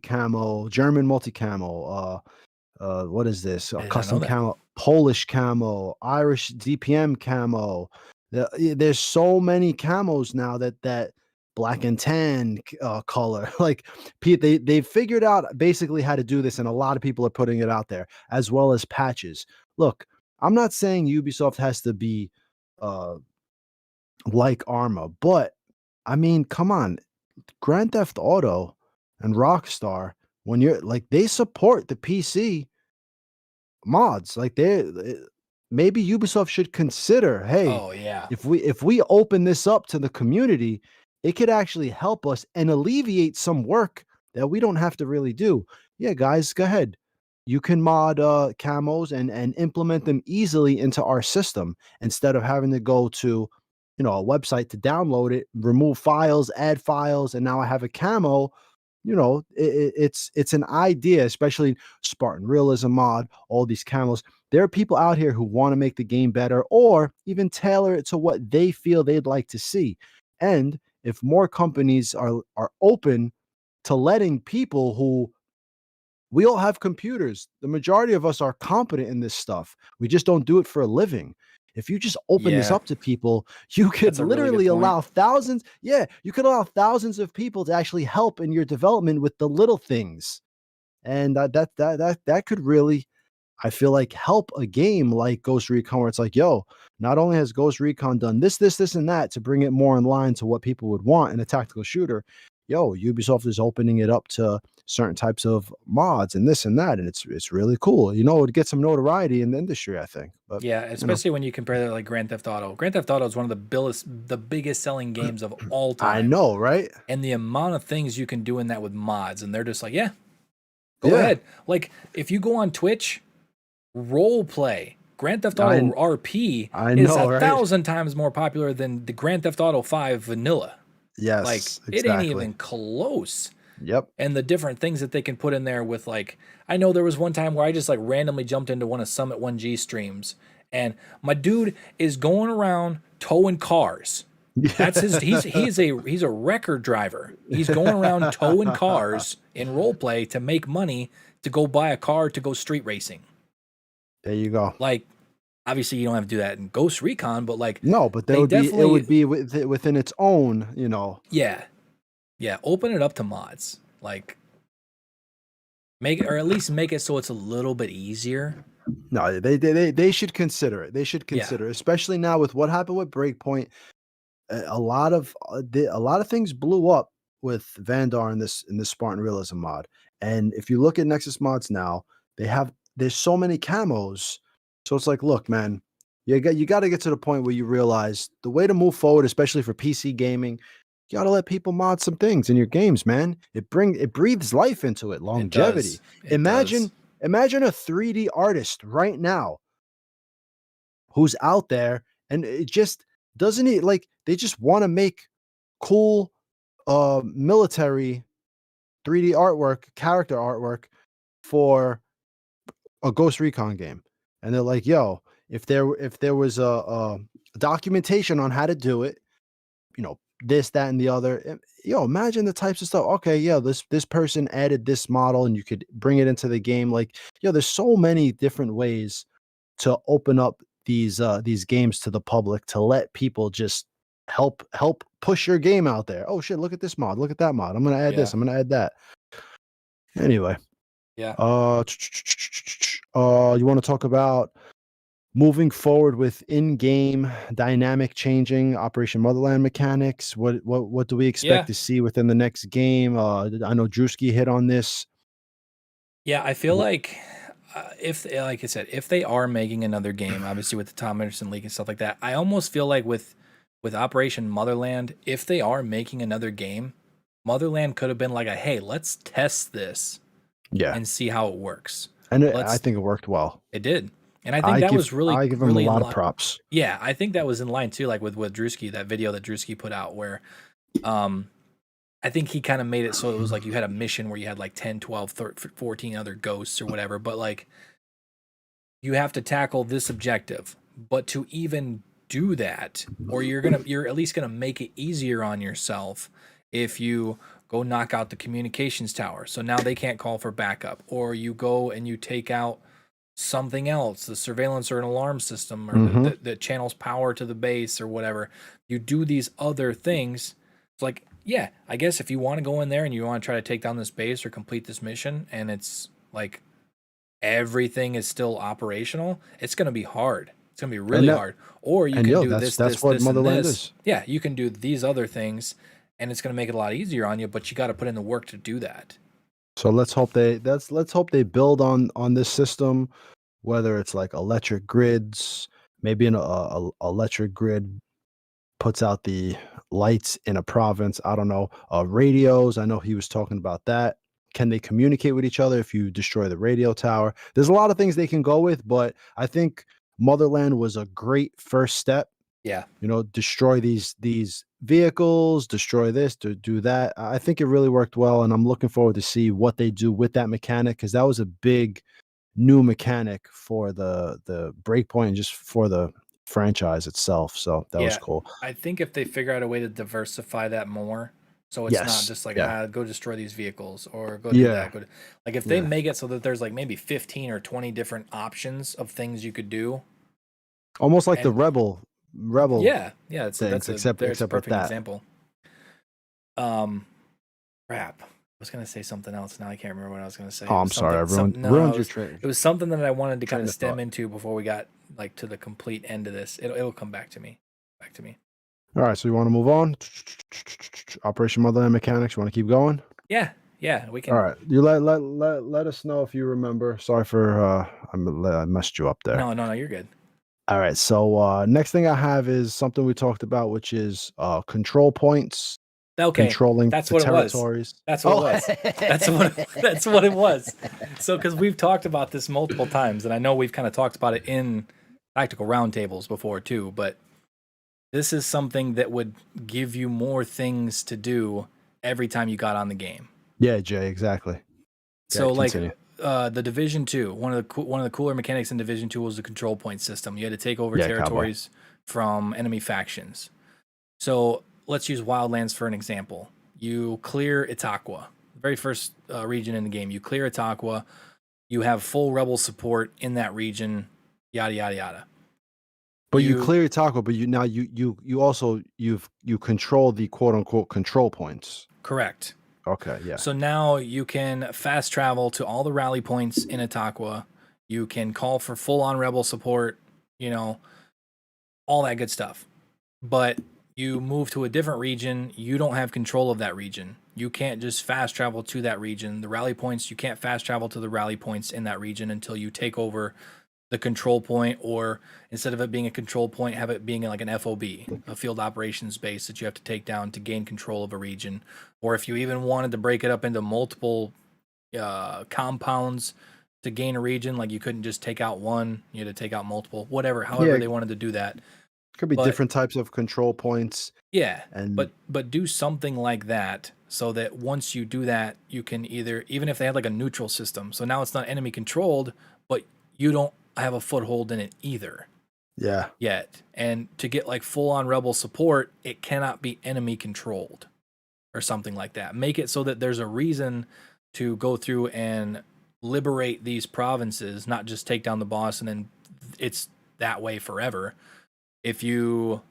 Speaker 2: camo, German multi camo. What is this? Custom camo, Polish camo, Irish DPM camo. There's so many camos now that black and tan color. Like, they figured out basically how to do this, and a lot of people are putting it out there, as well as patches. Look, I'm not saying Ubisoft has to be like Arma, but I mean, come on, Grand Theft Auto and Rockstar, when you're like, they support the PC mods. Like, maybe Ubisoft should consider, hey,
Speaker 1: oh yeah,
Speaker 2: if we open this up to the community, it could actually help us and alleviate some work that we don't have to really do. Yeah, guys, go ahead. You can mod camos and implement them easily into our system instead of having to go to, a website to download it, remove files, add files, and now I have a camo. It's an idea, especially Spartan Realism mod, all these camos. There are people out here who want to make the game better or even tailor it to what they feel they'd like to see. And if more companies are open to letting people who, we all have computers, the majority of us are competent in this stuff. We just don't do it for a living. If you just open this up to people, you could literally allow thousands. Yeah, you could allow thousands of people to actually help in your development with the little things, and that could really, I feel like, help a game like Ghost Recon, where it's like, yo, not only has Ghost Recon done this, and that to bring it more in line to what people would want in a tactical shooter, yo, Ubisoft is opening it up to certain types of mods and this and that, and it's really cool. It would get some notoriety in the industry, I think. But
Speaker 1: yeah, especially when you compare that like Grand Theft Auto. Grand Theft Auto is one of the biggest selling games of all time.
Speaker 2: I know, right?
Speaker 1: And the amount of things you can do in that with mods, and they're just like, yeah, go ahead. Like, if you go on Twitch, role play Grand Theft Auto RP is 1,000 times more popular than the Grand Theft Auto 5 vanilla.
Speaker 2: Yes,
Speaker 1: like
Speaker 2: exactly.
Speaker 1: It ain't even close.
Speaker 2: Yep.
Speaker 1: And the different things that they can put in there with, like, I know there was one time where I just like randomly jumped into one of Summit 1G streams, and my dude is going around towing cars. That's his. He's a record driver. He's going around towing cars in roleplay to make money to go buy a car to go street racing.
Speaker 2: There you go.
Speaker 1: Like, obviously you don't have to do that in Ghost Recon, but like,
Speaker 2: no, but it would be within its own,
Speaker 1: Yeah, open it up to mods. Like, make it, or at least make it so it's a little bit easier.
Speaker 2: No, they should consider it. They should consider, especially now with what happened with Breakpoint. A lot of things blew up with Vandar in this Spartan Realism mod. And if you look at Nexus mods now, there's so many camos. So it's like, look, man, you got to get to the point where you realize the way to move forward, especially for PC gaming, you got to let people mod some things in your games, man. It breathes life into it, longevity. Imagine a 3D artist right now who's out there, and it just doesn't it like they just want to make cool military 3D artwork, character artwork for a Ghost Recon game. And they're like, yo, if there was a documentation on how to do it, this, that, and the other, imagine the types of stuff. Okay, yeah, this person added this model and you could bring it into the game. Like, there's so many different ways to open up these games to the public to let people just help push your game out there. Oh shit, look at this mod, look at that mod. I'm gonna add this, I'm gonna add that. Anyway,
Speaker 1: Yeah.
Speaker 2: You want to talk about moving forward with in-game dynamic changing Operation Motherland mechanics? What do we expect to see within the next game? I know Drewski hit on this.
Speaker 1: Yeah, I feel like if, like I said, if they are making another game, obviously with the Tom Henderson leak and stuff like that, I almost feel like with Operation Motherland, if they are making another game, Motherland could have been like a, hey, let's test this, and see how it works.
Speaker 2: And I think it worked well.
Speaker 1: It did. And I think that was really,
Speaker 2: I give him a lot of props.
Speaker 1: Yeah, I think that was in line too, like with Drewski, that video that Drewski put out where I think he kind of made it so it was like you had a mission where you had like 10, 12, 13, 14 other ghosts or whatever, but like you have to tackle this objective. But to even do that, or you're at least gonna make it easier on yourself if you go knock out the communications tower. So now they can't call for backup, or you go and you take out something else, the surveillance or an alarm system, or that channels power to the base or whatever. You do these other things. It's like, yeah, I guess if you want to go in there and you want to try to take down this base or complete this mission, and it's like everything is still operational, it's going to be hard. It's going to be really hard. Or you can do this, what Motherland is. Yeah, you can do these other things, and it's going to make it a lot easier on you, but you got to put in the work to do that.
Speaker 2: So let's hope they build on this system, whether it's like electric grids, maybe an electric grid puts out the lights in a province. I don't know. Radios. I know he was talking about that. Can they communicate with each other if you destroy the radio tower? There's a lot of things they can go with, but I think Motherland was a great first step.
Speaker 1: Yeah.
Speaker 2: You know, destroy these vehicles, destroy this, to do that. I think it really worked well, and I'm looking forward to see what they do with that mechanic, because that was a big new mechanic for the Breakpoint and just for the franchise itself. So that was cool.
Speaker 1: I think if they figure out a way to diversify that more, so it's not just like go destroy these vehicles or go do that. Like if they make it so that there's like maybe 15 or 20 different options of things you could do,
Speaker 2: almost like the rebel
Speaker 1: that's a perfect example. Crap, I was gonna say something else. Now I can't remember what I was gonna say.
Speaker 2: Oh, I'm sorry, I ruined your trade.
Speaker 1: It was something that I wanted to kind of stem into before we got like to the complete end of this. It'll come back to me.
Speaker 2: All right, so you want to move on? Operation Motherland mechanics. You want to keep going?
Speaker 1: Yeah, we can.
Speaker 2: All right, you let us know if you remember. Sorry for I messed you up there.
Speaker 1: No, you're good.
Speaker 2: All right, so next thing I have is something we talked about, which is control points.
Speaker 1: Okay,
Speaker 2: controlling
Speaker 1: that's what
Speaker 2: territories.
Speaker 1: That's what it was. That's what it was. So, because we've talked about this multiple times, and I know we've kind of talked about it in tactical roundtables before too, but this is something that would give you more things to do every time you got on the game.
Speaker 2: Yeah, Jay, exactly.
Speaker 1: So, like the Division 2, one of the cooler mechanics in Division 2 was the control point system. You had to take over territories from enemy factions. So let's use Wildlands for an example. You clear Itaqua, very first region in the game. You clear Itaqua. You have full rebel support in that region. Yada yada yada.
Speaker 2: But you clear Itaqua, but you also control the quote unquote control points.
Speaker 1: Correct.
Speaker 2: Okay, yeah.
Speaker 1: So now you can fast travel to all the rally points in Itaqua. You can call for full on rebel support. You know, all that good stuff. But you move to a different region, you don't have control of that region. You can't just fast travel to that region. The rally points, you can't fast travel to the rally points in that region until you take over the control point, or instead of it being a control point, have it being like an FOB, a field operations base that you have to take down to gain control of a region. Or if you even wanted to break it up into multiple compounds to gain a region, like you couldn't just take out one, you had to take out multiple, whatever, however they wanted to do that.
Speaker 2: Could be different types of control points.
Speaker 1: Yeah, but do something like that so that once you do that, you can even if they had like a neutral system, so now it's not enemy controlled, but you don't have a foothold in it either.
Speaker 2: Yeah.
Speaker 1: Yet. And to get like full on rebel support, it cannot be enemy controlled or something like that. Make it so that there's a reason to go through and liberate these provinces, not just take down the boss and then it's that way forever. If you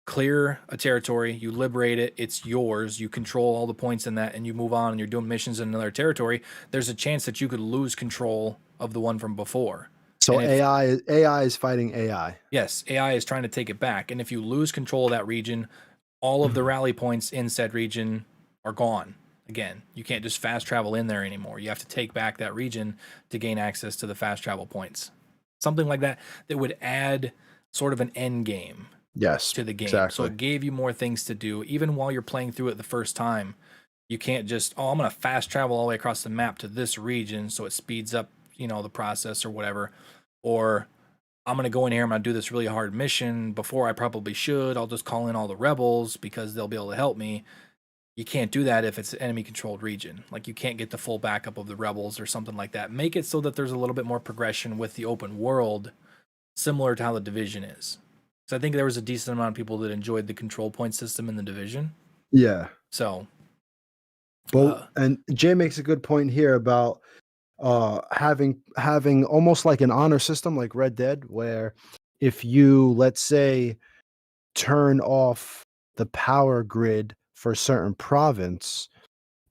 Speaker 1: clear a territory, you liberate it, it's yours, you control all the points in that, and you move on and you're doing missions in another territory, there's a chance that you could lose control of the one from before.
Speaker 2: So AI is fighting AI.
Speaker 1: Yes, AI is trying to take it back. And if you lose control of that region, all of the rally points in said region are gone. Again, you can't just fast travel in there anymore. You have to take back that region to gain access to the fast travel points. Something like that would add sort of an end game to the game.
Speaker 2: Exactly.
Speaker 1: So it gave you more things to do. Even while you're playing through it the first time, you can't just, I'm going to fast travel all the way across the map to this region so it speeds up, the process or whatever. Or I'm going to go in here, I'm going to do this really hard mission before I probably should. I'll just call in all the rebels because they'll be able to help me. You can't do that if it's an enemy controlled region. Like, you can't get the full backup of the rebels or something like that. Make it so that there's a little bit more progression with the open world, similar to how the Division is. So I think there was a decent amount of people that enjoyed the control point system in the Division.
Speaker 2: Yeah.
Speaker 1: So,
Speaker 2: well, and Jay makes a good point here about having almost like an honor system like Red Dead, where if you, let's say, turn off the power grid for a certain province,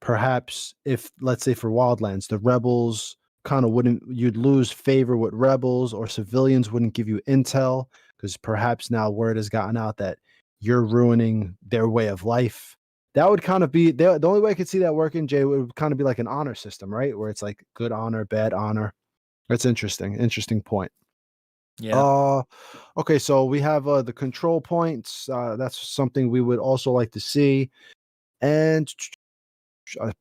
Speaker 2: perhaps if, let's say, for Wildlands, the rebels kind of you'd lose favor with rebels, or civilians wouldn't give you intel because perhaps now word has gotten out that you're ruining their way of life. That would kind of be the only way I could see that working, Jay, would kind of be like an honor system, right? Where it's like good honor, bad honor. That's interesting point.
Speaker 1: yeah.
Speaker 2: Okay, so we have the control points. That's something we would also like to see. And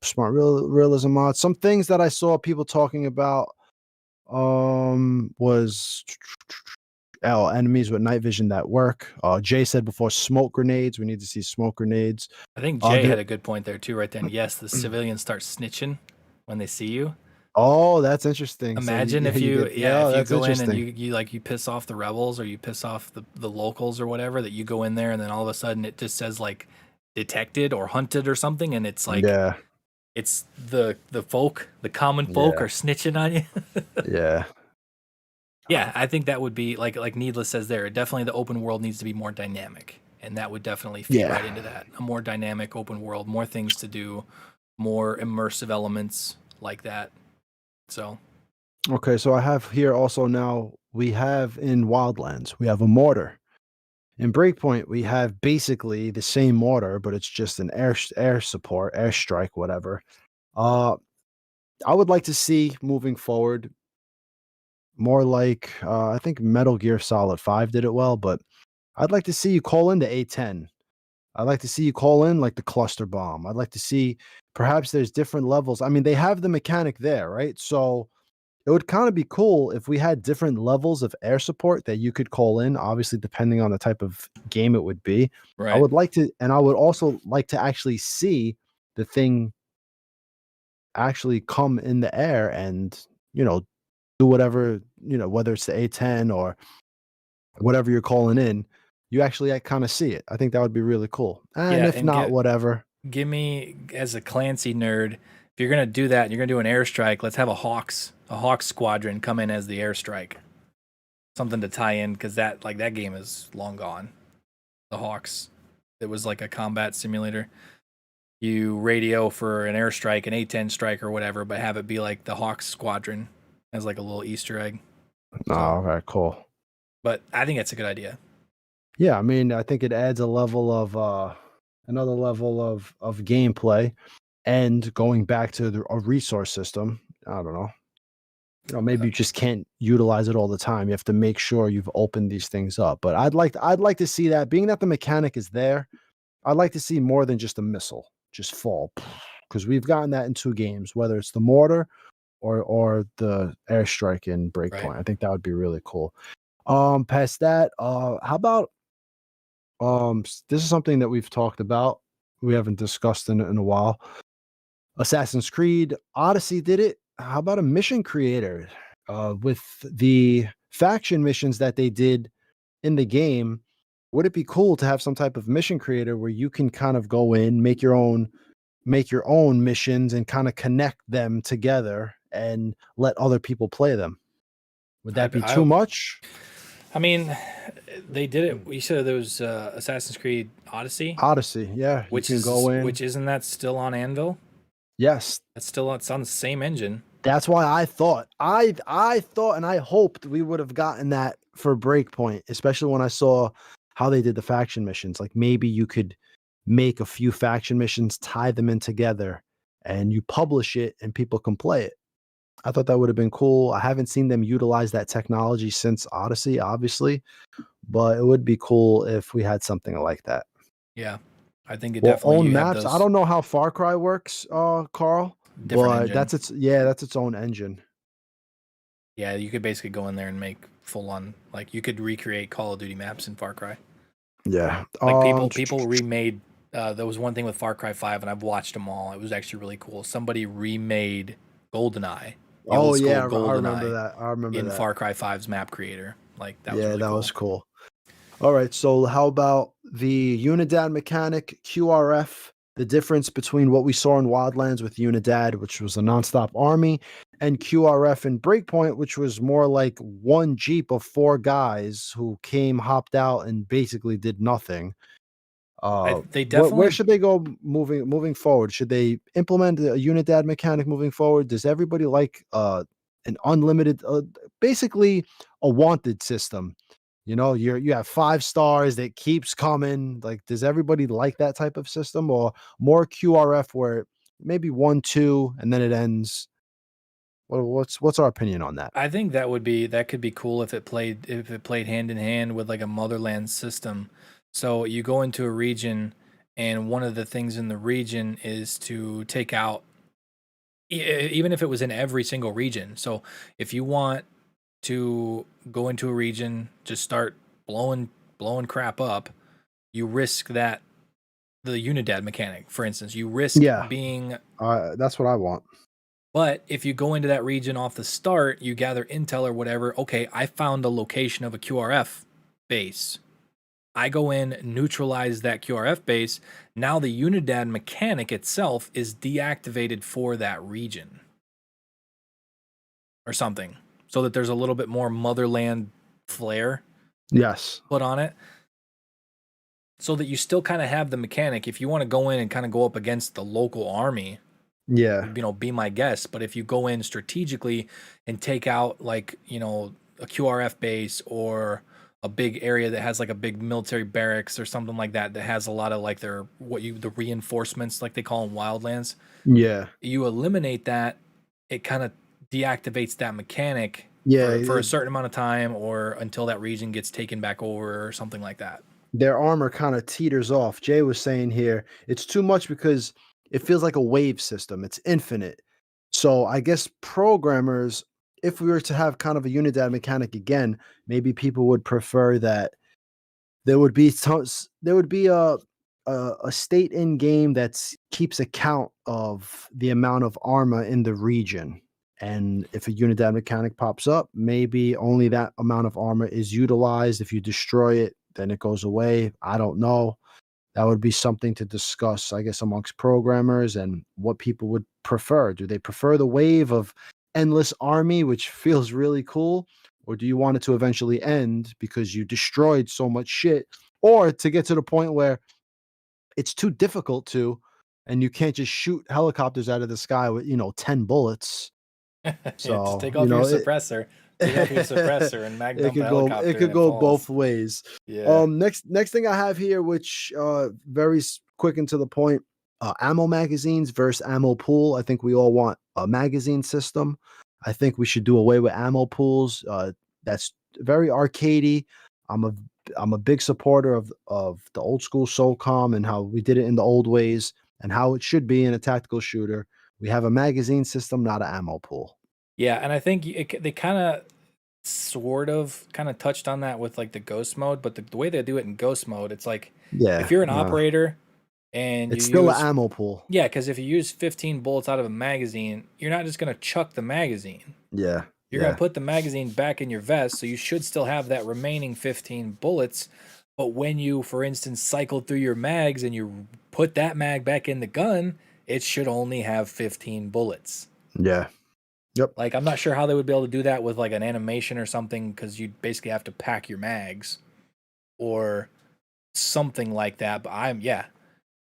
Speaker 2: smart realism mod. Some things that I saw people talking about was enemies with night vision that work. Jay said before, smoke grenades. We need to see smoke grenades.
Speaker 1: I think Jay had a good point there too, right then. Yes, the civilians start snitching when they see you.
Speaker 2: Oh, that's interesting.
Speaker 1: Imagine
Speaker 2: so
Speaker 1: if you go in and you piss off the rebels, or you piss off the locals or whatever, that you go in there and then all of a sudden it just says like detected or hunted or something, and it's like it's the common folk are snitching on you. Yeah, I think that would be like Needless says there. Definitely the open world needs to be more dynamic, and that would definitely fit right into that. A more dynamic open world, more things to do, more immersive elements like that. So,
Speaker 2: okay, so I have here also now we have in Wildlands, we have a mortar. In Breakpoint, we have basically the same mortar, but it's just an air support, airstrike, whatever. I would like to see moving forward more like I think Metal Gear Solid 5 did it well, but I'd like to see you call in the A10. I'd like to see you call in like the cluster bomb. I'd like to see perhaps there's different levels. I mean, they have the mechanic there, right? So it would kind of be cool if we had different levels of air support that you could call in, obviously depending on the type of game it would be.
Speaker 1: right.
Speaker 2: I would like to, and I would also like to actually see the thing actually come in the air and, do whatever, whether it's the A10 or whatever you're calling in, you actually kind of see it. I think that would be really cool. And if not, whatever.
Speaker 1: Give me, as a Clancy nerd, if you're gonna do that and you're gonna do an airstrike, let's have a Hawks squadron come in as the airstrike. Something to tie in, because that game is long gone. The Hawks, it was like a combat simulator. You radio for an airstrike, an A-10 strike or whatever, but have it be like the Hawks squadron as like a little Easter egg.
Speaker 2: Oh, okay, cool.
Speaker 1: But I think that's a good idea.
Speaker 2: Yeah, I mean, I think it adds a level of another level of gameplay, and going back to a resource system. I don't know. Maybe you just can't utilize it all the time. You have to make sure you've opened these things up. But I'd like to see that, being that the mechanic is there. I'd like to see more than just a missile just fall, because we've gotten that in 2 games, whether it's the mortar or the airstrike in Breakpoint. Right. I think that would be really cool. Past that, how about this is something that we've talked about. We haven't discussed in a while. Assassin's Creed Odyssey did it. How about a mission creator with the faction missions that they did in the game? Would it be cool to have some type of mission creator where you can kind of go in, make your own missions and kind of connect them together and let other people play them? Would that be too much?
Speaker 1: I mean, they did it. You said there was Assassin's Creed Odyssey,
Speaker 2: Odyssey, yeah, you can go in.
Speaker 1: which isn't that still on Anvil?
Speaker 2: Yes,
Speaker 1: That's still it's on the same engine.
Speaker 2: that's why I thought and I hoped we would have gotten that for Breakpoint, especially when I saw how they did the faction missions. Like maybe you could make a few faction missions, tie them in together, and you publish it and people can play it. I thought that would have been cool. I haven't seen them utilize that technology since Odyssey, obviously, but it would be cool if we had something like that.
Speaker 1: Yeah, I think it
Speaker 2: Well,
Speaker 1: definitely
Speaker 2: own
Speaker 1: you have
Speaker 2: maps. I
Speaker 1: those
Speaker 2: don't know how Far Cry works, Carl,
Speaker 1: different
Speaker 2: but
Speaker 1: engine.
Speaker 2: that's its own engine.
Speaker 1: Yeah, you could basically go in there and make full on like you could recreate Call of Duty maps in Far Cry.
Speaker 2: Yeah.
Speaker 1: Like people remade. There was one thing with Far Cry 5, and I've watched them all. It was actually really cool. Somebody remade GoldenEye, the
Speaker 2: Oh
Speaker 1: old school
Speaker 2: yeah, I remember
Speaker 1: GoldenEye,
Speaker 2: that. I remember
Speaker 1: in
Speaker 2: that.
Speaker 1: Far Cry 5's map creator. Like that was
Speaker 2: Yeah,
Speaker 1: really
Speaker 2: that
Speaker 1: cool.
Speaker 2: was cool. All right, so how about the Unidad mechanic, QRF, the difference between what we saw in Wildlands with Unidad, which was a nonstop army, and QRF in Breakpoint, which was more like one Jeep of four guys who came, hopped out, and basically did nothing.
Speaker 1: They
Speaker 2: Where
Speaker 1: definitely.
Speaker 2: should they go moving forward? Should they implement a Unidad mechanic moving forward? Does everybody like an unlimited, basically a wanted system? You know, you have 5 stars that keeps coming. Like, does everybody like that type of system, or more QRF where maybe 1, 2, and then it ends? What's our opinion on that?
Speaker 1: I think that could be cool if it played hand in hand with like a motherland system. So you go into a region, and one of the things in the region is to take out even if it was in every single region. So if you want to go into a region, just start blowing crap up, you risk that the Unidad mechanic, for instance, you risk
Speaker 2: Yeah,
Speaker 1: being.
Speaker 2: that's what I want.
Speaker 1: But if you go into that region off the start, you gather intel or whatever. Okay, I found the location of a QRF base. I go in, neutralize that QRF base. Now the Unidad mechanic itself is deactivated for that region or something, so that there's a little bit more motherland flair
Speaker 2: Yes.
Speaker 1: put on it. So that you still kind of have the mechanic. If you want to go in and kind of go up against the local army,
Speaker 2: Yeah.
Speaker 1: be my guest. But if you go in strategically and take out like, a QRF base or a big area that has like a big military barracks or something like that has a lot of like the reinforcements, like they call them wildlands,
Speaker 2: Yeah.
Speaker 1: you eliminate that, it kind of deactivates that mechanic
Speaker 2: Yeah.
Speaker 1: for a certain amount of time or until that region gets taken back over or something like that.
Speaker 2: Their armor kind of teeters off. Jay was saying here, it's too much because it feels like a wave system. It's infinite. So I guess programmers, if we were to have kind of a Unidad mechanic again, maybe people would prefer that there would be a state in game that keeps account of the amount of armor in the region. And if a Unidad mechanic pops up, maybe only that amount of armor is utilized. If you destroy it, then it goes away. I don't know. That would be something to discuss, I guess, amongst programmers and what people would prefer. Do they prefer the wave of endless army, which feels really cool? Or do you want it to eventually end because you destroyed so much shit? Or to get to the point where it's too difficult to, and you can't just shoot helicopters out of the sky with, 10 bullets.
Speaker 1: Yeah, just
Speaker 2: So,
Speaker 1: take off your suppressor. Take off your suppressor and mag
Speaker 2: it
Speaker 1: dump a
Speaker 2: could go it
Speaker 1: helicopter and
Speaker 2: could
Speaker 1: it
Speaker 2: go both
Speaker 1: falls.
Speaker 2: ways.
Speaker 1: Yeah.
Speaker 2: Next thing I have here, which very quick and to the point, ammo magazines versus ammo pool. I think we all want a magazine system. I think we should do away with ammo pools. That's very arcadey. I'm a I'm a big supporter of the old school SOCOM and how we did it in the old ways and how it should be in a tactical shooter. We have a magazine system, not an ammo pool.
Speaker 1: Yeah, and I think they kind of kind of touched on that with like the ghost mode, but the way they do it in ghost mode, it's like if
Speaker 2: Yeah,
Speaker 1: you're an operator and you
Speaker 2: it's still an
Speaker 1: use
Speaker 2: ammo pool.
Speaker 1: yeah, because if you use 15 bullets out of a magazine, you're not just gonna chuck the magazine.
Speaker 2: Yeah,
Speaker 1: You're gonna
Speaker 2: yeah,
Speaker 1: put the magazine back in your vest, so you should still have that remaining 15 bullets. But when you, for instance, cycle through your mags and you put that mag back in the gun, it should only have 15 bullets.
Speaker 2: yeah. Yep.
Speaker 1: Like, I'm not sure how they would be able to do that with like an animation or something, because you basically have to pack your mags or something like that. But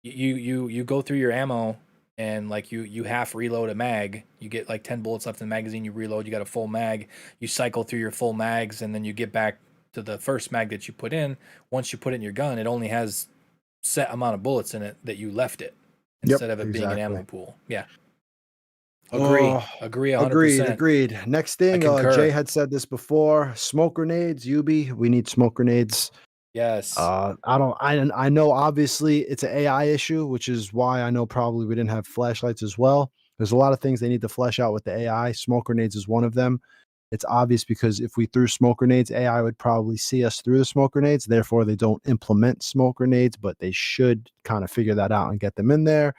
Speaker 1: you go through your ammo and like you half reload a mag. You get like 10 bullets left in the magazine. You reload. You got a full mag. You cycle through your full mags, and then you get back to the first mag that you put in. Once you put it in your gun, it only has set amount of bullets in it that you left it,
Speaker 2: Yep.
Speaker 1: instead of it being an
Speaker 2: Exactly.
Speaker 1: ammo pool. Yeah.
Speaker 2: Oh,
Speaker 1: Agree 100%.
Speaker 2: agreed. Next
Speaker 1: I
Speaker 2: thing,
Speaker 1: concur.
Speaker 2: Jay had said this before. Smoke grenades, Ubi. We need smoke grenades.
Speaker 1: Yes.
Speaker 2: I know obviously it's an AI issue, which is why I know probably we didn't have flashlights as well. There's a lot of things they need to flesh out with the AI. Smoke grenades is one of them. It's obvious because if we threw smoke grenades, AI would probably see us through the smoke grenades. Therefore, they don't implement smoke grenades, but they should kind of figure that out and get them in there.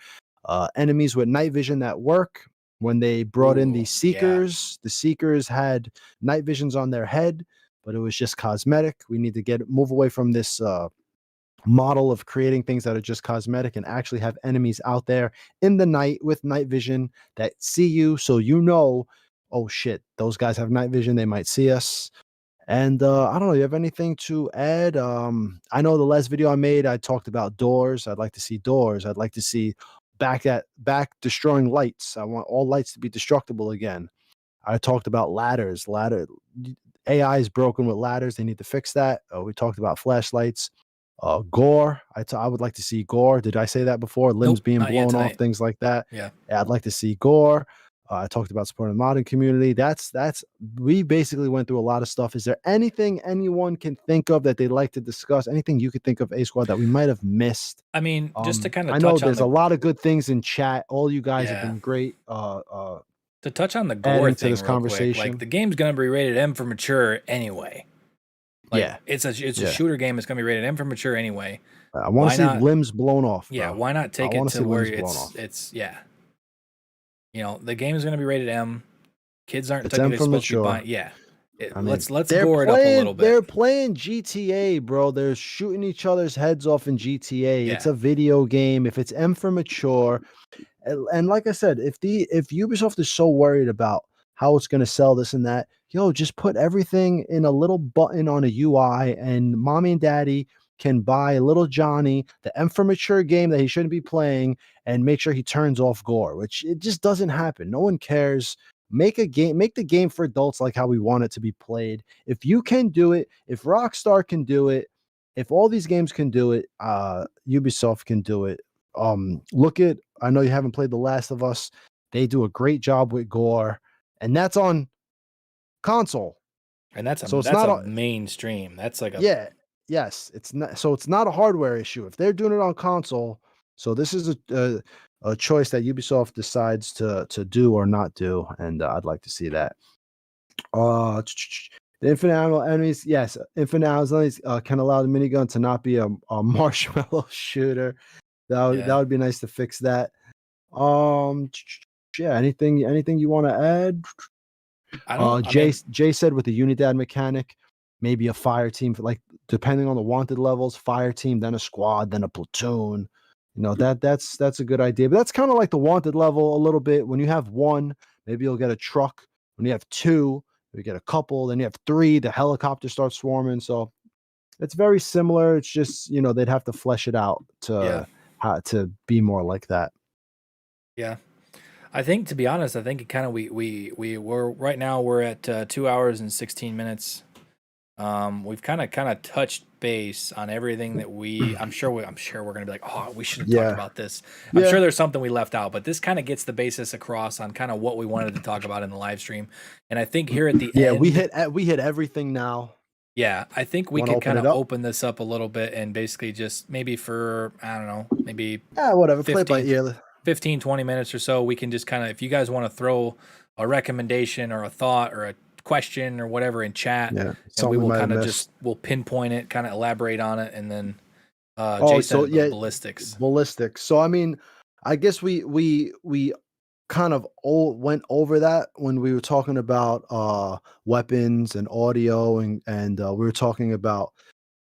Speaker 2: Enemies with night vision that work. When they brought in
Speaker 1: Ooh, yeah.
Speaker 2: the Seekers had night visions on their head, but it was just cosmetic. We need to move away from this model of creating things that are just cosmetic and actually have enemies out there in the night with night vision that see you, so you know, oh shit, those guys have night vision, they might see us. And I don't know, you have anything to add? I know the last video I made, I talked about doors. I'd like to see doors. I'd like to see back destroying lights. I want all lights to be destructible again. I talked about ladders. AI is broken with ladders. They need to fix that. We talked about flashlights. Gore. I would like to see gore. Did I say that before? Limbs
Speaker 1: Nope,
Speaker 2: being
Speaker 1: not yet
Speaker 2: blown off,
Speaker 1: tonight.
Speaker 2: things like that.
Speaker 1: Yeah.
Speaker 2: Yeah, I'd like to see gore. I talked about supporting the modding community. That's we basically went through a lot of stuff. Is there anything anyone can think of that they'd like to discuss? Anything you could think of, A Squad, that we might have missed?
Speaker 1: I mean, just to kind of
Speaker 2: I know
Speaker 1: touch on
Speaker 2: there's a
Speaker 1: the
Speaker 2: lot of good things in chat. All you guys have
Speaker 1: yeah,
Speaker 2: been great.
Speaker 1: to touch on the gore
Speaker 2: Adding to
Speaker 1: thing
Speaker 2: this
Speaker 1: real quick. Like,
Speaker 2: conversation.
Speaker 1: the game's gonna be rated M for mature anyway. Like,
Speaker 2: Yeah,
Speaker 1: it's a
Speaker 2: yeah.
Speaker 1: shooter game. It's gonna be rated M for mature anyway.
Speaker 2: I want to
Speaker 1: Why
Speaker 2: see
Speaker 1: not?
Speaker 2: limbs blown off,
Speaker 1: Yeah,
Speaker 2: bro.
Speaker 1: why not
Speaker 2: I
Speaker 1: take it
Speaker 2: want to
Speaker 1: to
Speaker 2: see
Speaker 1: where
Speaker 2: limbs blown off.
Speaker 1: it's yeah. You know, the game is gonna be rated M. Kids aren't
Speaker 2: It's M
Speaker 1: technically
Speaker 2: for
Speaker 1: supposed to be
Speaker 2: mature.
Speaker 1: buying. Yeah,
Speaker 2: I mean,
Speaker 1: let's gore it up a little bit.
Speaker 2: they're playing GTA, bro. They're shooting each other's heads off in GTA. It's
Speaker 1: Yeah,
Speaker 2: a video game. If it's M for mature, and like I said, if Ubisoft is so worried about how it's going to sell this and that, yo, just put everything in a little button on a UI, and mommy and daddy can buy little Johnny the M for mature game that he shouldn't be playing, and make sure he turns off gore, which it just doesn't happen. No one cares. Make the game for adults like how we want it to be played. If you can do it, if Rockstar can do it, if all these games can do it, Ubisoft can do it. Look at, I know you haven't played The Last of Us. They do a great job with gore, and that's on console.
Speaker 1: and
Speaker 2: So it's
Speaker 1: that's
Speaker 2: not
Speaker 1: a
Speaker 2: a,
Speaker 1: mainstream. That's like a
Speaker 2: yeah, yes, it's not, so it's not a hardware issue. If they're doing it on console, so this is a choice that Ubisoft decides to do or not do, and I'd like to see that. The infinite ammo enemies, yes, infinite ammo enemies can allow the minigun to not be a marshmallow shooter. That
Speaker 1: yeah.
Speaker 2: would be nice to fix that. Yeah, anything you want to add?
Speaker 1: I don't. I mean,
Speaker 2: Jay said with the Unidad mechanic, maybe a fire team for, like, depending on the wanted levels, fire team, then a squad, then a platoon. You know, that's a good idea. But that's kind of like the wanted level a little bit. When you have one, maybe you'll get a truck. When you have two, you get a couple. Then you have three, the helicopter starts swarming. So it's very similar. It's just, they'd have to flesh it out
Speaker 1: yeah,
Speaker 2: to how to be more like that.
Speaker 1: yeah. I think, to be honest, I think it kind of we're right now we're at 2 hours and 16 minutes. We've kind of touched base on everything that I'm sure we're gonna be like, oh, we should have talked
Speaker 2: Yeah.
Speaker 1: about this. I'm
Speaker 2: Yeah.
Speaker 1: sure there's something we left out, but this kind of gets the basis across on kind of what we wanted to talk about in the live stream. And I think here at the
Speaker 2: Yeah,
Speaker 1: end,
Speaker 2: we hit everything now.
Speaker 1: yeah, I think we
Speaker 2: Want to
Speaker 1: could
Speaker 2: open
Speaker 1: kind
Speaker 2: it
Speaker 1: of
Speaker 2: up?
Speaker 1: open this up a little bit and basically just maybe for, I don't know, maybe
Speaker 2: Yeah, whatever. Play it by
Speaker 1: 15,
Speaker 2: ear.
Speaker 1: 15, 20 minutes or so. We can just kind of, if you guys want to throw a recommendation or a thought or a question or whatever in chat,
Speaker 2: Yeah,
Speaker 1: and we
Speaker 2: something we
Speaker 1: will
Speaker 2: might have
Speaker 1: kind of
Speaker 2: missed.
Speaker 1: we'll pinpoint it, kind of elaborate on it, and then
Speaker 2: Oh,
Speaker 1: Jay
Speaker 2: so
Speaker 1: said the
Speaker 2: yeah,
Speaker 1: ballistics.
Speaker 2: ballistics. So I mean, I guess we kind of went over that when we were talking about weapons and audio, and we were talking about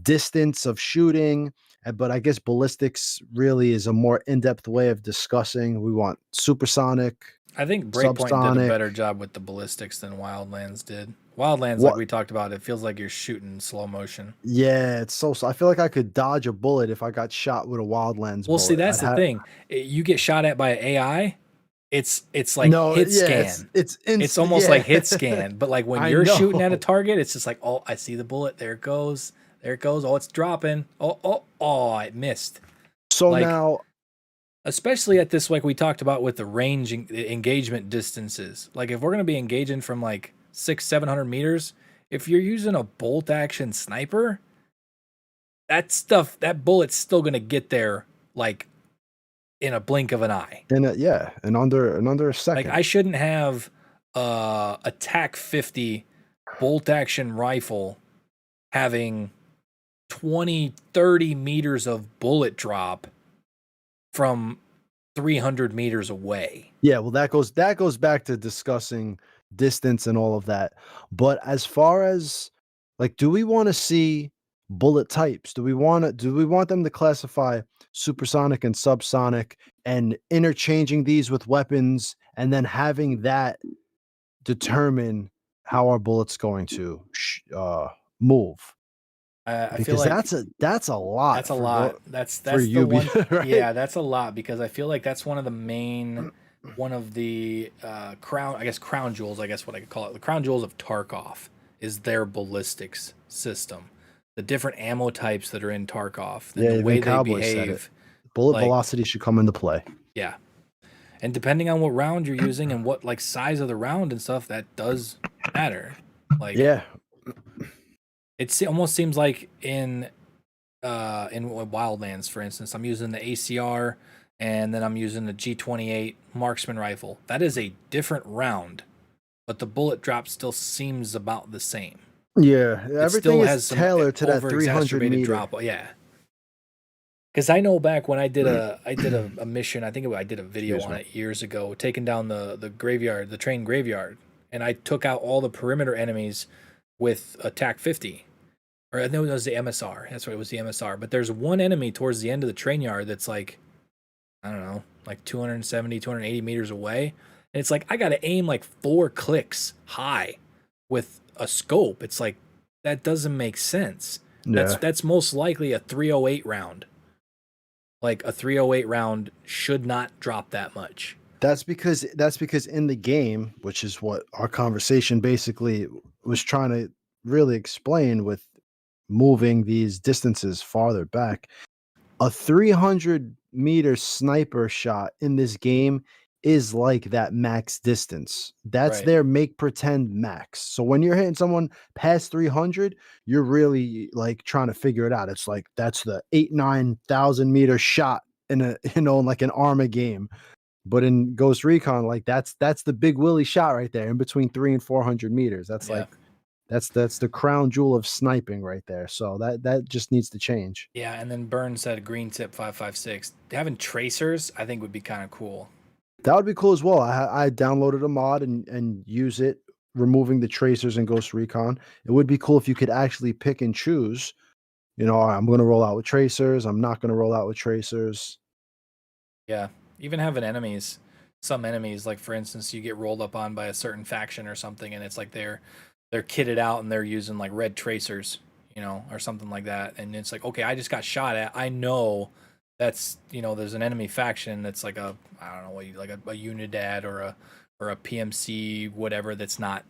Speaker 2: distance of shooting. But I guess ballistics really is a more in-depth way of discussing. We want supersonic.
Speaker 1: I think Breakpoint did a
Speaker 2: subsonic.
Speaker 1: better job with the ballistics than Wildlands did. Wildlands, like
Speaker 2: What?
Speaker 1: we talked about, it feels like you're shooting slow motion.
Speaker 2: Yeah, it's so. I feel like I could dodge a bullet if I got shot with a Wildlands
Speaker 1: Well, see,
Speaker 2: bullet.
Speaker 1: that's
Speaker 2: I'd
Speaker 1: the
Speaker 2: have
Speaker 1: thing. You get shot at by an AI, it's like
Speaker 2: no.
Speaker 1: hit
Speaker 2: Yeah,
Speaker 1: scan.
Speaker 2: it's
Speaker 1: It's
Speaker 2: instant.
Speaker 1: almost like
Speaker 2: Yeah,
Speaker 1: hit scan. But like when
Speaker 2: I
Speaker 1: you're shooting at a
Speaker 2: know.
Speaker 1: target, it's just like, oh, I see the bullet. There it goes. There it goes. Oh, it's dropping. Oh, it missed.
Speaker 2: So
Speaker 1: Like,
Speaker 2: now,
Speaker 1: especially at this, like we talked about with the range engagement distances. Like if we're gonna be engaging from like 600-700 meters, if you're using a bolt action sniper, that bullet's still gonna get there like in a blink of an eye.
Speaker 2: in under a
Speaker 1: Like
Speaker 2: second.
Speaker 1: I shouldn't have a TAC 50 bolt action rifle having 20-30 meters of bullet drop from 300 meters away.
Speaker 2: Yeah, well, that goes back to discussing distance and all of that. But as far as like, do we want to see bullet types? Do we want them to classify supersonic and subsonic and interchanging these with weapons and then having that determine how our bullet's going to move?
Speaker 1: I feel
Speaker 2: Because
Speaker 1: like
Speaker 2: that's a lot
Speaker 1: that's a
Speaker 2: for
Speaker 1: lot.
Speaker 2: for
Speaker 1: That's the
Speaker 2: UB,
Speaker 1: one.
Speaker 2: right?
Speaker 1: Yeah, that's a lot because I feel like that's one of the crown jewels. I guess what I could call it. The crown jewels of Tarkov is their ballistics system. The different ammo types that are in Tarkov and
Speaker 2: Yeah,
Speaker 1: the
Speaker 2: even
Speaker 1: way they
Speaker 2: Cowboy said it.
Speaker 1: behave.
Speaker 2: Bullet
Speaker 1: Like,
Speaker 2: velocity should come into play.
Speaker 1: yeah, and depending on what round you're using and what like size of the round and stuff, that does matter. Like,
Speaker 2: Yeah,
Speaker 1: almost seems like in Wildlands, for instance, I'm using the ACR and then I'm using the G28 marksman rifle. That is a different round, but the bullet drop still seems about the same.
Speaker 2: yeah.
Speaker 1: It
Speaker 2: Everything
Speaker 1: still
Speaker 2: is
Speaker 1: has some
Speaker 2: tailored to that
Speaker 1: over
Speaker 2: 300
Speaker 1: exacerbated
Speaker 2: meter.
Speaker 1: drop. Yeah, because I know back when I did a mission, I think I did a video
Speaker 2: Excuse
Speaker 1: on
Speaker 2: me.
Speaker 1: it years ago, taking down the graveyard, the train graveyard, and I took out all the perimeter enemies with a TAC 50. Or I know it was the MSR. That's right, it was the MSR. But there's one enemy towards the end of the train yard that's like, I don't know, like 270, 280 meters away. And it's like, I got to aim like 4 clicks high with a scope. It's like, that doesn't make sense.
Speaker 2: Yeah,
Speaker 1: That's most likely a 308 round. Like a 308 round should not drop that much.
Speaker 2: that's because in the game, which is what our conversation basically was trying to really explain with moving these distances farther back. A 300-meter sniper shot in this game is like that max distance. That's
Speaker 1: Right.
Speaker 2: their make pretend max. So when you're hitting someone past 300, you're really like trying to figure it out. It's like that's the 8,000-9,000 meter shot in a like an Arma game. But in Ghost Recon, like that's the big Willie shot right there in between 300 and 400 meters. That's
Speaker 1: Yeah.
Speaker 2: like that's the crown jewel of sniping right there. So that just needs to change.
Speaker 1: Yeah. And then Burn said green tip 556. Having tracers, I think, would be kind of cool.
Speaker 2: That would be cool as well. I downloaded a mod and use it, removing the tracers in Ghost Recon. It would be cool if you could actually pick and choose. I'm going to roll out with tracers. I'm not going to roll out with tracers.
Speaker 1: Yeah. Even having enemies, some enemies, like for instance, you get rolled up on by a certain faction or something, and it's like they're kitted out and they're using like red tracers, or something like that. And it's like, okay, I just got shot at. I know that's there's an enemy faction that's like I don't know what like a Unidad or a PMC whatever that's not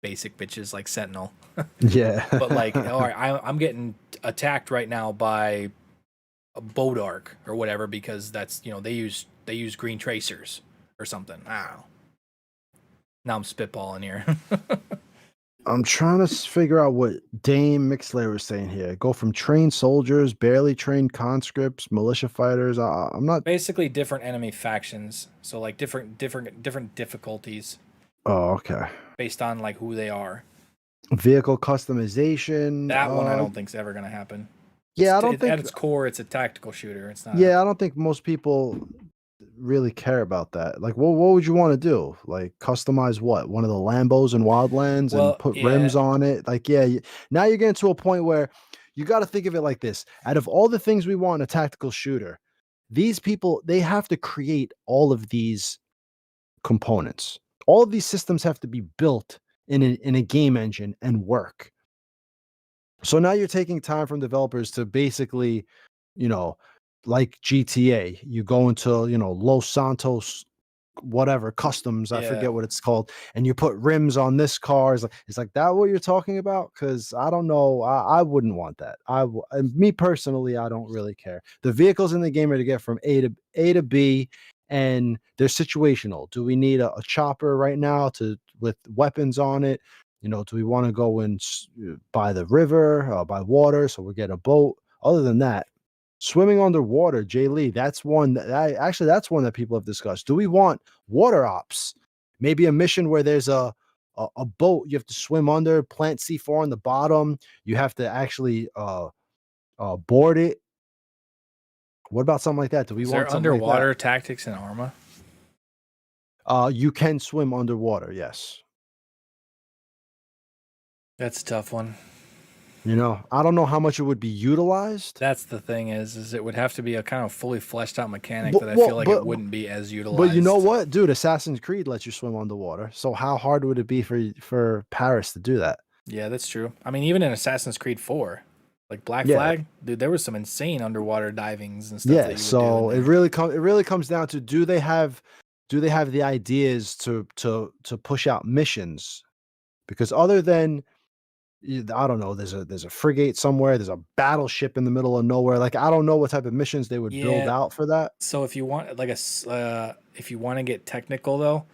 Speaker 1: basic bitches like Sentinel.
Speaker 2: Yeah.
Speaker 1: But like, all right, I'm getting attacked right now by a Bodark or whatever because that's they use green tracers or something. I don't know. Now I'm spitballing here.
Speaker 2: I'm trying to figure out what Dame Mixler was saying here. Go from trained soldiers, barely trained conscripts, militia fighters. I'm not.
Speaker 1: Basically, different enemy factions. So like different difficulties
Speaker 2: Oh, okay.
Speaker 1: based on like who they are.
Speaker 2: Vehicle customization.
Speaker 1: That one I don't think's ever gonna happen.
Speaker 2: Yeah, I don't
Speaker 1: At
Speaker 2: think.
Speaker 1: its core, it's a tactical shooter. It's not.
Speaker 2: Yeah, I don't think most people really care about that. Like, what would you want to do? Like, customize what? One of the Lambos in Wildlands and
Speaker 1: Well,
Speaker 2: put
Speaker 1: yeah.
Speaker 2: rims on it? Like, yeah, now you're getting to a point where you got to think of it like this. Out of all the things we want in a tactical shooter, these people, they have to create all of these components. All of these systems have to be built in a game engine and work. So now you're taking time from developers to basically, like GTA, you go into, Los Santos, whatever, customs, I forget what it's called, and you put rims on this car. It's like that what you're talking about? Because I don't know, I wouldn't want that. Me personally, I don't really care. The vehicles in the game are to get from A to B, and they're situational. Do we need a chopper right now with weapons on it? Do we want to go by the river, by water, so we get a boat? Other than that, swimming underwater, Jay Lee, that's one that's one that people have discussed. Do we want water ops? Maybe a mission where there's a boat you have to swim under, plant C4 on the bottom. You have to actually board it. What about something like that? Do we
Speaker 1: Is
Speaker 2: want
Speaker 1: there
Speaker 2: something
Speaker 1: underwater
Speaker 2: like
Speaker 1: tactics in Arma?
Speaker 2: You can swim underwater, yes.
Speaker 1: That's a tough one.
Speaker 2: I don't know how much it would be utilized.
Speaker 1: That's the thing is it would have to be a kind of fully fleshed out mechanic that I feel like it wouldn't be as utilized.
Speaker 2: But you know what, dude? Assassin's Creed lets you swim underwater. So how hard would it be for Paris to do that?
Speaker 1: Yeah, that's true. I mean, even in Assassin's Creed 4, like Black Flag, dude, there was some insane underwater divings and stuff.
Speaker 2: Yeah, so it really comes down to do they have the ideas to push out missions? Because other than I don't know, there's a frigate somewhere, there's a battleship in the middle of nowhere. Like I don't know what type of missions they would build out for that.
Speaker 1: So if you want if you want to get technical though,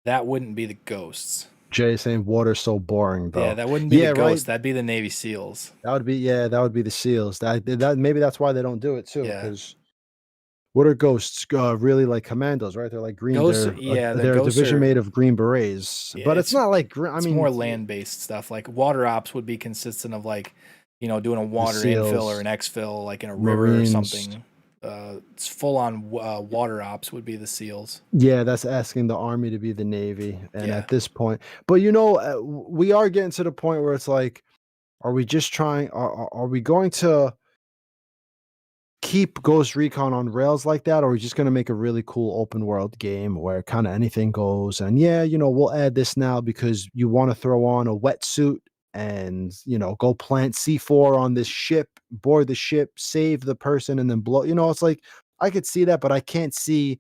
Speaker 1: that wouldn't be the ghosts.
Speaker 2: Jay saying water's so boring though.
Speaker 1: Yeah, that wouldn't be the ghosts. Right? That'd be the Navy SEALs.
Speaker 2: That would be the SEALs. That maybe that's why they don't do it too. Because what are ghosts? Really like commandos, right? They're like green. Ghosts, they're a division made of Green Berets. Yeah, but it's not like I mean,
Speaker 1: more land-based stuff. Like water ops would be consistent of like, doing a water infill or an exfil, like in a river or something. It's full on water ops would be the SEALs.
Speaker 2: Yeah, that's asking the Army to be the Navy. And at this point, but we are getting to the point where it's like, are we just trying? Are we going to keep Ghost Recon on rails like that, or are we just going to make a really cool open world game where kind of anything goes? And we'll add this now because you want to throw on a wetsuit and go plant C4 on this ship, board the ship, save the person, and then blow. It's like I could see that, but I can't see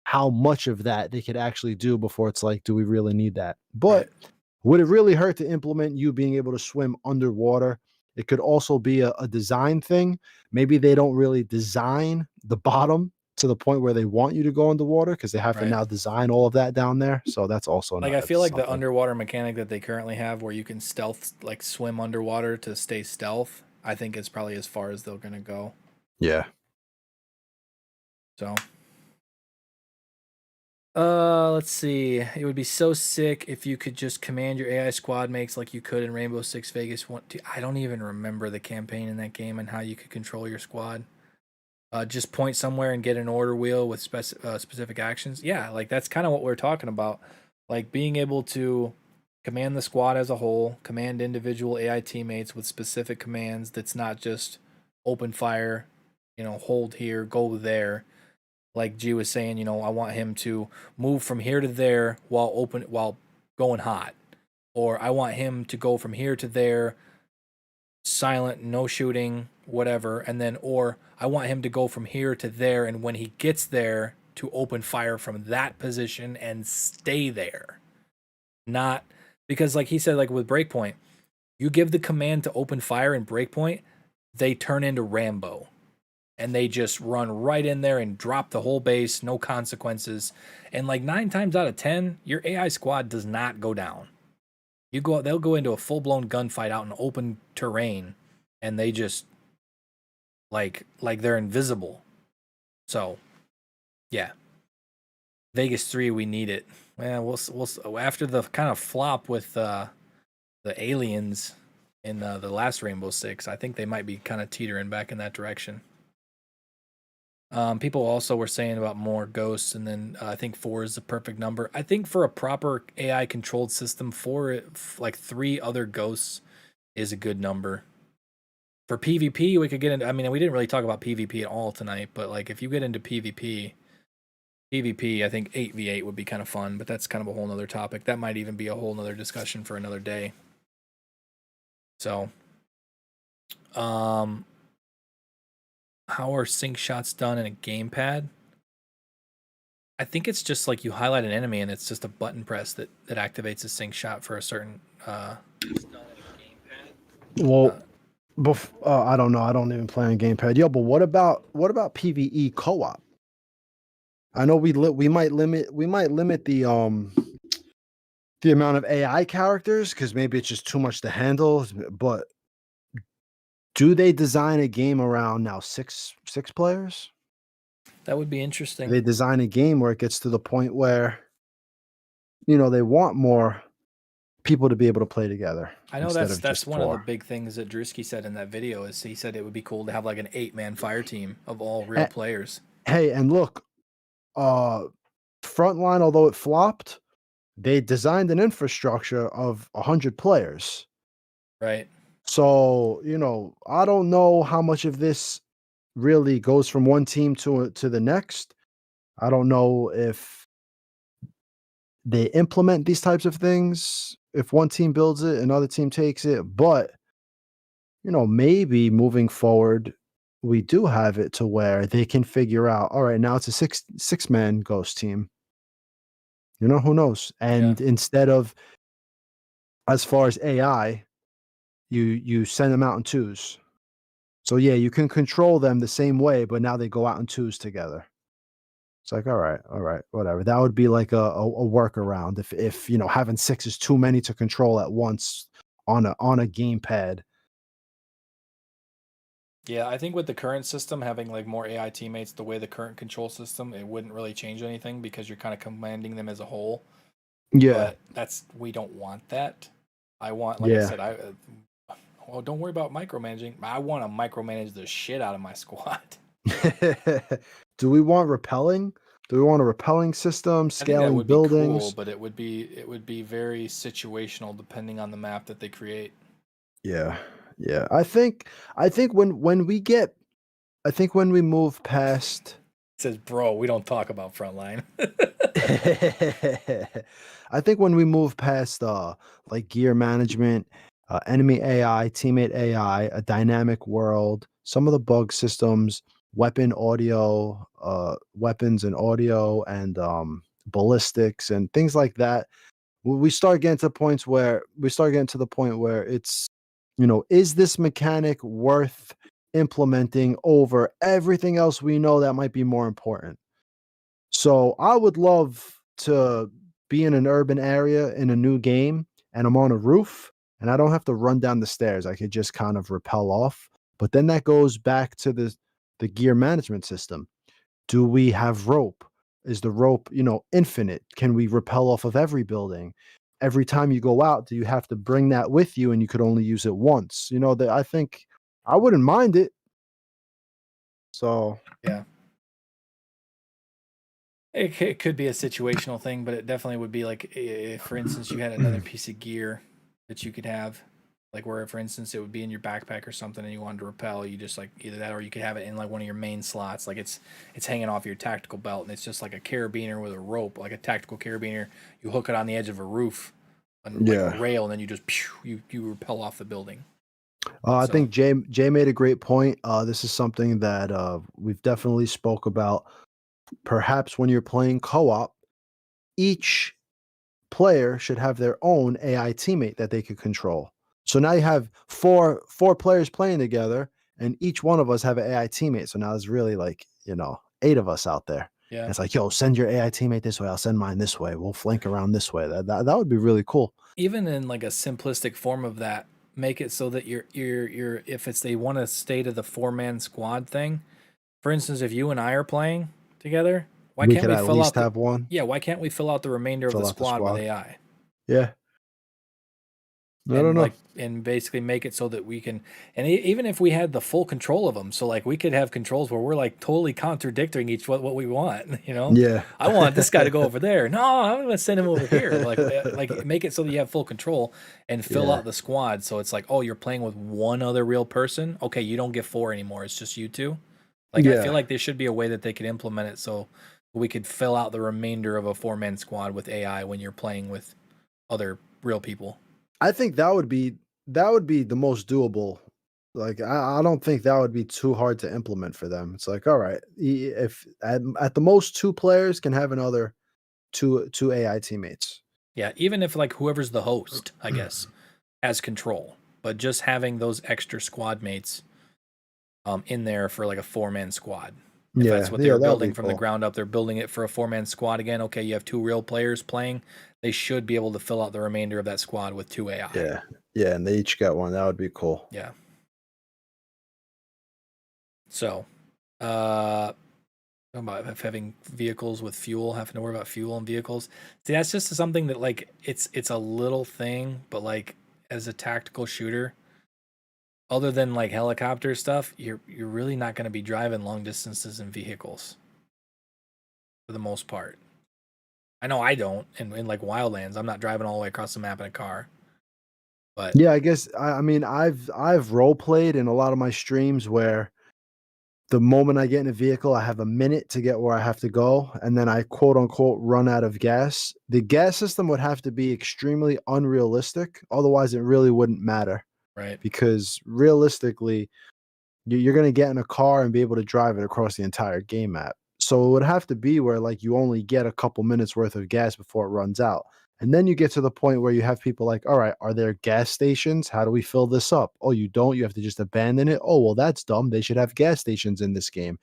Speaker 2: how much of that they could actually do before it's like, do we really need that? But would it really hurt to implement you being able to swim underwater? It could also be a design thing. Maybe they don't really design the bottom to the point where they want you to go underwater because they have to now design all of that down there. So that's also
Speaker 1: like I feel like the underwater mechanic that they currently have where you can stealth, like swim underwater to stay stealth, I think it's probably as far as they're going to go.
Speaker 2: Yeah.
Speaker 1: So let's see. It would be so sick if you could just command your AI squad mates like you could in Rainbow Six Vegas 1. Dude, I don't even remember the campaign in that game and how you could control your squad. Just point somewhere and get an order wheel with specific actions. Yeah, like that's kind of what we're talking about. Like being able to command the squad as a whole, command individual AI teammates with specific commands that's not just open fire, hold here, go there. Like G was saying, I want him to move from here to there while going hot. Or I want him to go from here to there, silent, no shooting, whatever. And then, or I want him to go from here to there. And when he gets there, to open fire from that position and stay there. Not because like he said, like with Breakpoint, you give the command to open fire in Breakpoint, they turn into Rambo. And they just run right in there and drop the whole base, no consequences. And like 9 times out of 10, your AI squad does not go down. They'll go into a full-blown gunfight out in open terrain, and they just like they're invisible. So, yeah, Vegas 3, we need it. Man, we'll after the kind of flop with the aliens in the last Rainbow Six. I think they might be kind of teetering back in that direction. People also were saying about more ghosts, and then I think 4 is the perfect number. I think for a proper AI controlled system, 4, like 3 other ghosts is a good number. For PvP, we could get into, I mean, we didn't really talk about PvP at all tonight, but like if you get into PvP, PvP, I think 8v8 would be kind of fun, but that's kind of a whole nother topic. That might even be a whole nother discussion for another day. So, how are sync shots done in a gamepad? I think it's just like you highlight an enemy and it's just a button press that activates a sync shot for a certain.
Speaker 2: Well, I don't know. I don't even play on gamepad. Yo, but what about PvE co-op? I know we might limit the amount of AI characters because maybe it's just too much to handle. But do they design a game around now six players?
Speaker 1: That would be interesting.
Speaker 2: They design a game where it gets to the point where, you know, they want more people to be able to play together.
Speaker 1: I know that's one of the big things that Drewski said in that video is he said it would be cool to have like an 8-man fire team of all real players.
Speaker 2: Hey, and look, Frontline, although it flopped, they designed an infrastructure of 100 players.
Speaker 1: Right.
Speaker 2: So, you know, I don't know how much of this really goes from one team to the next. I don't know if they implement these types of things, if one team builds it, another team takes it, but you know, maybe moving forward we do have it to where they can figure out, all right, now it's a six-man ghost team. You know, who knows? And instead of, as far as AI, you send them out in twos. So yeah, you can control them the same way, but now they go out in twos together. It's like, all right, whatever. That would be like a workaround if you know having 6 is too many to control at once on a gamepad.
Speaker 1: Yeah, I think with the current system having like more AI teammates, the way the current control system, it wouldn't really change anything because you're kind of commanding them as a whole.
Speaker 2: Yeah,
Speaker 1: but we don't want that. I want, like I said, well, don't worry about micromanaging. I want to micromanage the shit out of my squad.
Speaker 2: Do we want repelling? Do we want a repelling system, scaling buildings?
Speaker 1: Cool, but it would be very situational depending on the map that they create.
Speaker 2: Yeah. I think when we move past,
Speaker 1: it says, bro, we don't talk about Frontline.
Speaker 2: I think when we move past like gear management, enemy AI, teammate AI, a dynamic world, some of the bug systems, weapons and audio, and ballistics and things like that, we start getting to the point where it's, you know, is this mechanic worth implementing over everything else we know that might be more important? So I would love to be in an urban area in a new game and I'm on a roof and I don't have to run down the stairs. I could just kind of rappel off. But then that goes back to the gear management system. Do we have rope? Is the rope, you know, infinite? Can we rappel off of every building? Every time you go out, do you have to bring that with you and you could only use it once? You know, that I think I wouldn't mind it. So
Speaker 1: yeah. It could be a situational thing, but it definitely would be like if, for instance, you had another piece of gear that you could have, like where, for instance, it would be in your backpack or something, and you wanted to rappel, you just like either that or you could have it in like one of your main slots, like it's hanging off your tactical belt, and it's just like a carabiner with a rope, like a tactical carabiner. You hook it on the edge of a roof, and like a rail, and then you just you rappel off the building.
Speaker 2: I think Jay made a great point. This is something that we've definitely spoke about. Perhaps when you're playing co-op, each player should have their own AI teammate that they could control. So now you have four players playing together, and each one of us have an AI teammate. So now there's really like, you know, 8 of us out there.
Speaker 1: Yeah,
Speaker 2: and it's like, yo, send your AI teammate this way. I'll send mine this way. We'll flank around this way. That would be really cool.
Speaker 1: Even in like a simplistic form of that, make it so that you're if it's they want to stay to the 4-man squad thing. For instance, if you and I are playing together, why can't we fill out
Speaker 2: have one?
Speaker 1: Yeah, why can't we fill out the remainder of the squad with AI?
Speaker 2: Yeah. I don't know.
Speaker 1: And basically make it so that we can, and even if we had the full control of them, so like we could have controls where we're like totally contradicting what we want, you know?
Speaker 2: Yeah.
Speaker 1: I want this guy to go over there. No, I'm gonna send him over here. Like make it so that you have full control and fill out the squad. So it's like, oh, you're playing with one other real person. Okay, you don't get 4 anymore. It's just you two. Like I feel like there should be a way that they could implement it so We could fill out the remainder of a 4-man squad with AI when you're playing with other real people.
Speaker 2: I think that would be the most doable. Like I don't think that would be too hard to implement for them. It's like, all right, if at the most 2 players can have another two AI teammates.
Speaker 1: Yeah, even if like whoever's the host, I guess, has control, but just having those extra squad mates in there for like a 4-man squad. If that's what they were
Speaker 2: that would
Speaker 1: building
Speaker 2: be
Speaker 1: from the
Speaker 2: cool.
Speaker 1: ground up, they're building it for a 4-man squad again. Okay, you have 2 real players playing. They should be able to fill out the remainder of that squad with 2 AI.
Speaker 2: Yeah, and they each get one. That would be cool.
Speaker 1: Yeah. So, about having vehicles with fuel, having to worry about fuel and vehicles. See, that's just something that like it's a little thing, but like as a tactical shooter, other than like helicopter stuff, you're really not going to be driving long distances in vehicles for the most part. I know I don't. In like Wildlands, I'm not driving all the way across the map in a car. But
Speaker 2: yeah, I guess I mean I've role played in a lot of my streams where the moment I get in a vehicle, I have a minute to get where I have to go, and then I quote unquote run out of gas. The gas system would have to be extremely unrealistic, otherwise it really wouldn't matter.
Speaker 1: right,
Speaker 2: Because realistically, you're going to get in a car and be able to drive it across the entire game map. So it would have to be where like you only get a couple minutes worth of gas before it runs out. And then you get to the point where you have people like, all right, are there gas stations? How do we fill this up? Oh, you don't? You have to just abandon it? Oh, well, that's dumb. They should have gas stations in this game.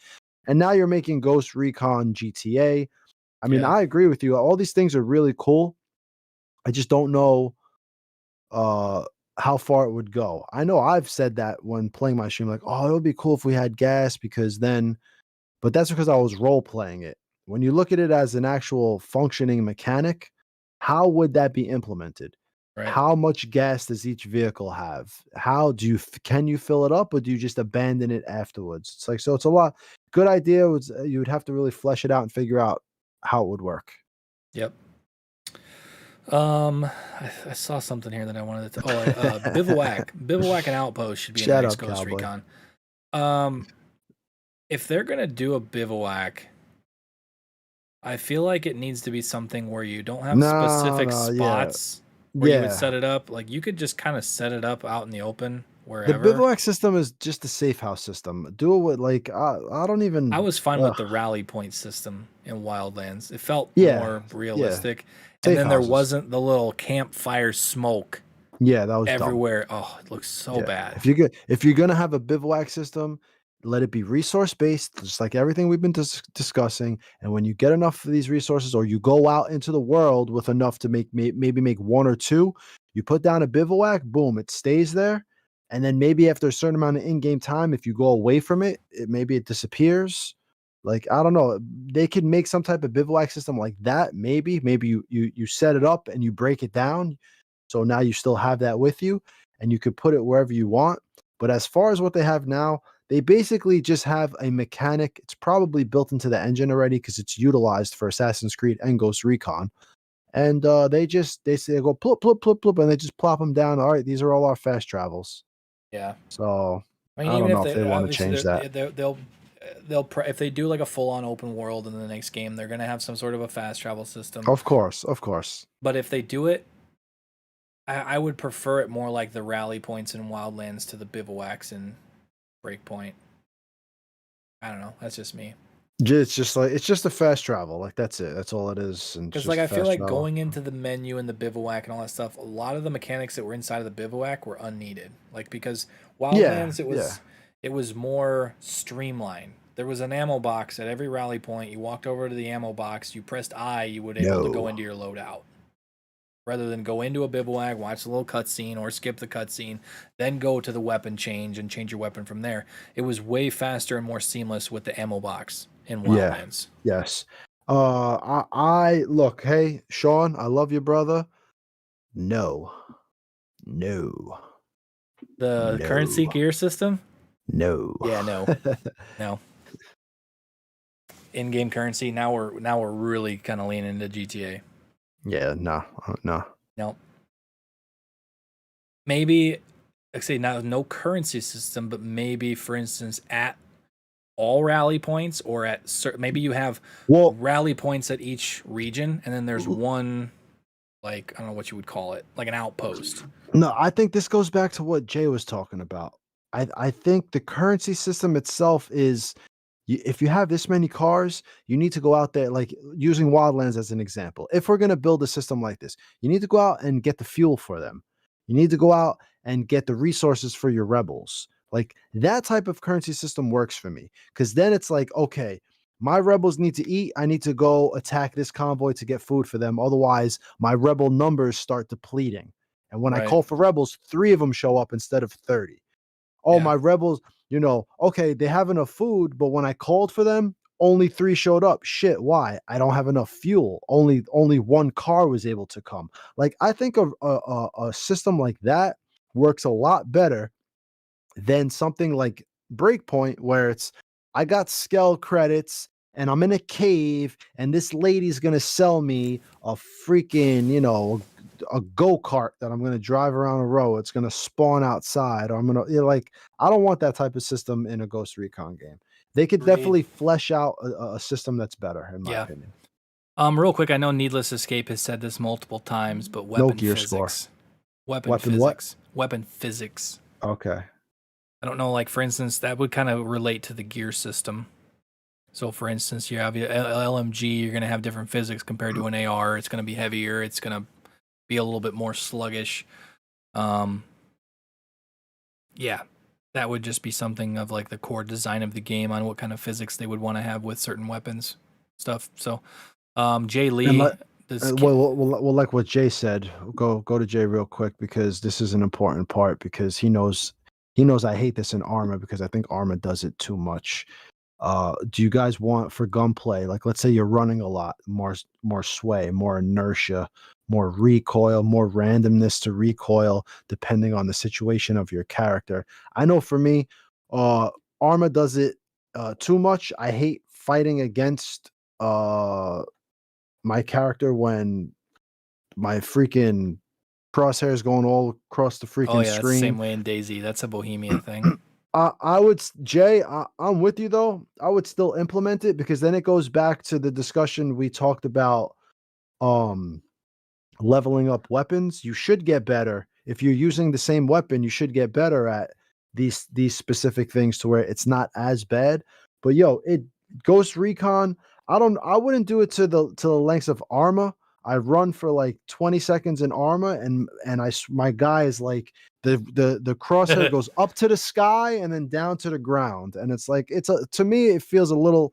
Speaker 2: And now you're making Ghost Recon GTA. I mean,
Speaker 1: yeah,
Speaker 2: I agree with you. All these things are really cool. I just don't know uh how far it would go. I know I've said that when playing my stream, like, oh, it would be cool if we had gas because then, but that's because I was role playing it. When you look at it as an actual functioning mechanic, how would that be implemented?
Speaker 1: right.
Speaker 2: How much gas does each vehicle have? How do you can you fill it up, or do you just abandon it afterwards? It's like, so it's a lot. Good idea. Was you would have to really flesh it out and figure out how it would work.
Speaker 1: Yep. I saw something here that I wanted to. Bivouac and outpost should be in the
Speaker 2: Shut
Speaker 1: next
Speaker 2: up,
Speaker 1: Ghost
Speaker 2: cowboy.
Speaker 1: Recon. If they're gonna do a bivouac, I feel like it needs to be something where you don't have
Speaker 2: No,
Speaker 1: specific
Speaker 2: no, yeah,
Speaker 1: spots where you would
Speaker 2: yeah.
Speaker 1: set it up. Like you could just kind of set it up out in the open
Speaker 2: The
Speaker 1: wherever.
Speaker 2: bivouac system is just a safe house system. Do it with like I don't
Speaker 1: I
Speaker 2: even.
Speaker 1: was fine with the rally point system in Wildlands. It felt
Speaker 2: Yeah,
Speaker 1: more
Speaker 2: yeah.
Speaker 1: realistic. And
Speaker 2: Safe
Speaker 1: then there
Speaker 2: houses.
Speaker 1: wasn't the little campfire smoke
Speaker 2: Yeah, that was dumb.
Speaker 1: everywhere. Oh, it looks so
Speaker 2: Yeah.
Speaker 1: bad.
Speaker 2: If you're gonna have a bivouac system, let it be resource based, just like everything we've been discussing. And when you get enough of these resources, or you go out into the world with enough to maybe make 1 or 2, you put down a bivouac, boom, it stays there. And then maybe after a certain amount of in-game time, if you go away from it, maybe it disappears. Like I don't know, they could make some type of bivouac system like that. Maybe you set it up and you break it down, so now you still have that with you and you could put it wherever you want. But as far as what they have now, they basically just have a mechanic. It's probably built into the engine already because it's utilized for Assassin's Creed and Ghost Recon. And they say go plop plop plop plop, and they just plop them down. All right, these are all our fast travels.
Speaker 1: Yeah.
Speaker 2: So
Speaker 1: I mean,
Speaker 2: I
Speaker 1: even
Speaker 2: don't
Speaker 1: if
Speaker 2: know if
Speaker 1: they
Speaker 2: they want to
Speaker 1: obviously
Speaker 2: change that.
Speaker 1: if they do like a full on open world in the next game, they're gonna have some sort of a fast travel system.
Speaker 2: Of course.
Speaker 1: But if they do it, I would prefer it more like the rally points in Wildlands to the bivouacs in Breakpoint. I don't know. That's just me.
Speaker 2: It's just like it's just a fast travel. Like that's it. That's all it is. And it's
Speaker 1: Because like
Speaker 2: just
Speaker 1: I feel
Speaker 2: fast
Speaker 1: like
Speaker 2: travel.
Speaker 1: going into the menu and the bivouac and all that stuff, a lot of the mechanics that were inside of the bivouac were unneeded. Like because
Speaker 2: Yeah,
Speaker 1: Wildlands,
Speaker 2: yeah.
Speaker 1: it was more streamlined. There was an ammo box at every rally point. You walked over to the ammo box, you pressed I, you would able to go
Speaker 2: No.
Speaker 1: into your loadout. Rather than go into a bivouac, watch a little cutscene or skip the cutscene, then go to the weapon change and change your weapon from there. It was way faster and more seamless with the ammo box in
Speaker 2: Yeah.
Speaker 1: Wildlands.
Speaker 2: Yes. I look, hey, Sean, I love you, brother. No. No.
Speaker 1: The currency
Speaker 2: No.
Speaker 1: gear system?
Speaker 2: No.
Speaker 1: Yeah, no. In-game currency. Now we're really kind of leaning into GTA.
Speaker 2: Yeah, no. No.
Speaker 1: No. Maybe, like say, not no currency system, but maybe, for instance, at all rally points, or at maybe you have
Speaker 2: Well,
Speaker 1: rally points at each region, and then there's one, like, I don't know what you would call it, like an outpost.
Speaker 2: no, I think this goes back to what Jay was talking about. I think the currency system itself is, if you have this many cars, you need to go out there, like using Wildlands as an example. If we're going to build a system like this, you need to go out and get the fuel for them. You need to go out and get the resources for your rebels. Like that type of currency system works for me, because then it's like, okay, my rebels need to eat. I need to go attack this convoy to get food for them. Otherwise, my rebel numbers start depleting. And when I
Speaker 1: Right.
Speaker 2: call for rebels, 3 of them show up instead of 30. Oh,
Speaker 1: Yeah.
Speaker 2: my rebels, okay, they have enough food, but when I called for them, only 3 showed up. Shit, why? I don't have enough fuel. Only 1 car was able to come. Like, I think a system like that works a lot better than something like Breakpoint, where it's, I got scale credits and I'm in a cave and this lady's gonna sell me a freaking, a go-kart that I'm gonna drive around a row. It's gonna spawn outside, or I'm gonna, like, I don't want that type of system in a Ghost Recon game. They could
Speaker 1: Agreed.
Speaker 2: definitely flesh out a system that's better, in my
Speaker 1: Yeah.
Speaker 2: opinion.
Speaker 1: Real quick, I know Needless Escape has said this multiple times, but
Speaker 2: No
Speaker 1: weapon
Speaker 2: gear score.
Speaker 1: physics. Weapon
Speaker 2: Weapon what?
Speaker 1: physics. Weapon physics.
Speaker 2: Okay.
Speaker 1: I don't know, like, for instance, that would kind of relate to the gear system. So, for instance, you have your LMG, you're going to have different physics compared to an AR. It's going to be heavier. It's going to be a little bit more sluggish. Yeah, that would just be something of, like, the core design of the game on what kind of physics they would want to have with certain weapons stuff. So, Jay Lee.
Speaker 2: Well, like what Jay said, go to Jay real quick, because this is an important part, because he knows I hate this in Arma, because I think Arma does it too much. Do you guys want, for gunplay, like, let's say you're running a lot, more sway, more inertia, more recoil, more randomness to recoil, depending on the situation of your character? I know for me, Arma does it too much. I hate fighting against my character when my freaking crosshairs going all across the
Speaker 1: Oh,
Speaker 2: freaking
Speaker 1: yeah, that's the same
Speaker 2: screen.
Speaker 1: way in DayZ. That's a Bohemia thing.
Speaker 2: I would, Jay, I'm with you though. I would still implement it, because then it goes back to the discussion we talked about, um, leveling up weapons. You should get better. If you're using the same weapon, you should get better at these specific things, to where it's not as bad. But it Ghost Recon, I wouldn't do it to the lengths of Arma. I run for like 20 seconds in Arma, and my guy is like, the crosshair goes up to the sky and then down to the ground, and it's like, to me it feels a little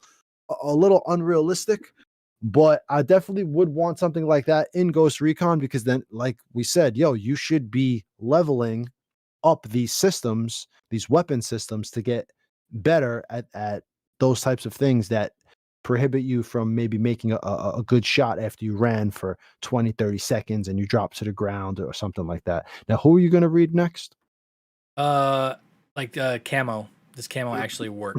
Speaker 2: unrealistic. But I definitely would want something like that in Ghost Recon, because then, like we said, you should be leveling up these systems, these weapon systems, to get better at those types of things that prohibit you from maybe making a good shot after you ran for 20, 30 seconds and you drop to the ground or something like that. Now, who are you going to read next?
Speaker 1: Like camo. Does camo actually work?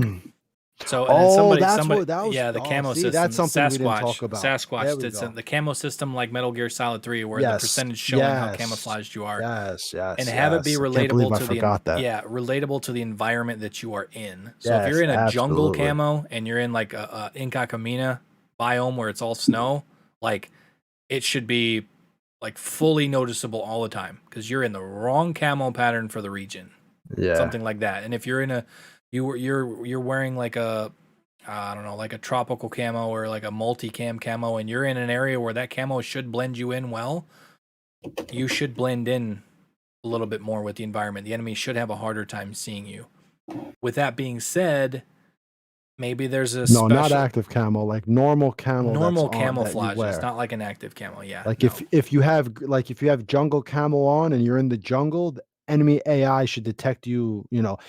Speaker 1: So, and then
Speaker 2: Oh,
Speaker 1: somebody,
Speaker 2: what that was.
Speaker 1: yeah, the
Speaker 2: Oh,
Speaker 1: camo
Speaker 2: see,
Speaker 1: system,
Speaker 2: that's something we didn't
Speaker 1: Sasquatch,
Speaker 2: talk about.
Speaker 1: Sasquatch
Speaker 2: There we
Speaker 1: did
Speaker 2: go.
Speaker 1: the camo system like Metal Gear Solid 3, where the
Speaker 2: Yes.
Speaker 1: percentage showing how
Speaker 2: Yes.
Speaker 1: camouflaged you are,
Speaker 2: Yes.
Speaker 1: and
Speaker 2: Yes.
Speaker 1: have it be
Speaker 2: Yes. I can't believe
Speaker 1: relatable
Speaker 2: I
Speaker 1: to
Speaker 2: forgot that.
Speaker 1: relatable to the environment that you are in. So if you're
Speaker 2: Yes,
Speaker 1: in a jungle
Speaker 2: absolutely.
Speaker 1: camo and you're in like a Inca Camina biome where it's all snow, like, it should be like fully noticeable all the time, because you're in the wrong camo pattern for the region.
Speaker 2: Yeah.
Speaker 1: Something like that. And if you're in you're wearing like a, I don't know, like a tropical camo or like a multi-cam camo, and you're in an area where that camo should blend you in well, you should blend in a little bit more with the environment. The enemy should have a harder time seeing you. With that being said, maybe there's a
Speaker 2: No, not
Speaker 1: special
Speaker 2: active camo, like normal camo
Speaker 1: normal
Speaker 2: that you
Speaker 1: camouflage. It's
Speaker 2: wear.
Speaker 1: not like an active camo. Yeah.
Speaker 2: Like,
Speaker 1: No.
Speaker 2: if you have jungle camo on and you're in the jungle, the enemy AI should detect you.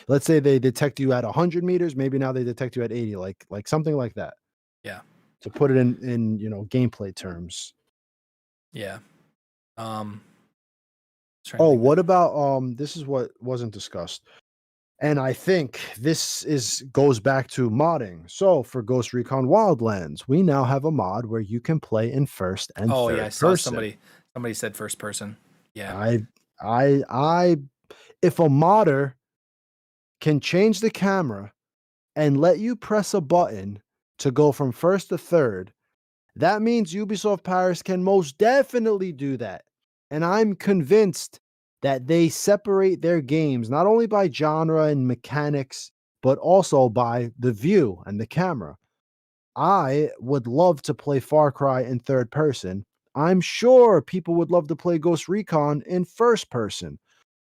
Speaker 2: Let's say they detect you at 100 meters. Maybe now they detect you at 80, like something like that.
Speaker 1: Yeah.
Speaker 2: To put it in gameplay terms.
Speaker 1: Yeah.
Speaker 2: Oh, what about this is what wasn't discussed. And I think this goes back to modding. So for Ghost Recon Wildlands, we now have a mod where you can play in first and
Speaker 1: Oh
Speaker 2: third
Speaker 1: yeah, I saw
Speaker 2: person.
Speaker 1: somebody said first person. Yeah.
Speaker 2: I if a modder can change the camera and let you press a button to go from first to third, that means Ubisoft Paris can most definitely do that. And I'm convinced that they separate their games not only by genre and mechanics, but also by the view and the camera. I would love to play Far Cry in third person. I'm sure people would love to play Ghost Recon in first person.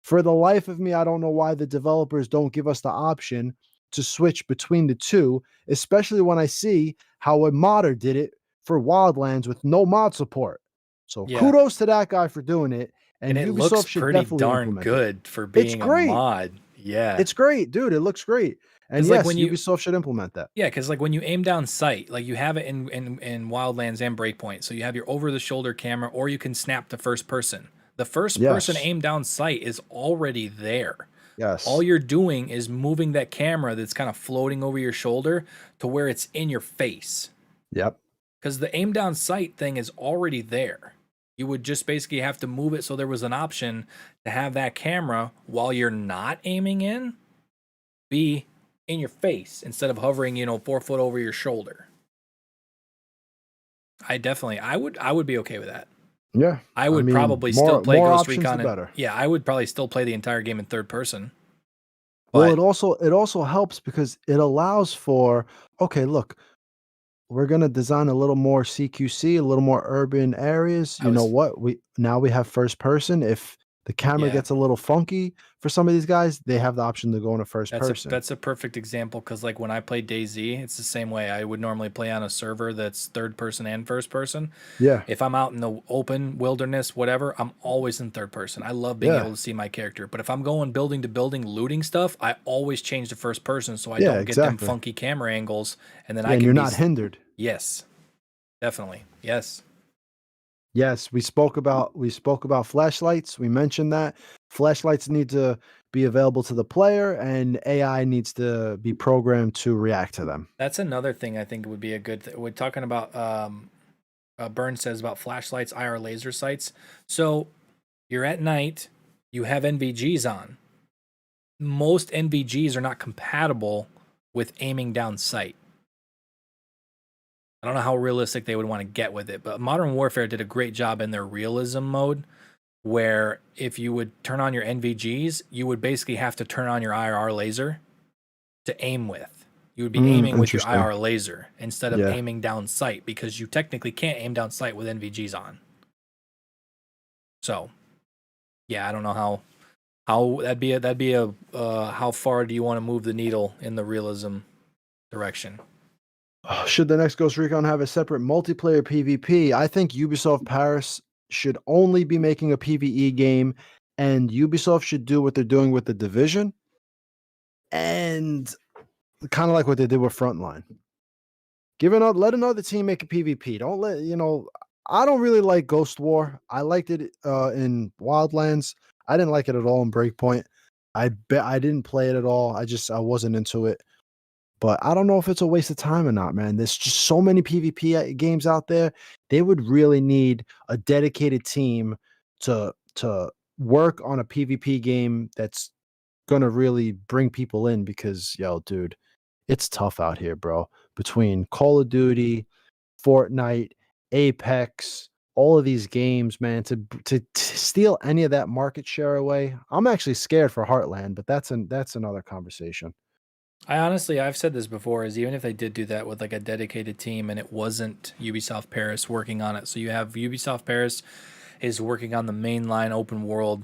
Speaker 2: For the life of me, I don't know why the developers don't give us the option to switch between the two, especially when I see how a modder did it for Wildlands with no mod support. So
Speaker 1: Yeah.
Speaker 2: kudos to that guy for doing it, and
Speaker 1: it
Speaker 2: Ubisoft
Speaker 1: looks
Speaker 2: should
Speaker 1: pretty
Speaker 2: definitely
Speaker 1: darn
Speaker 2: implement it.
Speaker 1: good for
Speaker 2: It's
Speaker 1: being a
Speaker 2: great.
Speaker 1: mod. Yeah.
Speaker 2: It's great, dude. It looks great. And
Speaker 1: 'Cause, like,
Speaker 2: yes,
Speaker 1: when you
Speaker 2: Ubisoft should implement that.
Speaker 1: Yeah, because like when you aim down sight, like you have it in Wildlands and Breakpoint, so you have your over the shoulder camera, or you can snap to first person. The first person
Speaker 2: Yes.
Speaker 1: aim down sight is already there. All
Speaker 2: Yes.
Speaker 1: you're doing is moving that camera that's kind of floating over your shoulder to where it's in your face.
Speaker 2: Yep.
Speaker 1: Because the aim down sight thing is already there. You would just basically have to move it so there was an option to have that camera while you're not aiming in be in your face instead of hovering, 4 foot over your shoulder. I would be okay with that.
Speaker 2: Yeah.
Speaker 1: I would probably still play
Speaker 2: more
Speaker 1: Ghost
Speaker 2: options,
Speaker 1: Recon.
Speaker 2: the better.
Speaker 1: Yeah, I would probably still play the entire game in third person.
Speaker 2: Well,
Speaker 1: But
Speaker 2: it also helps because it allows for, okay, look, we're gonna design a little more CQC, a little more urban areas.
Speaker 1: I
Speaker 2: You know
Speaker 1: was
Speaker 2: what? We have first person. If the camera
Speaker 1: yeah,
Speaker 2: gets a little funky for some of these guys, they have the option to go into first person.
Speaker 1: that's a perfect example because like when I play DayZ, it's the same way. I would normally play on a server that's third person and first person.
Speaker 2: Yeah,
Speaker 1: If I'm out in the open wilderness, whatever, I'm always in third person. I love being
Speaker 2: yeah,
Speaker 1: able to see my character. But if I'm going building to building, looting stuff, I always change to first person so I
Speaker 2: yeah,
Speaker 1: don't get them
Speaker 2: exactly.
Speaker 1: funky camera angles, and then
Speaker 2: Yeah,
Speaker 1: I
Speaker 2: and
Speaker 1: can
Speaker 2: you're
Speaker 1: be
Speaker 2: not hindered.
Speaker 1: yes, definitely yes.
Speaker 2: Yes, we spoke about flashlights. We mentioned that flashlights need to be available to the player, and AI needs to be programmed to react to them.
Speaker 1: That's another thing I think would be a good thing. We're talking about Burns says about flashlights, IR laser sights. So you're at night, you have NVGs on. Most NVGs are not compatible with aiming down sight. I don't know how realistic they would want to get with it, but Modern Warfare did a great job in their realism mode where if you would turn on your NVGs, you would basically have to turn on your IR laser to aim with. You would be aiming with your
Speaker 2: Interesting.
Speaker 1: IR laser instead of
Speaker 2: Yeah.
Speaker 1: aiming down sight because you technically can't aim down sight with NVGs on. So, yeah, I don't know how that'd be a how far do you want to move the needle in the realism direction?
Speaker 2: Should the next Ghost Recon have a separate multiplayer PvP? I think Ubisoft Paris should only be making a PvE game, and Ubisoft should do what they're doing with the Division, and kind of like what they did with Frontline. Let another team make a PvP. Don't let I don't really like Ghost War. I liked it in Wildlands. I didn't like it at all in Breakpoint. I bet I didn't play it at all. I wasn't into it. But I don't know if it's a waste of time or not, man. There's just so many PvP games out there. They would really need a dedicated team to work on a PvP game that's gonna really bring people in because, yo, dude, it's tough out here, bro. Between Call of Duty, Fortnite, Apex, all of these games, man, to steal any of that market share away, I'm actually scared for Heartland, but that's another conversation.
Speaker 1: I've said this before, is even if they did do that with like a dedicated team and it wasn't Ubisoft Paris working on it. So you have Ubisoft Paris is working on the mainline open world,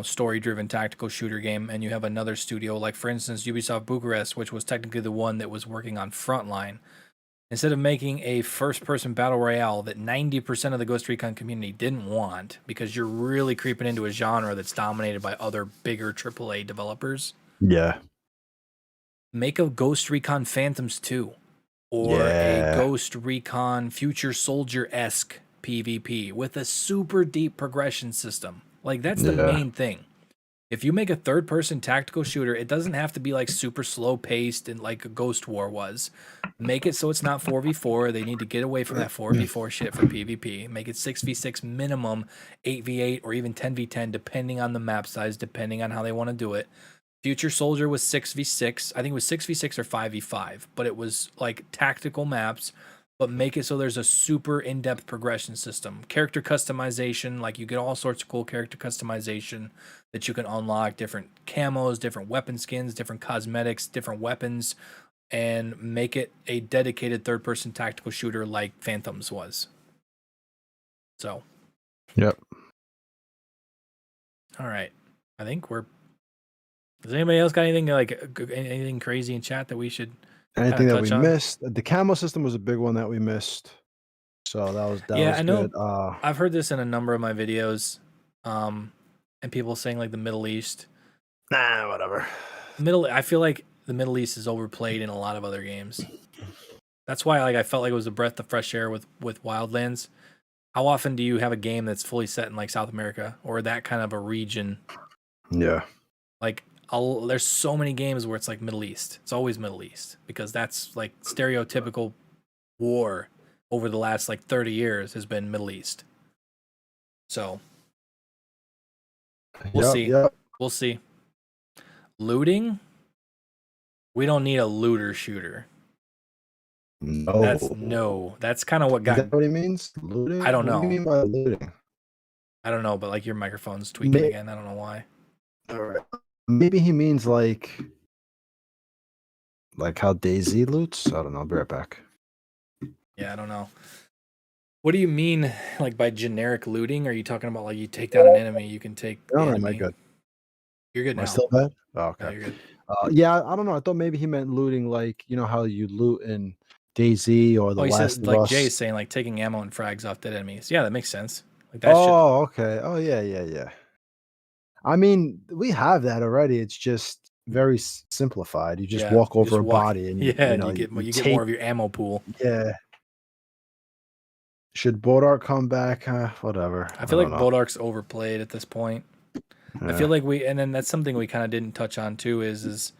Speaker 1: story driven tactical shooter game, and you have another studio, like for instance, Ubisoft Bucharest, which was technically the one that was working on Frontline. Instead of making a first person battle royale that 90% of the Ghost Recon community didn't want because you're really creeping into a genre that's dominated by other bigger AAA developers.
Speaker 2: Yeah.
Speaker 1: Make a Ghost Recon Phantoms 2 or a
Speaker 2: Yeah.
Speaker 1: Ghost Recon Future Soldier-esque PvP with a super deep progression system. Like, that's the main thing. If you make a third-person tactical shooter, it doesn't have to be like super slow-paced and like a Ghost War was. Make it so it's not 4v4. They need to get away from that 4v4 shit for PvP. Make it 6v6 minimum, 8v8, or even 10v10, depending on the map size, depending on how they want to do it. Future Soldier was 6v6. I think it was 6v6 or 5v5, but it was like tactical maps, but make it so there's a super in-depth progression system. Character customization, like you get all sorts of cool character customization that you can unlock, different camos, different weapon skins, different cosmetics, different weapons, and make it a dedicated third-person tactical shooter like Phantoms was. So.
Speaker 2: Yep.
Speaker 1: All right. I think we're... Does anybody else got anything anything crazy in chat that we should
Speaker 2: anything that we
Speaker 1: on?
Speaker 2: missed? The camo system was a big one that we missed. So that was
Speaker 1: I know.
Speaker 2: good.
Speaker 1: I've heard this in a number of my videos, and people saying like the Middle East.
Speaker 2: Nah, whatever.
Speaker 1: I feel like the Middle East is overplayed in a lot of other games. That's why I felt like it was a breath of fresh air with Wildlands. How often do you have a game that's fully set in like South America or that kind of a region?
Speaker 2: Yeah.
Speaker 1: Like there's so many games where it's like Middle East. It's always Middle East because that's like stereotypical war over the last like 30 years has been Middle East. So we'll see.
Speaker 2: Yep.
Speaker 1: We'll see. Looting? We don't need a looter shooter.
Speaker 2: No.
Speaker 1: That's kind of what got.
Speaker 2: Is that what he means? Looting?
Speaker 1: I don't know.
Speaker 2: What do you mean by looting?
Speaker 1: I don't know, but like your microphone's tweaking again. I don't know why.
Speaker 2: All right. Maybe he means like how DayZ loots. I don't know. I'll be right back.
Speaker 1: Yeah, I don't know. What do you mean, like by generic looting? Are you talking about like you take down an enemy, you can take?
Speaker 2: No, am I good?
Speaker 1: You're good now.
Speaker 2: Am I still bad? Oh, okay.
Speaker 1: No, you're good.
Speaker 2: Yeah, I don't know. I thought maybe he meant looting, like you know how you loot in DayZ or The Last of Us.
Speaker 1: Jay's saying, like taking ammo and frags off dead enemies. Yeah, that makes sense. Like
Speaker 2: that. Oh, okay. Oh, yeah. I mean, we have that already. It's just very simplified. You just walk over a body and
Speaker 1: you get more of your ammo pool.
Speaker 2: Yeah. Should Bodark come back? Whatever.
Speaker 1: I feel like Bodark's overplayed at this point. Yeah. I feel like and then that's something we kind of didn't touch on too, is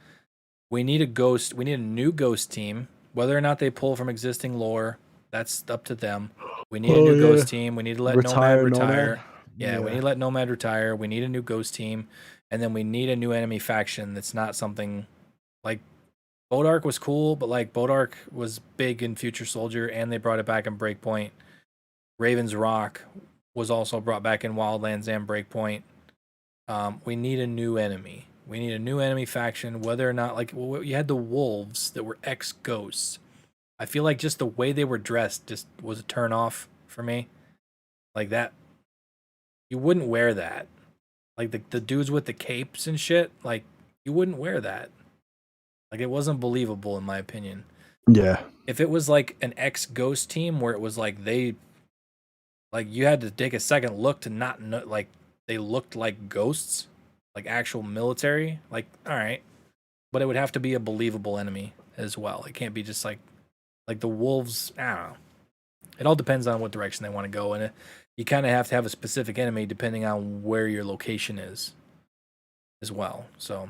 Speaker 1: we need a ghost. We need a new ghost team. Whether or not they pull from existing lore, that's up to them. We need a new ghost team. We need to let Nomad retire. Yeah, we need to let Nomad retire. We need a new ghost team. And then we need a new enemy faction that's not something like Bodark was cool, but like Bodark was big in Future Soldier and they brought it back in Breakpoint. Raven's Rock was also brought back in Wildlands and Breakpoint. We need a new enemy. We need a new enemy faction, whether or not, like, you had the wolves that were ex-ghosts. I feel like just the way they were dressed just was a turn-off for me. Like that. You wouldn't wear that. Like the dudes with the capes and shit, like, you wouldn't wear that. Like, it wasn't believable in my opinion.
Speaker 2: Yeah.
Speaker 1: If it was like an ex-ghost team where it was like you had to take a second look to not know, like, they looked like ghosts, like actual military, like, all right. But it would have to be a believable enemy as well. It can't be just like the wolves. I don't know. It all depends on what direction they want to go, and you kind of have to have a specific enemy depending on where your location is as well. So,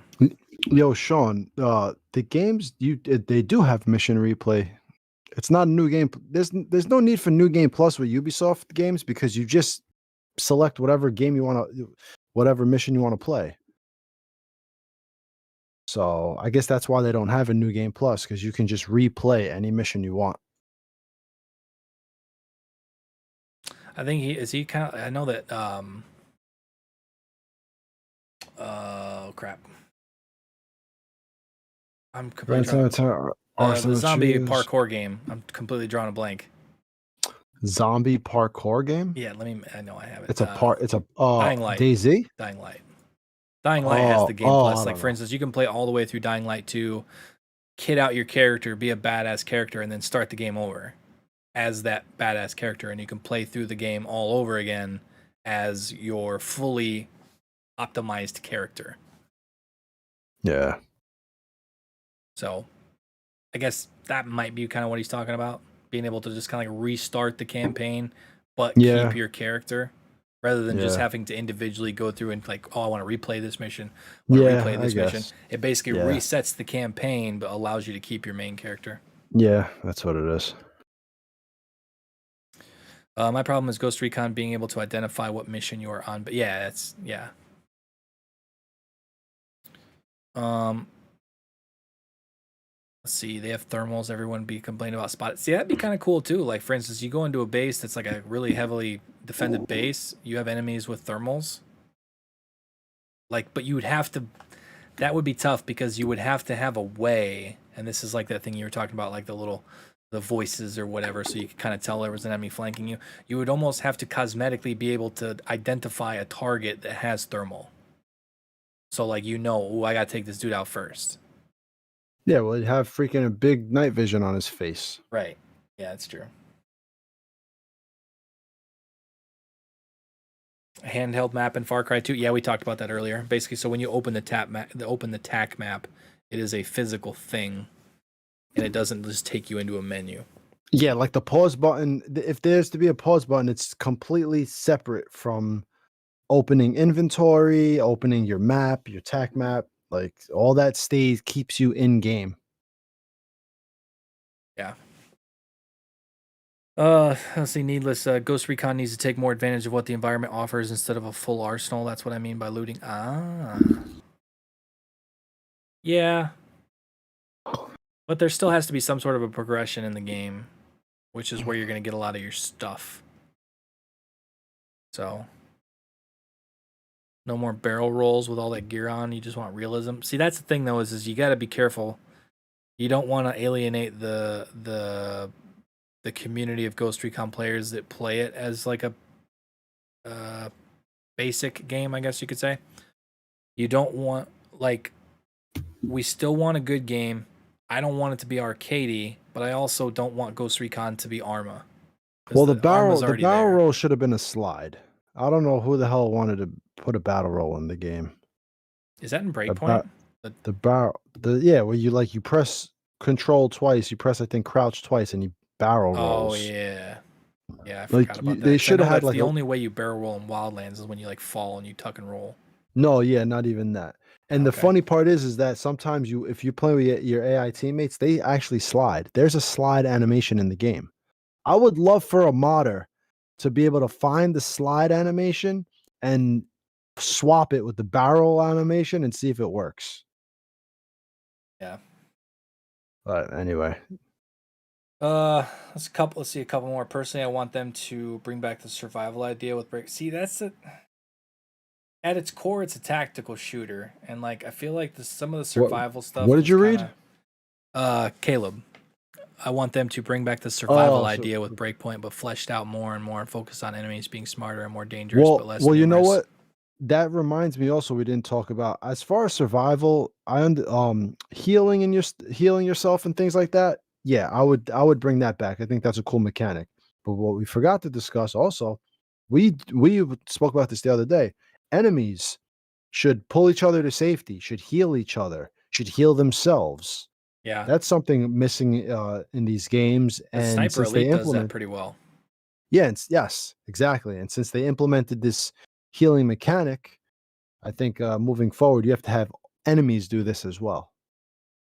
Speaker 2: yo, Sean, the games they do have mission replay. It's not a new game. There's no need for new game plus with Ubisoft games because you just select whatever game you want to, whatever mission you want to play. So I guess that's why they don't have a new game plus, because you can just replay any mission you want.
Speaker 1: I think he kind of, I know that crap. I'm completely the zombie parkour game. I'm completely drawing a blank.
Speaker 2: Zombie parkour game?
Speaker 1: Yeah, I know I have it.
Speaker 2: It's a
Speaker 1: Dying Light.
Speaker 2: DayZ?
Speaker 1: Dying Light. Dying Light has the game plus. Like, for instance, you can play all the way through Dying Light 2, kit out your character, be a badass character, and then start the game over as that badass character, and you can play through the game all over again as your fully optimized character.
Speaker 2: Yeah.
Speaker 1: So, I guess that might be kind of what he's talking about, being able to just kind of like restart the campaign, but keep your character, rather than just having to individually go through and like, oh, I want to replay this mission, replay this mission. It basically resets the campaign, but allows you to keep your main character.
Speaker 2: Yeah, that's what it is.
Speaker 1: My problem is Ghost Recon being able to identify what mission you are on, but Let's see, they have thermals. Everyone be complaining about spot. See, that'd be kind of cool too. Like for instance, you go into a base that's like a really heavily defended base. You have enemies with thermals. Like, but you would have to. That would be tough because you would have to have a way. And this is like that thing you were talking about, like the voices or whatever, so you could kind of tell there was an enemy flanking you. You would almost have to cosmetically be able to identify a target that has thermal. So like oh, I gotta take this dude out first.
Speaker 2: Yeah, well, he'd have freaking a big night vision on his face.
Speaker 1: Right. Yeah, that's true. A handheld map in Far Cry 2. Yeah, we talked about that earlier. Basically, so when you open the TAC map, it is a physical thing, and it doesn't just take you into a menu.
Speaker 2: Yeah, like the pause button. If there's to be a pause button, it's completely separate from opening inventory, opening your map, your TAC map. Like all that keeps you in game.
Speaker 1: Yeah. Let's see. Needless. Ghost Recon needs to take more advantage of what the environment offers instead of a full arsenal. That's what I mean by looting. Yeah. But there still has to be some sort of a progression in the game, which is where you're going to get a lot of your stuff. So, no more barrel rolls with all that gear on. You just want realism. See, that's the thing though, is you got to be careful. You don't want to alienate the community of Ghost Recon players that play it as like a basic game, I guess you could say. You don't want, like, we still want a good game. I don't want it to be arcadey, but I also don't want Ghost Recon to be Arma.
Speaker 2: Well, the barrel roll should have been a slide. I don't know who the hell wanted to put a battle roll in the game.
Speaker 1: Is that in Breakpoint?
Speaker 2: Where you press control twice, you press I think crouch twice, and you barrel rolls.
Speaker 1: Oh yeah, I forgot about that.
Speaker 2: They should have had
Speaker 1: the only way you barrel roll in Wildlands is when you like fall and you tuck and roll.
Speaker 2: No, yeah, not even that. And the funny part is that sometimes if you play with your AI teammates, they actually slide. There's a slide animation in the game. I would love for a modder to be able to find the slide animation and swap it with the barrel animation and see if it works.
Speaker 1: Yeah.
Speaker 2: But anyway.
Speaker 1: Let's see a couple more. Personally, I want them to bring back the survival idea with Break. See, that's it. At its core, it's a tactical shooter, and like I feel like some of the survival stuff.
Speaker 2: What did you read?
Speaker 1: Caleb. I want them to bring back the survival idea with Breakpoint, but fleshed out more and more, and focus on enemies being smarter and more dangerous, but less.
Speaker 2: Well, you know what? That reminds me. Also, we didn't talk about as far as survival. Healing yourself and things like that. Yeah, I would bring that back. I think that's a cool mechanic. But what we forgot to discuss also, we spoke about this the other day. Enemies should pull each other to safety, should heal each other, should heal themselves.
Speaker 1: Yeah,
Speaker 2: that's something missing in these games. And
Speaker 1: Sniper Elite does that pretty well.
Speaker 2: Yeah, yes, exactly. And since they implemented this healing mechanic, I think moving forward, you have to have enemies do this as well.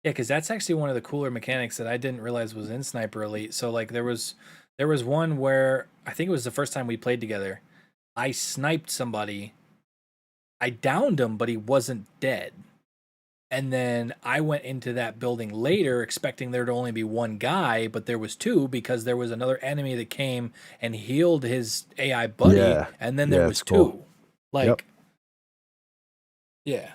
Speaker 1: Yeah, because that's actually one of the cooler mechanics that I didn't realize was in Sniper Elite. So like there was one where I think it was the first time we played together. I sniped somebody. I downed him, but he wasn't dead. And then I went into that building later expecting there to only be one guy, but there was two because there was another enemy that came and healed his AI buddy, and then there was two. Cool. Like, yeah.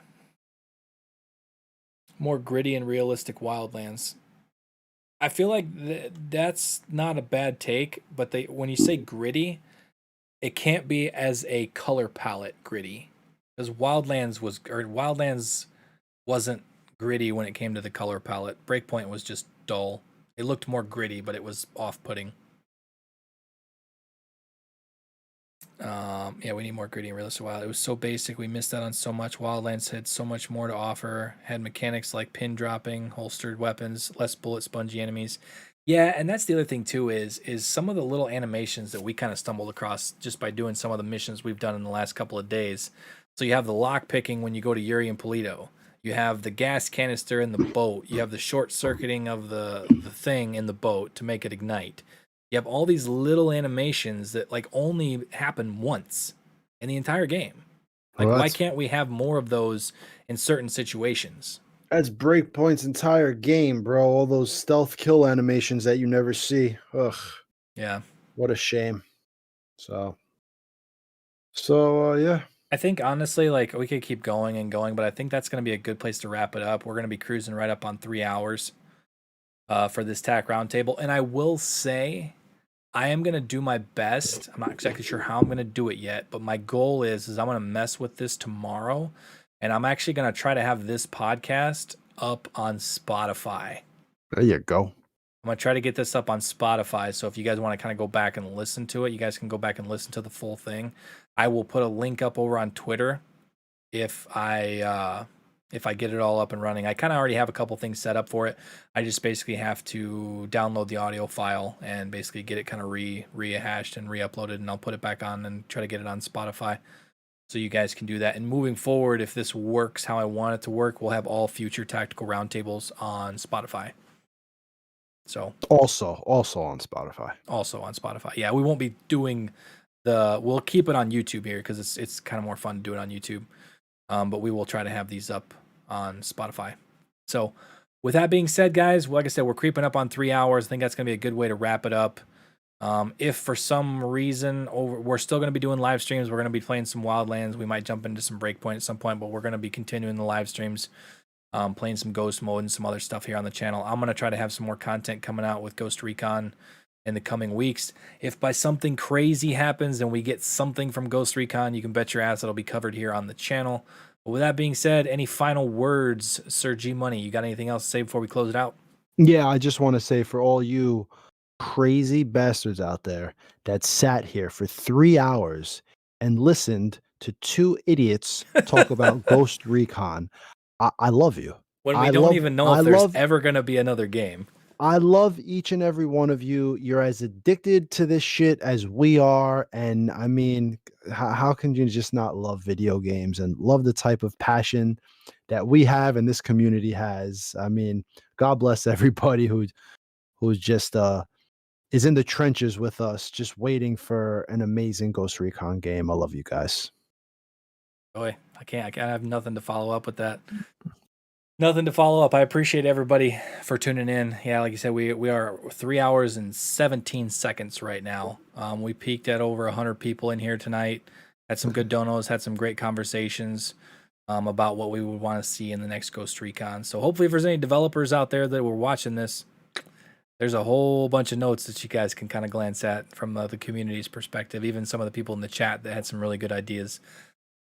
Speaker 1: More gritty and realistic Wildlands. I feel like that's not a bad take, but when you say gritty, it can't be as a color palette gritty. Because Wildlands wasn't gritty when it came to the color palette. Breakpoint was just dull. It looked more gritty, but it was off-putting. Yeah, we need more gritty and realistic Wild. It was so basic. We missed out on so much. Wildlands had so much more to offer. Had mechanics like pin dropping, holstered weapons, less bullet spongy enemies. Yeah, and that's the other thing too is some of the little animations that we kind of stumbled across just by doing some of the missions we've done in the last couple of days. So you have the lock picking when you go to Yuri and Polito. You have the gas canister in the boat. You have the short circuiting of the thing in the boat to make it ignite. You have all these little animations that like only happen once in the entire game. Like, why can't we have more of those in certain situations?
Speaker 2: That's Breakpoint's entire game, bro. All those stealth kill animations that you never see. Ugh.
Speaker 1: Yeah.
Speaker 2: What a shame. So yeah.
Speaker 1: I think honestly, like we could keep going and going, but I think that's going to be a good place to wrap it up. We're going to be cruising right up on 3 hours for this TAC roundtable. And I will say, I am going to do my best. I'm not exactly sure how I'm going to do it yet, but my goal is I'm going to mess with this tomorrow. And I'm actually going to try to have this podcast up on Spotify.
Speaker 2: There you go.
Speaker 1: I'm going to try to get this up on Spotify. So if you guys want to kind of go back and listen to it, you guys can go back and listen to the full thing. I will put a link up over on Twitter if I get it all up and running. I kind of already have a couple things set up for it. I just basically have to download the audio file and basically get it kind of rehashed and re-uploaded, and I'll put it back on and try to get it on Spotify. So you guys can do that. And moving forward, if this works how I want it to work, we'll have all future tactical roundtables on Spotify. So
Speaker 2: also on Spotify.
Speaker 1: Also on Spotify. Yeah, we won't be doing we'll keep it on YouTube here because it's kind of more fun to do it on YouTube. But we will try to have these up on Spotify. So with that being said, guys, like I said, we're creeping up on 3 hours. I think that's going to be a good way to wrap it up. If for some reason we're still going to be doing live streams, we're going to be playing some Wildlands. We might jump into some Breakpoint at some point, but we're going to be continuing the live streams, playing some Ghost Mode and some other stuff here on the channel. I'm going to try to have some more content coming out with Ghost Recon in the coming weeks. If by something crazy happens and we get something from Ghost Recon, you can bet your ass it'll be covered here on the channel. But with that being said, any final words, Sir G Money? You got anything else to say before we close it out?
Speaker 2: Yeah, I just want to say for all you crazy bastards out there that sat here for 3 hours and listened to two idiots talk about Ghost Recon, I love you.
Speaker 1: When we don't even know if there's ever going to be another game.
Speaker 2: I love each and every one of you. You're as addicted to this shit as we are. And I mean, how can you just not love video games and love the type of passion that we have and this community has? I mean, God bless everybody who's just is in the trenches with us, just waiting for an amazing Ghost Recon game. I love you guys.
Speaker 1: Boy, I have nothing to follow up with that. Nothing to follow up. I appreciate everybody for tuning in. Yeah, like you said, we are 3 hours and 17 seconds right now. We peaked at over 100 people in here tonight. Had some good donos, had some great conversations about what we would want to see in the next Ghost Recon. So hopefully if there's any developers out there that were watching this, there's a whole bunch of notes that you guys can kind of glance at from the community's perspective, even some of the people in the chat that had some really good ideas.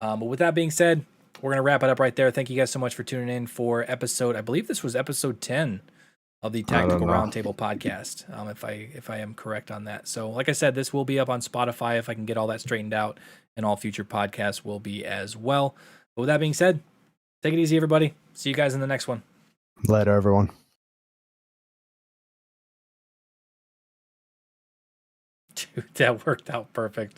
Speaker 1: But with that being said, we're going to wrap it up right there. Thank you guys so much for tuning in for episode, I believe this was episode 10 of the Tactical Roundtable podcast, if I am correct on that. So like I said, this will be up on Spotify if I can get all that straightened out, and all future podcasts will be as well. But with that being said, take it easy, everybody. See you guys in the next one.
Speaker 2: Later, everyone.
Speaker 1: Dude, that worked out perfect.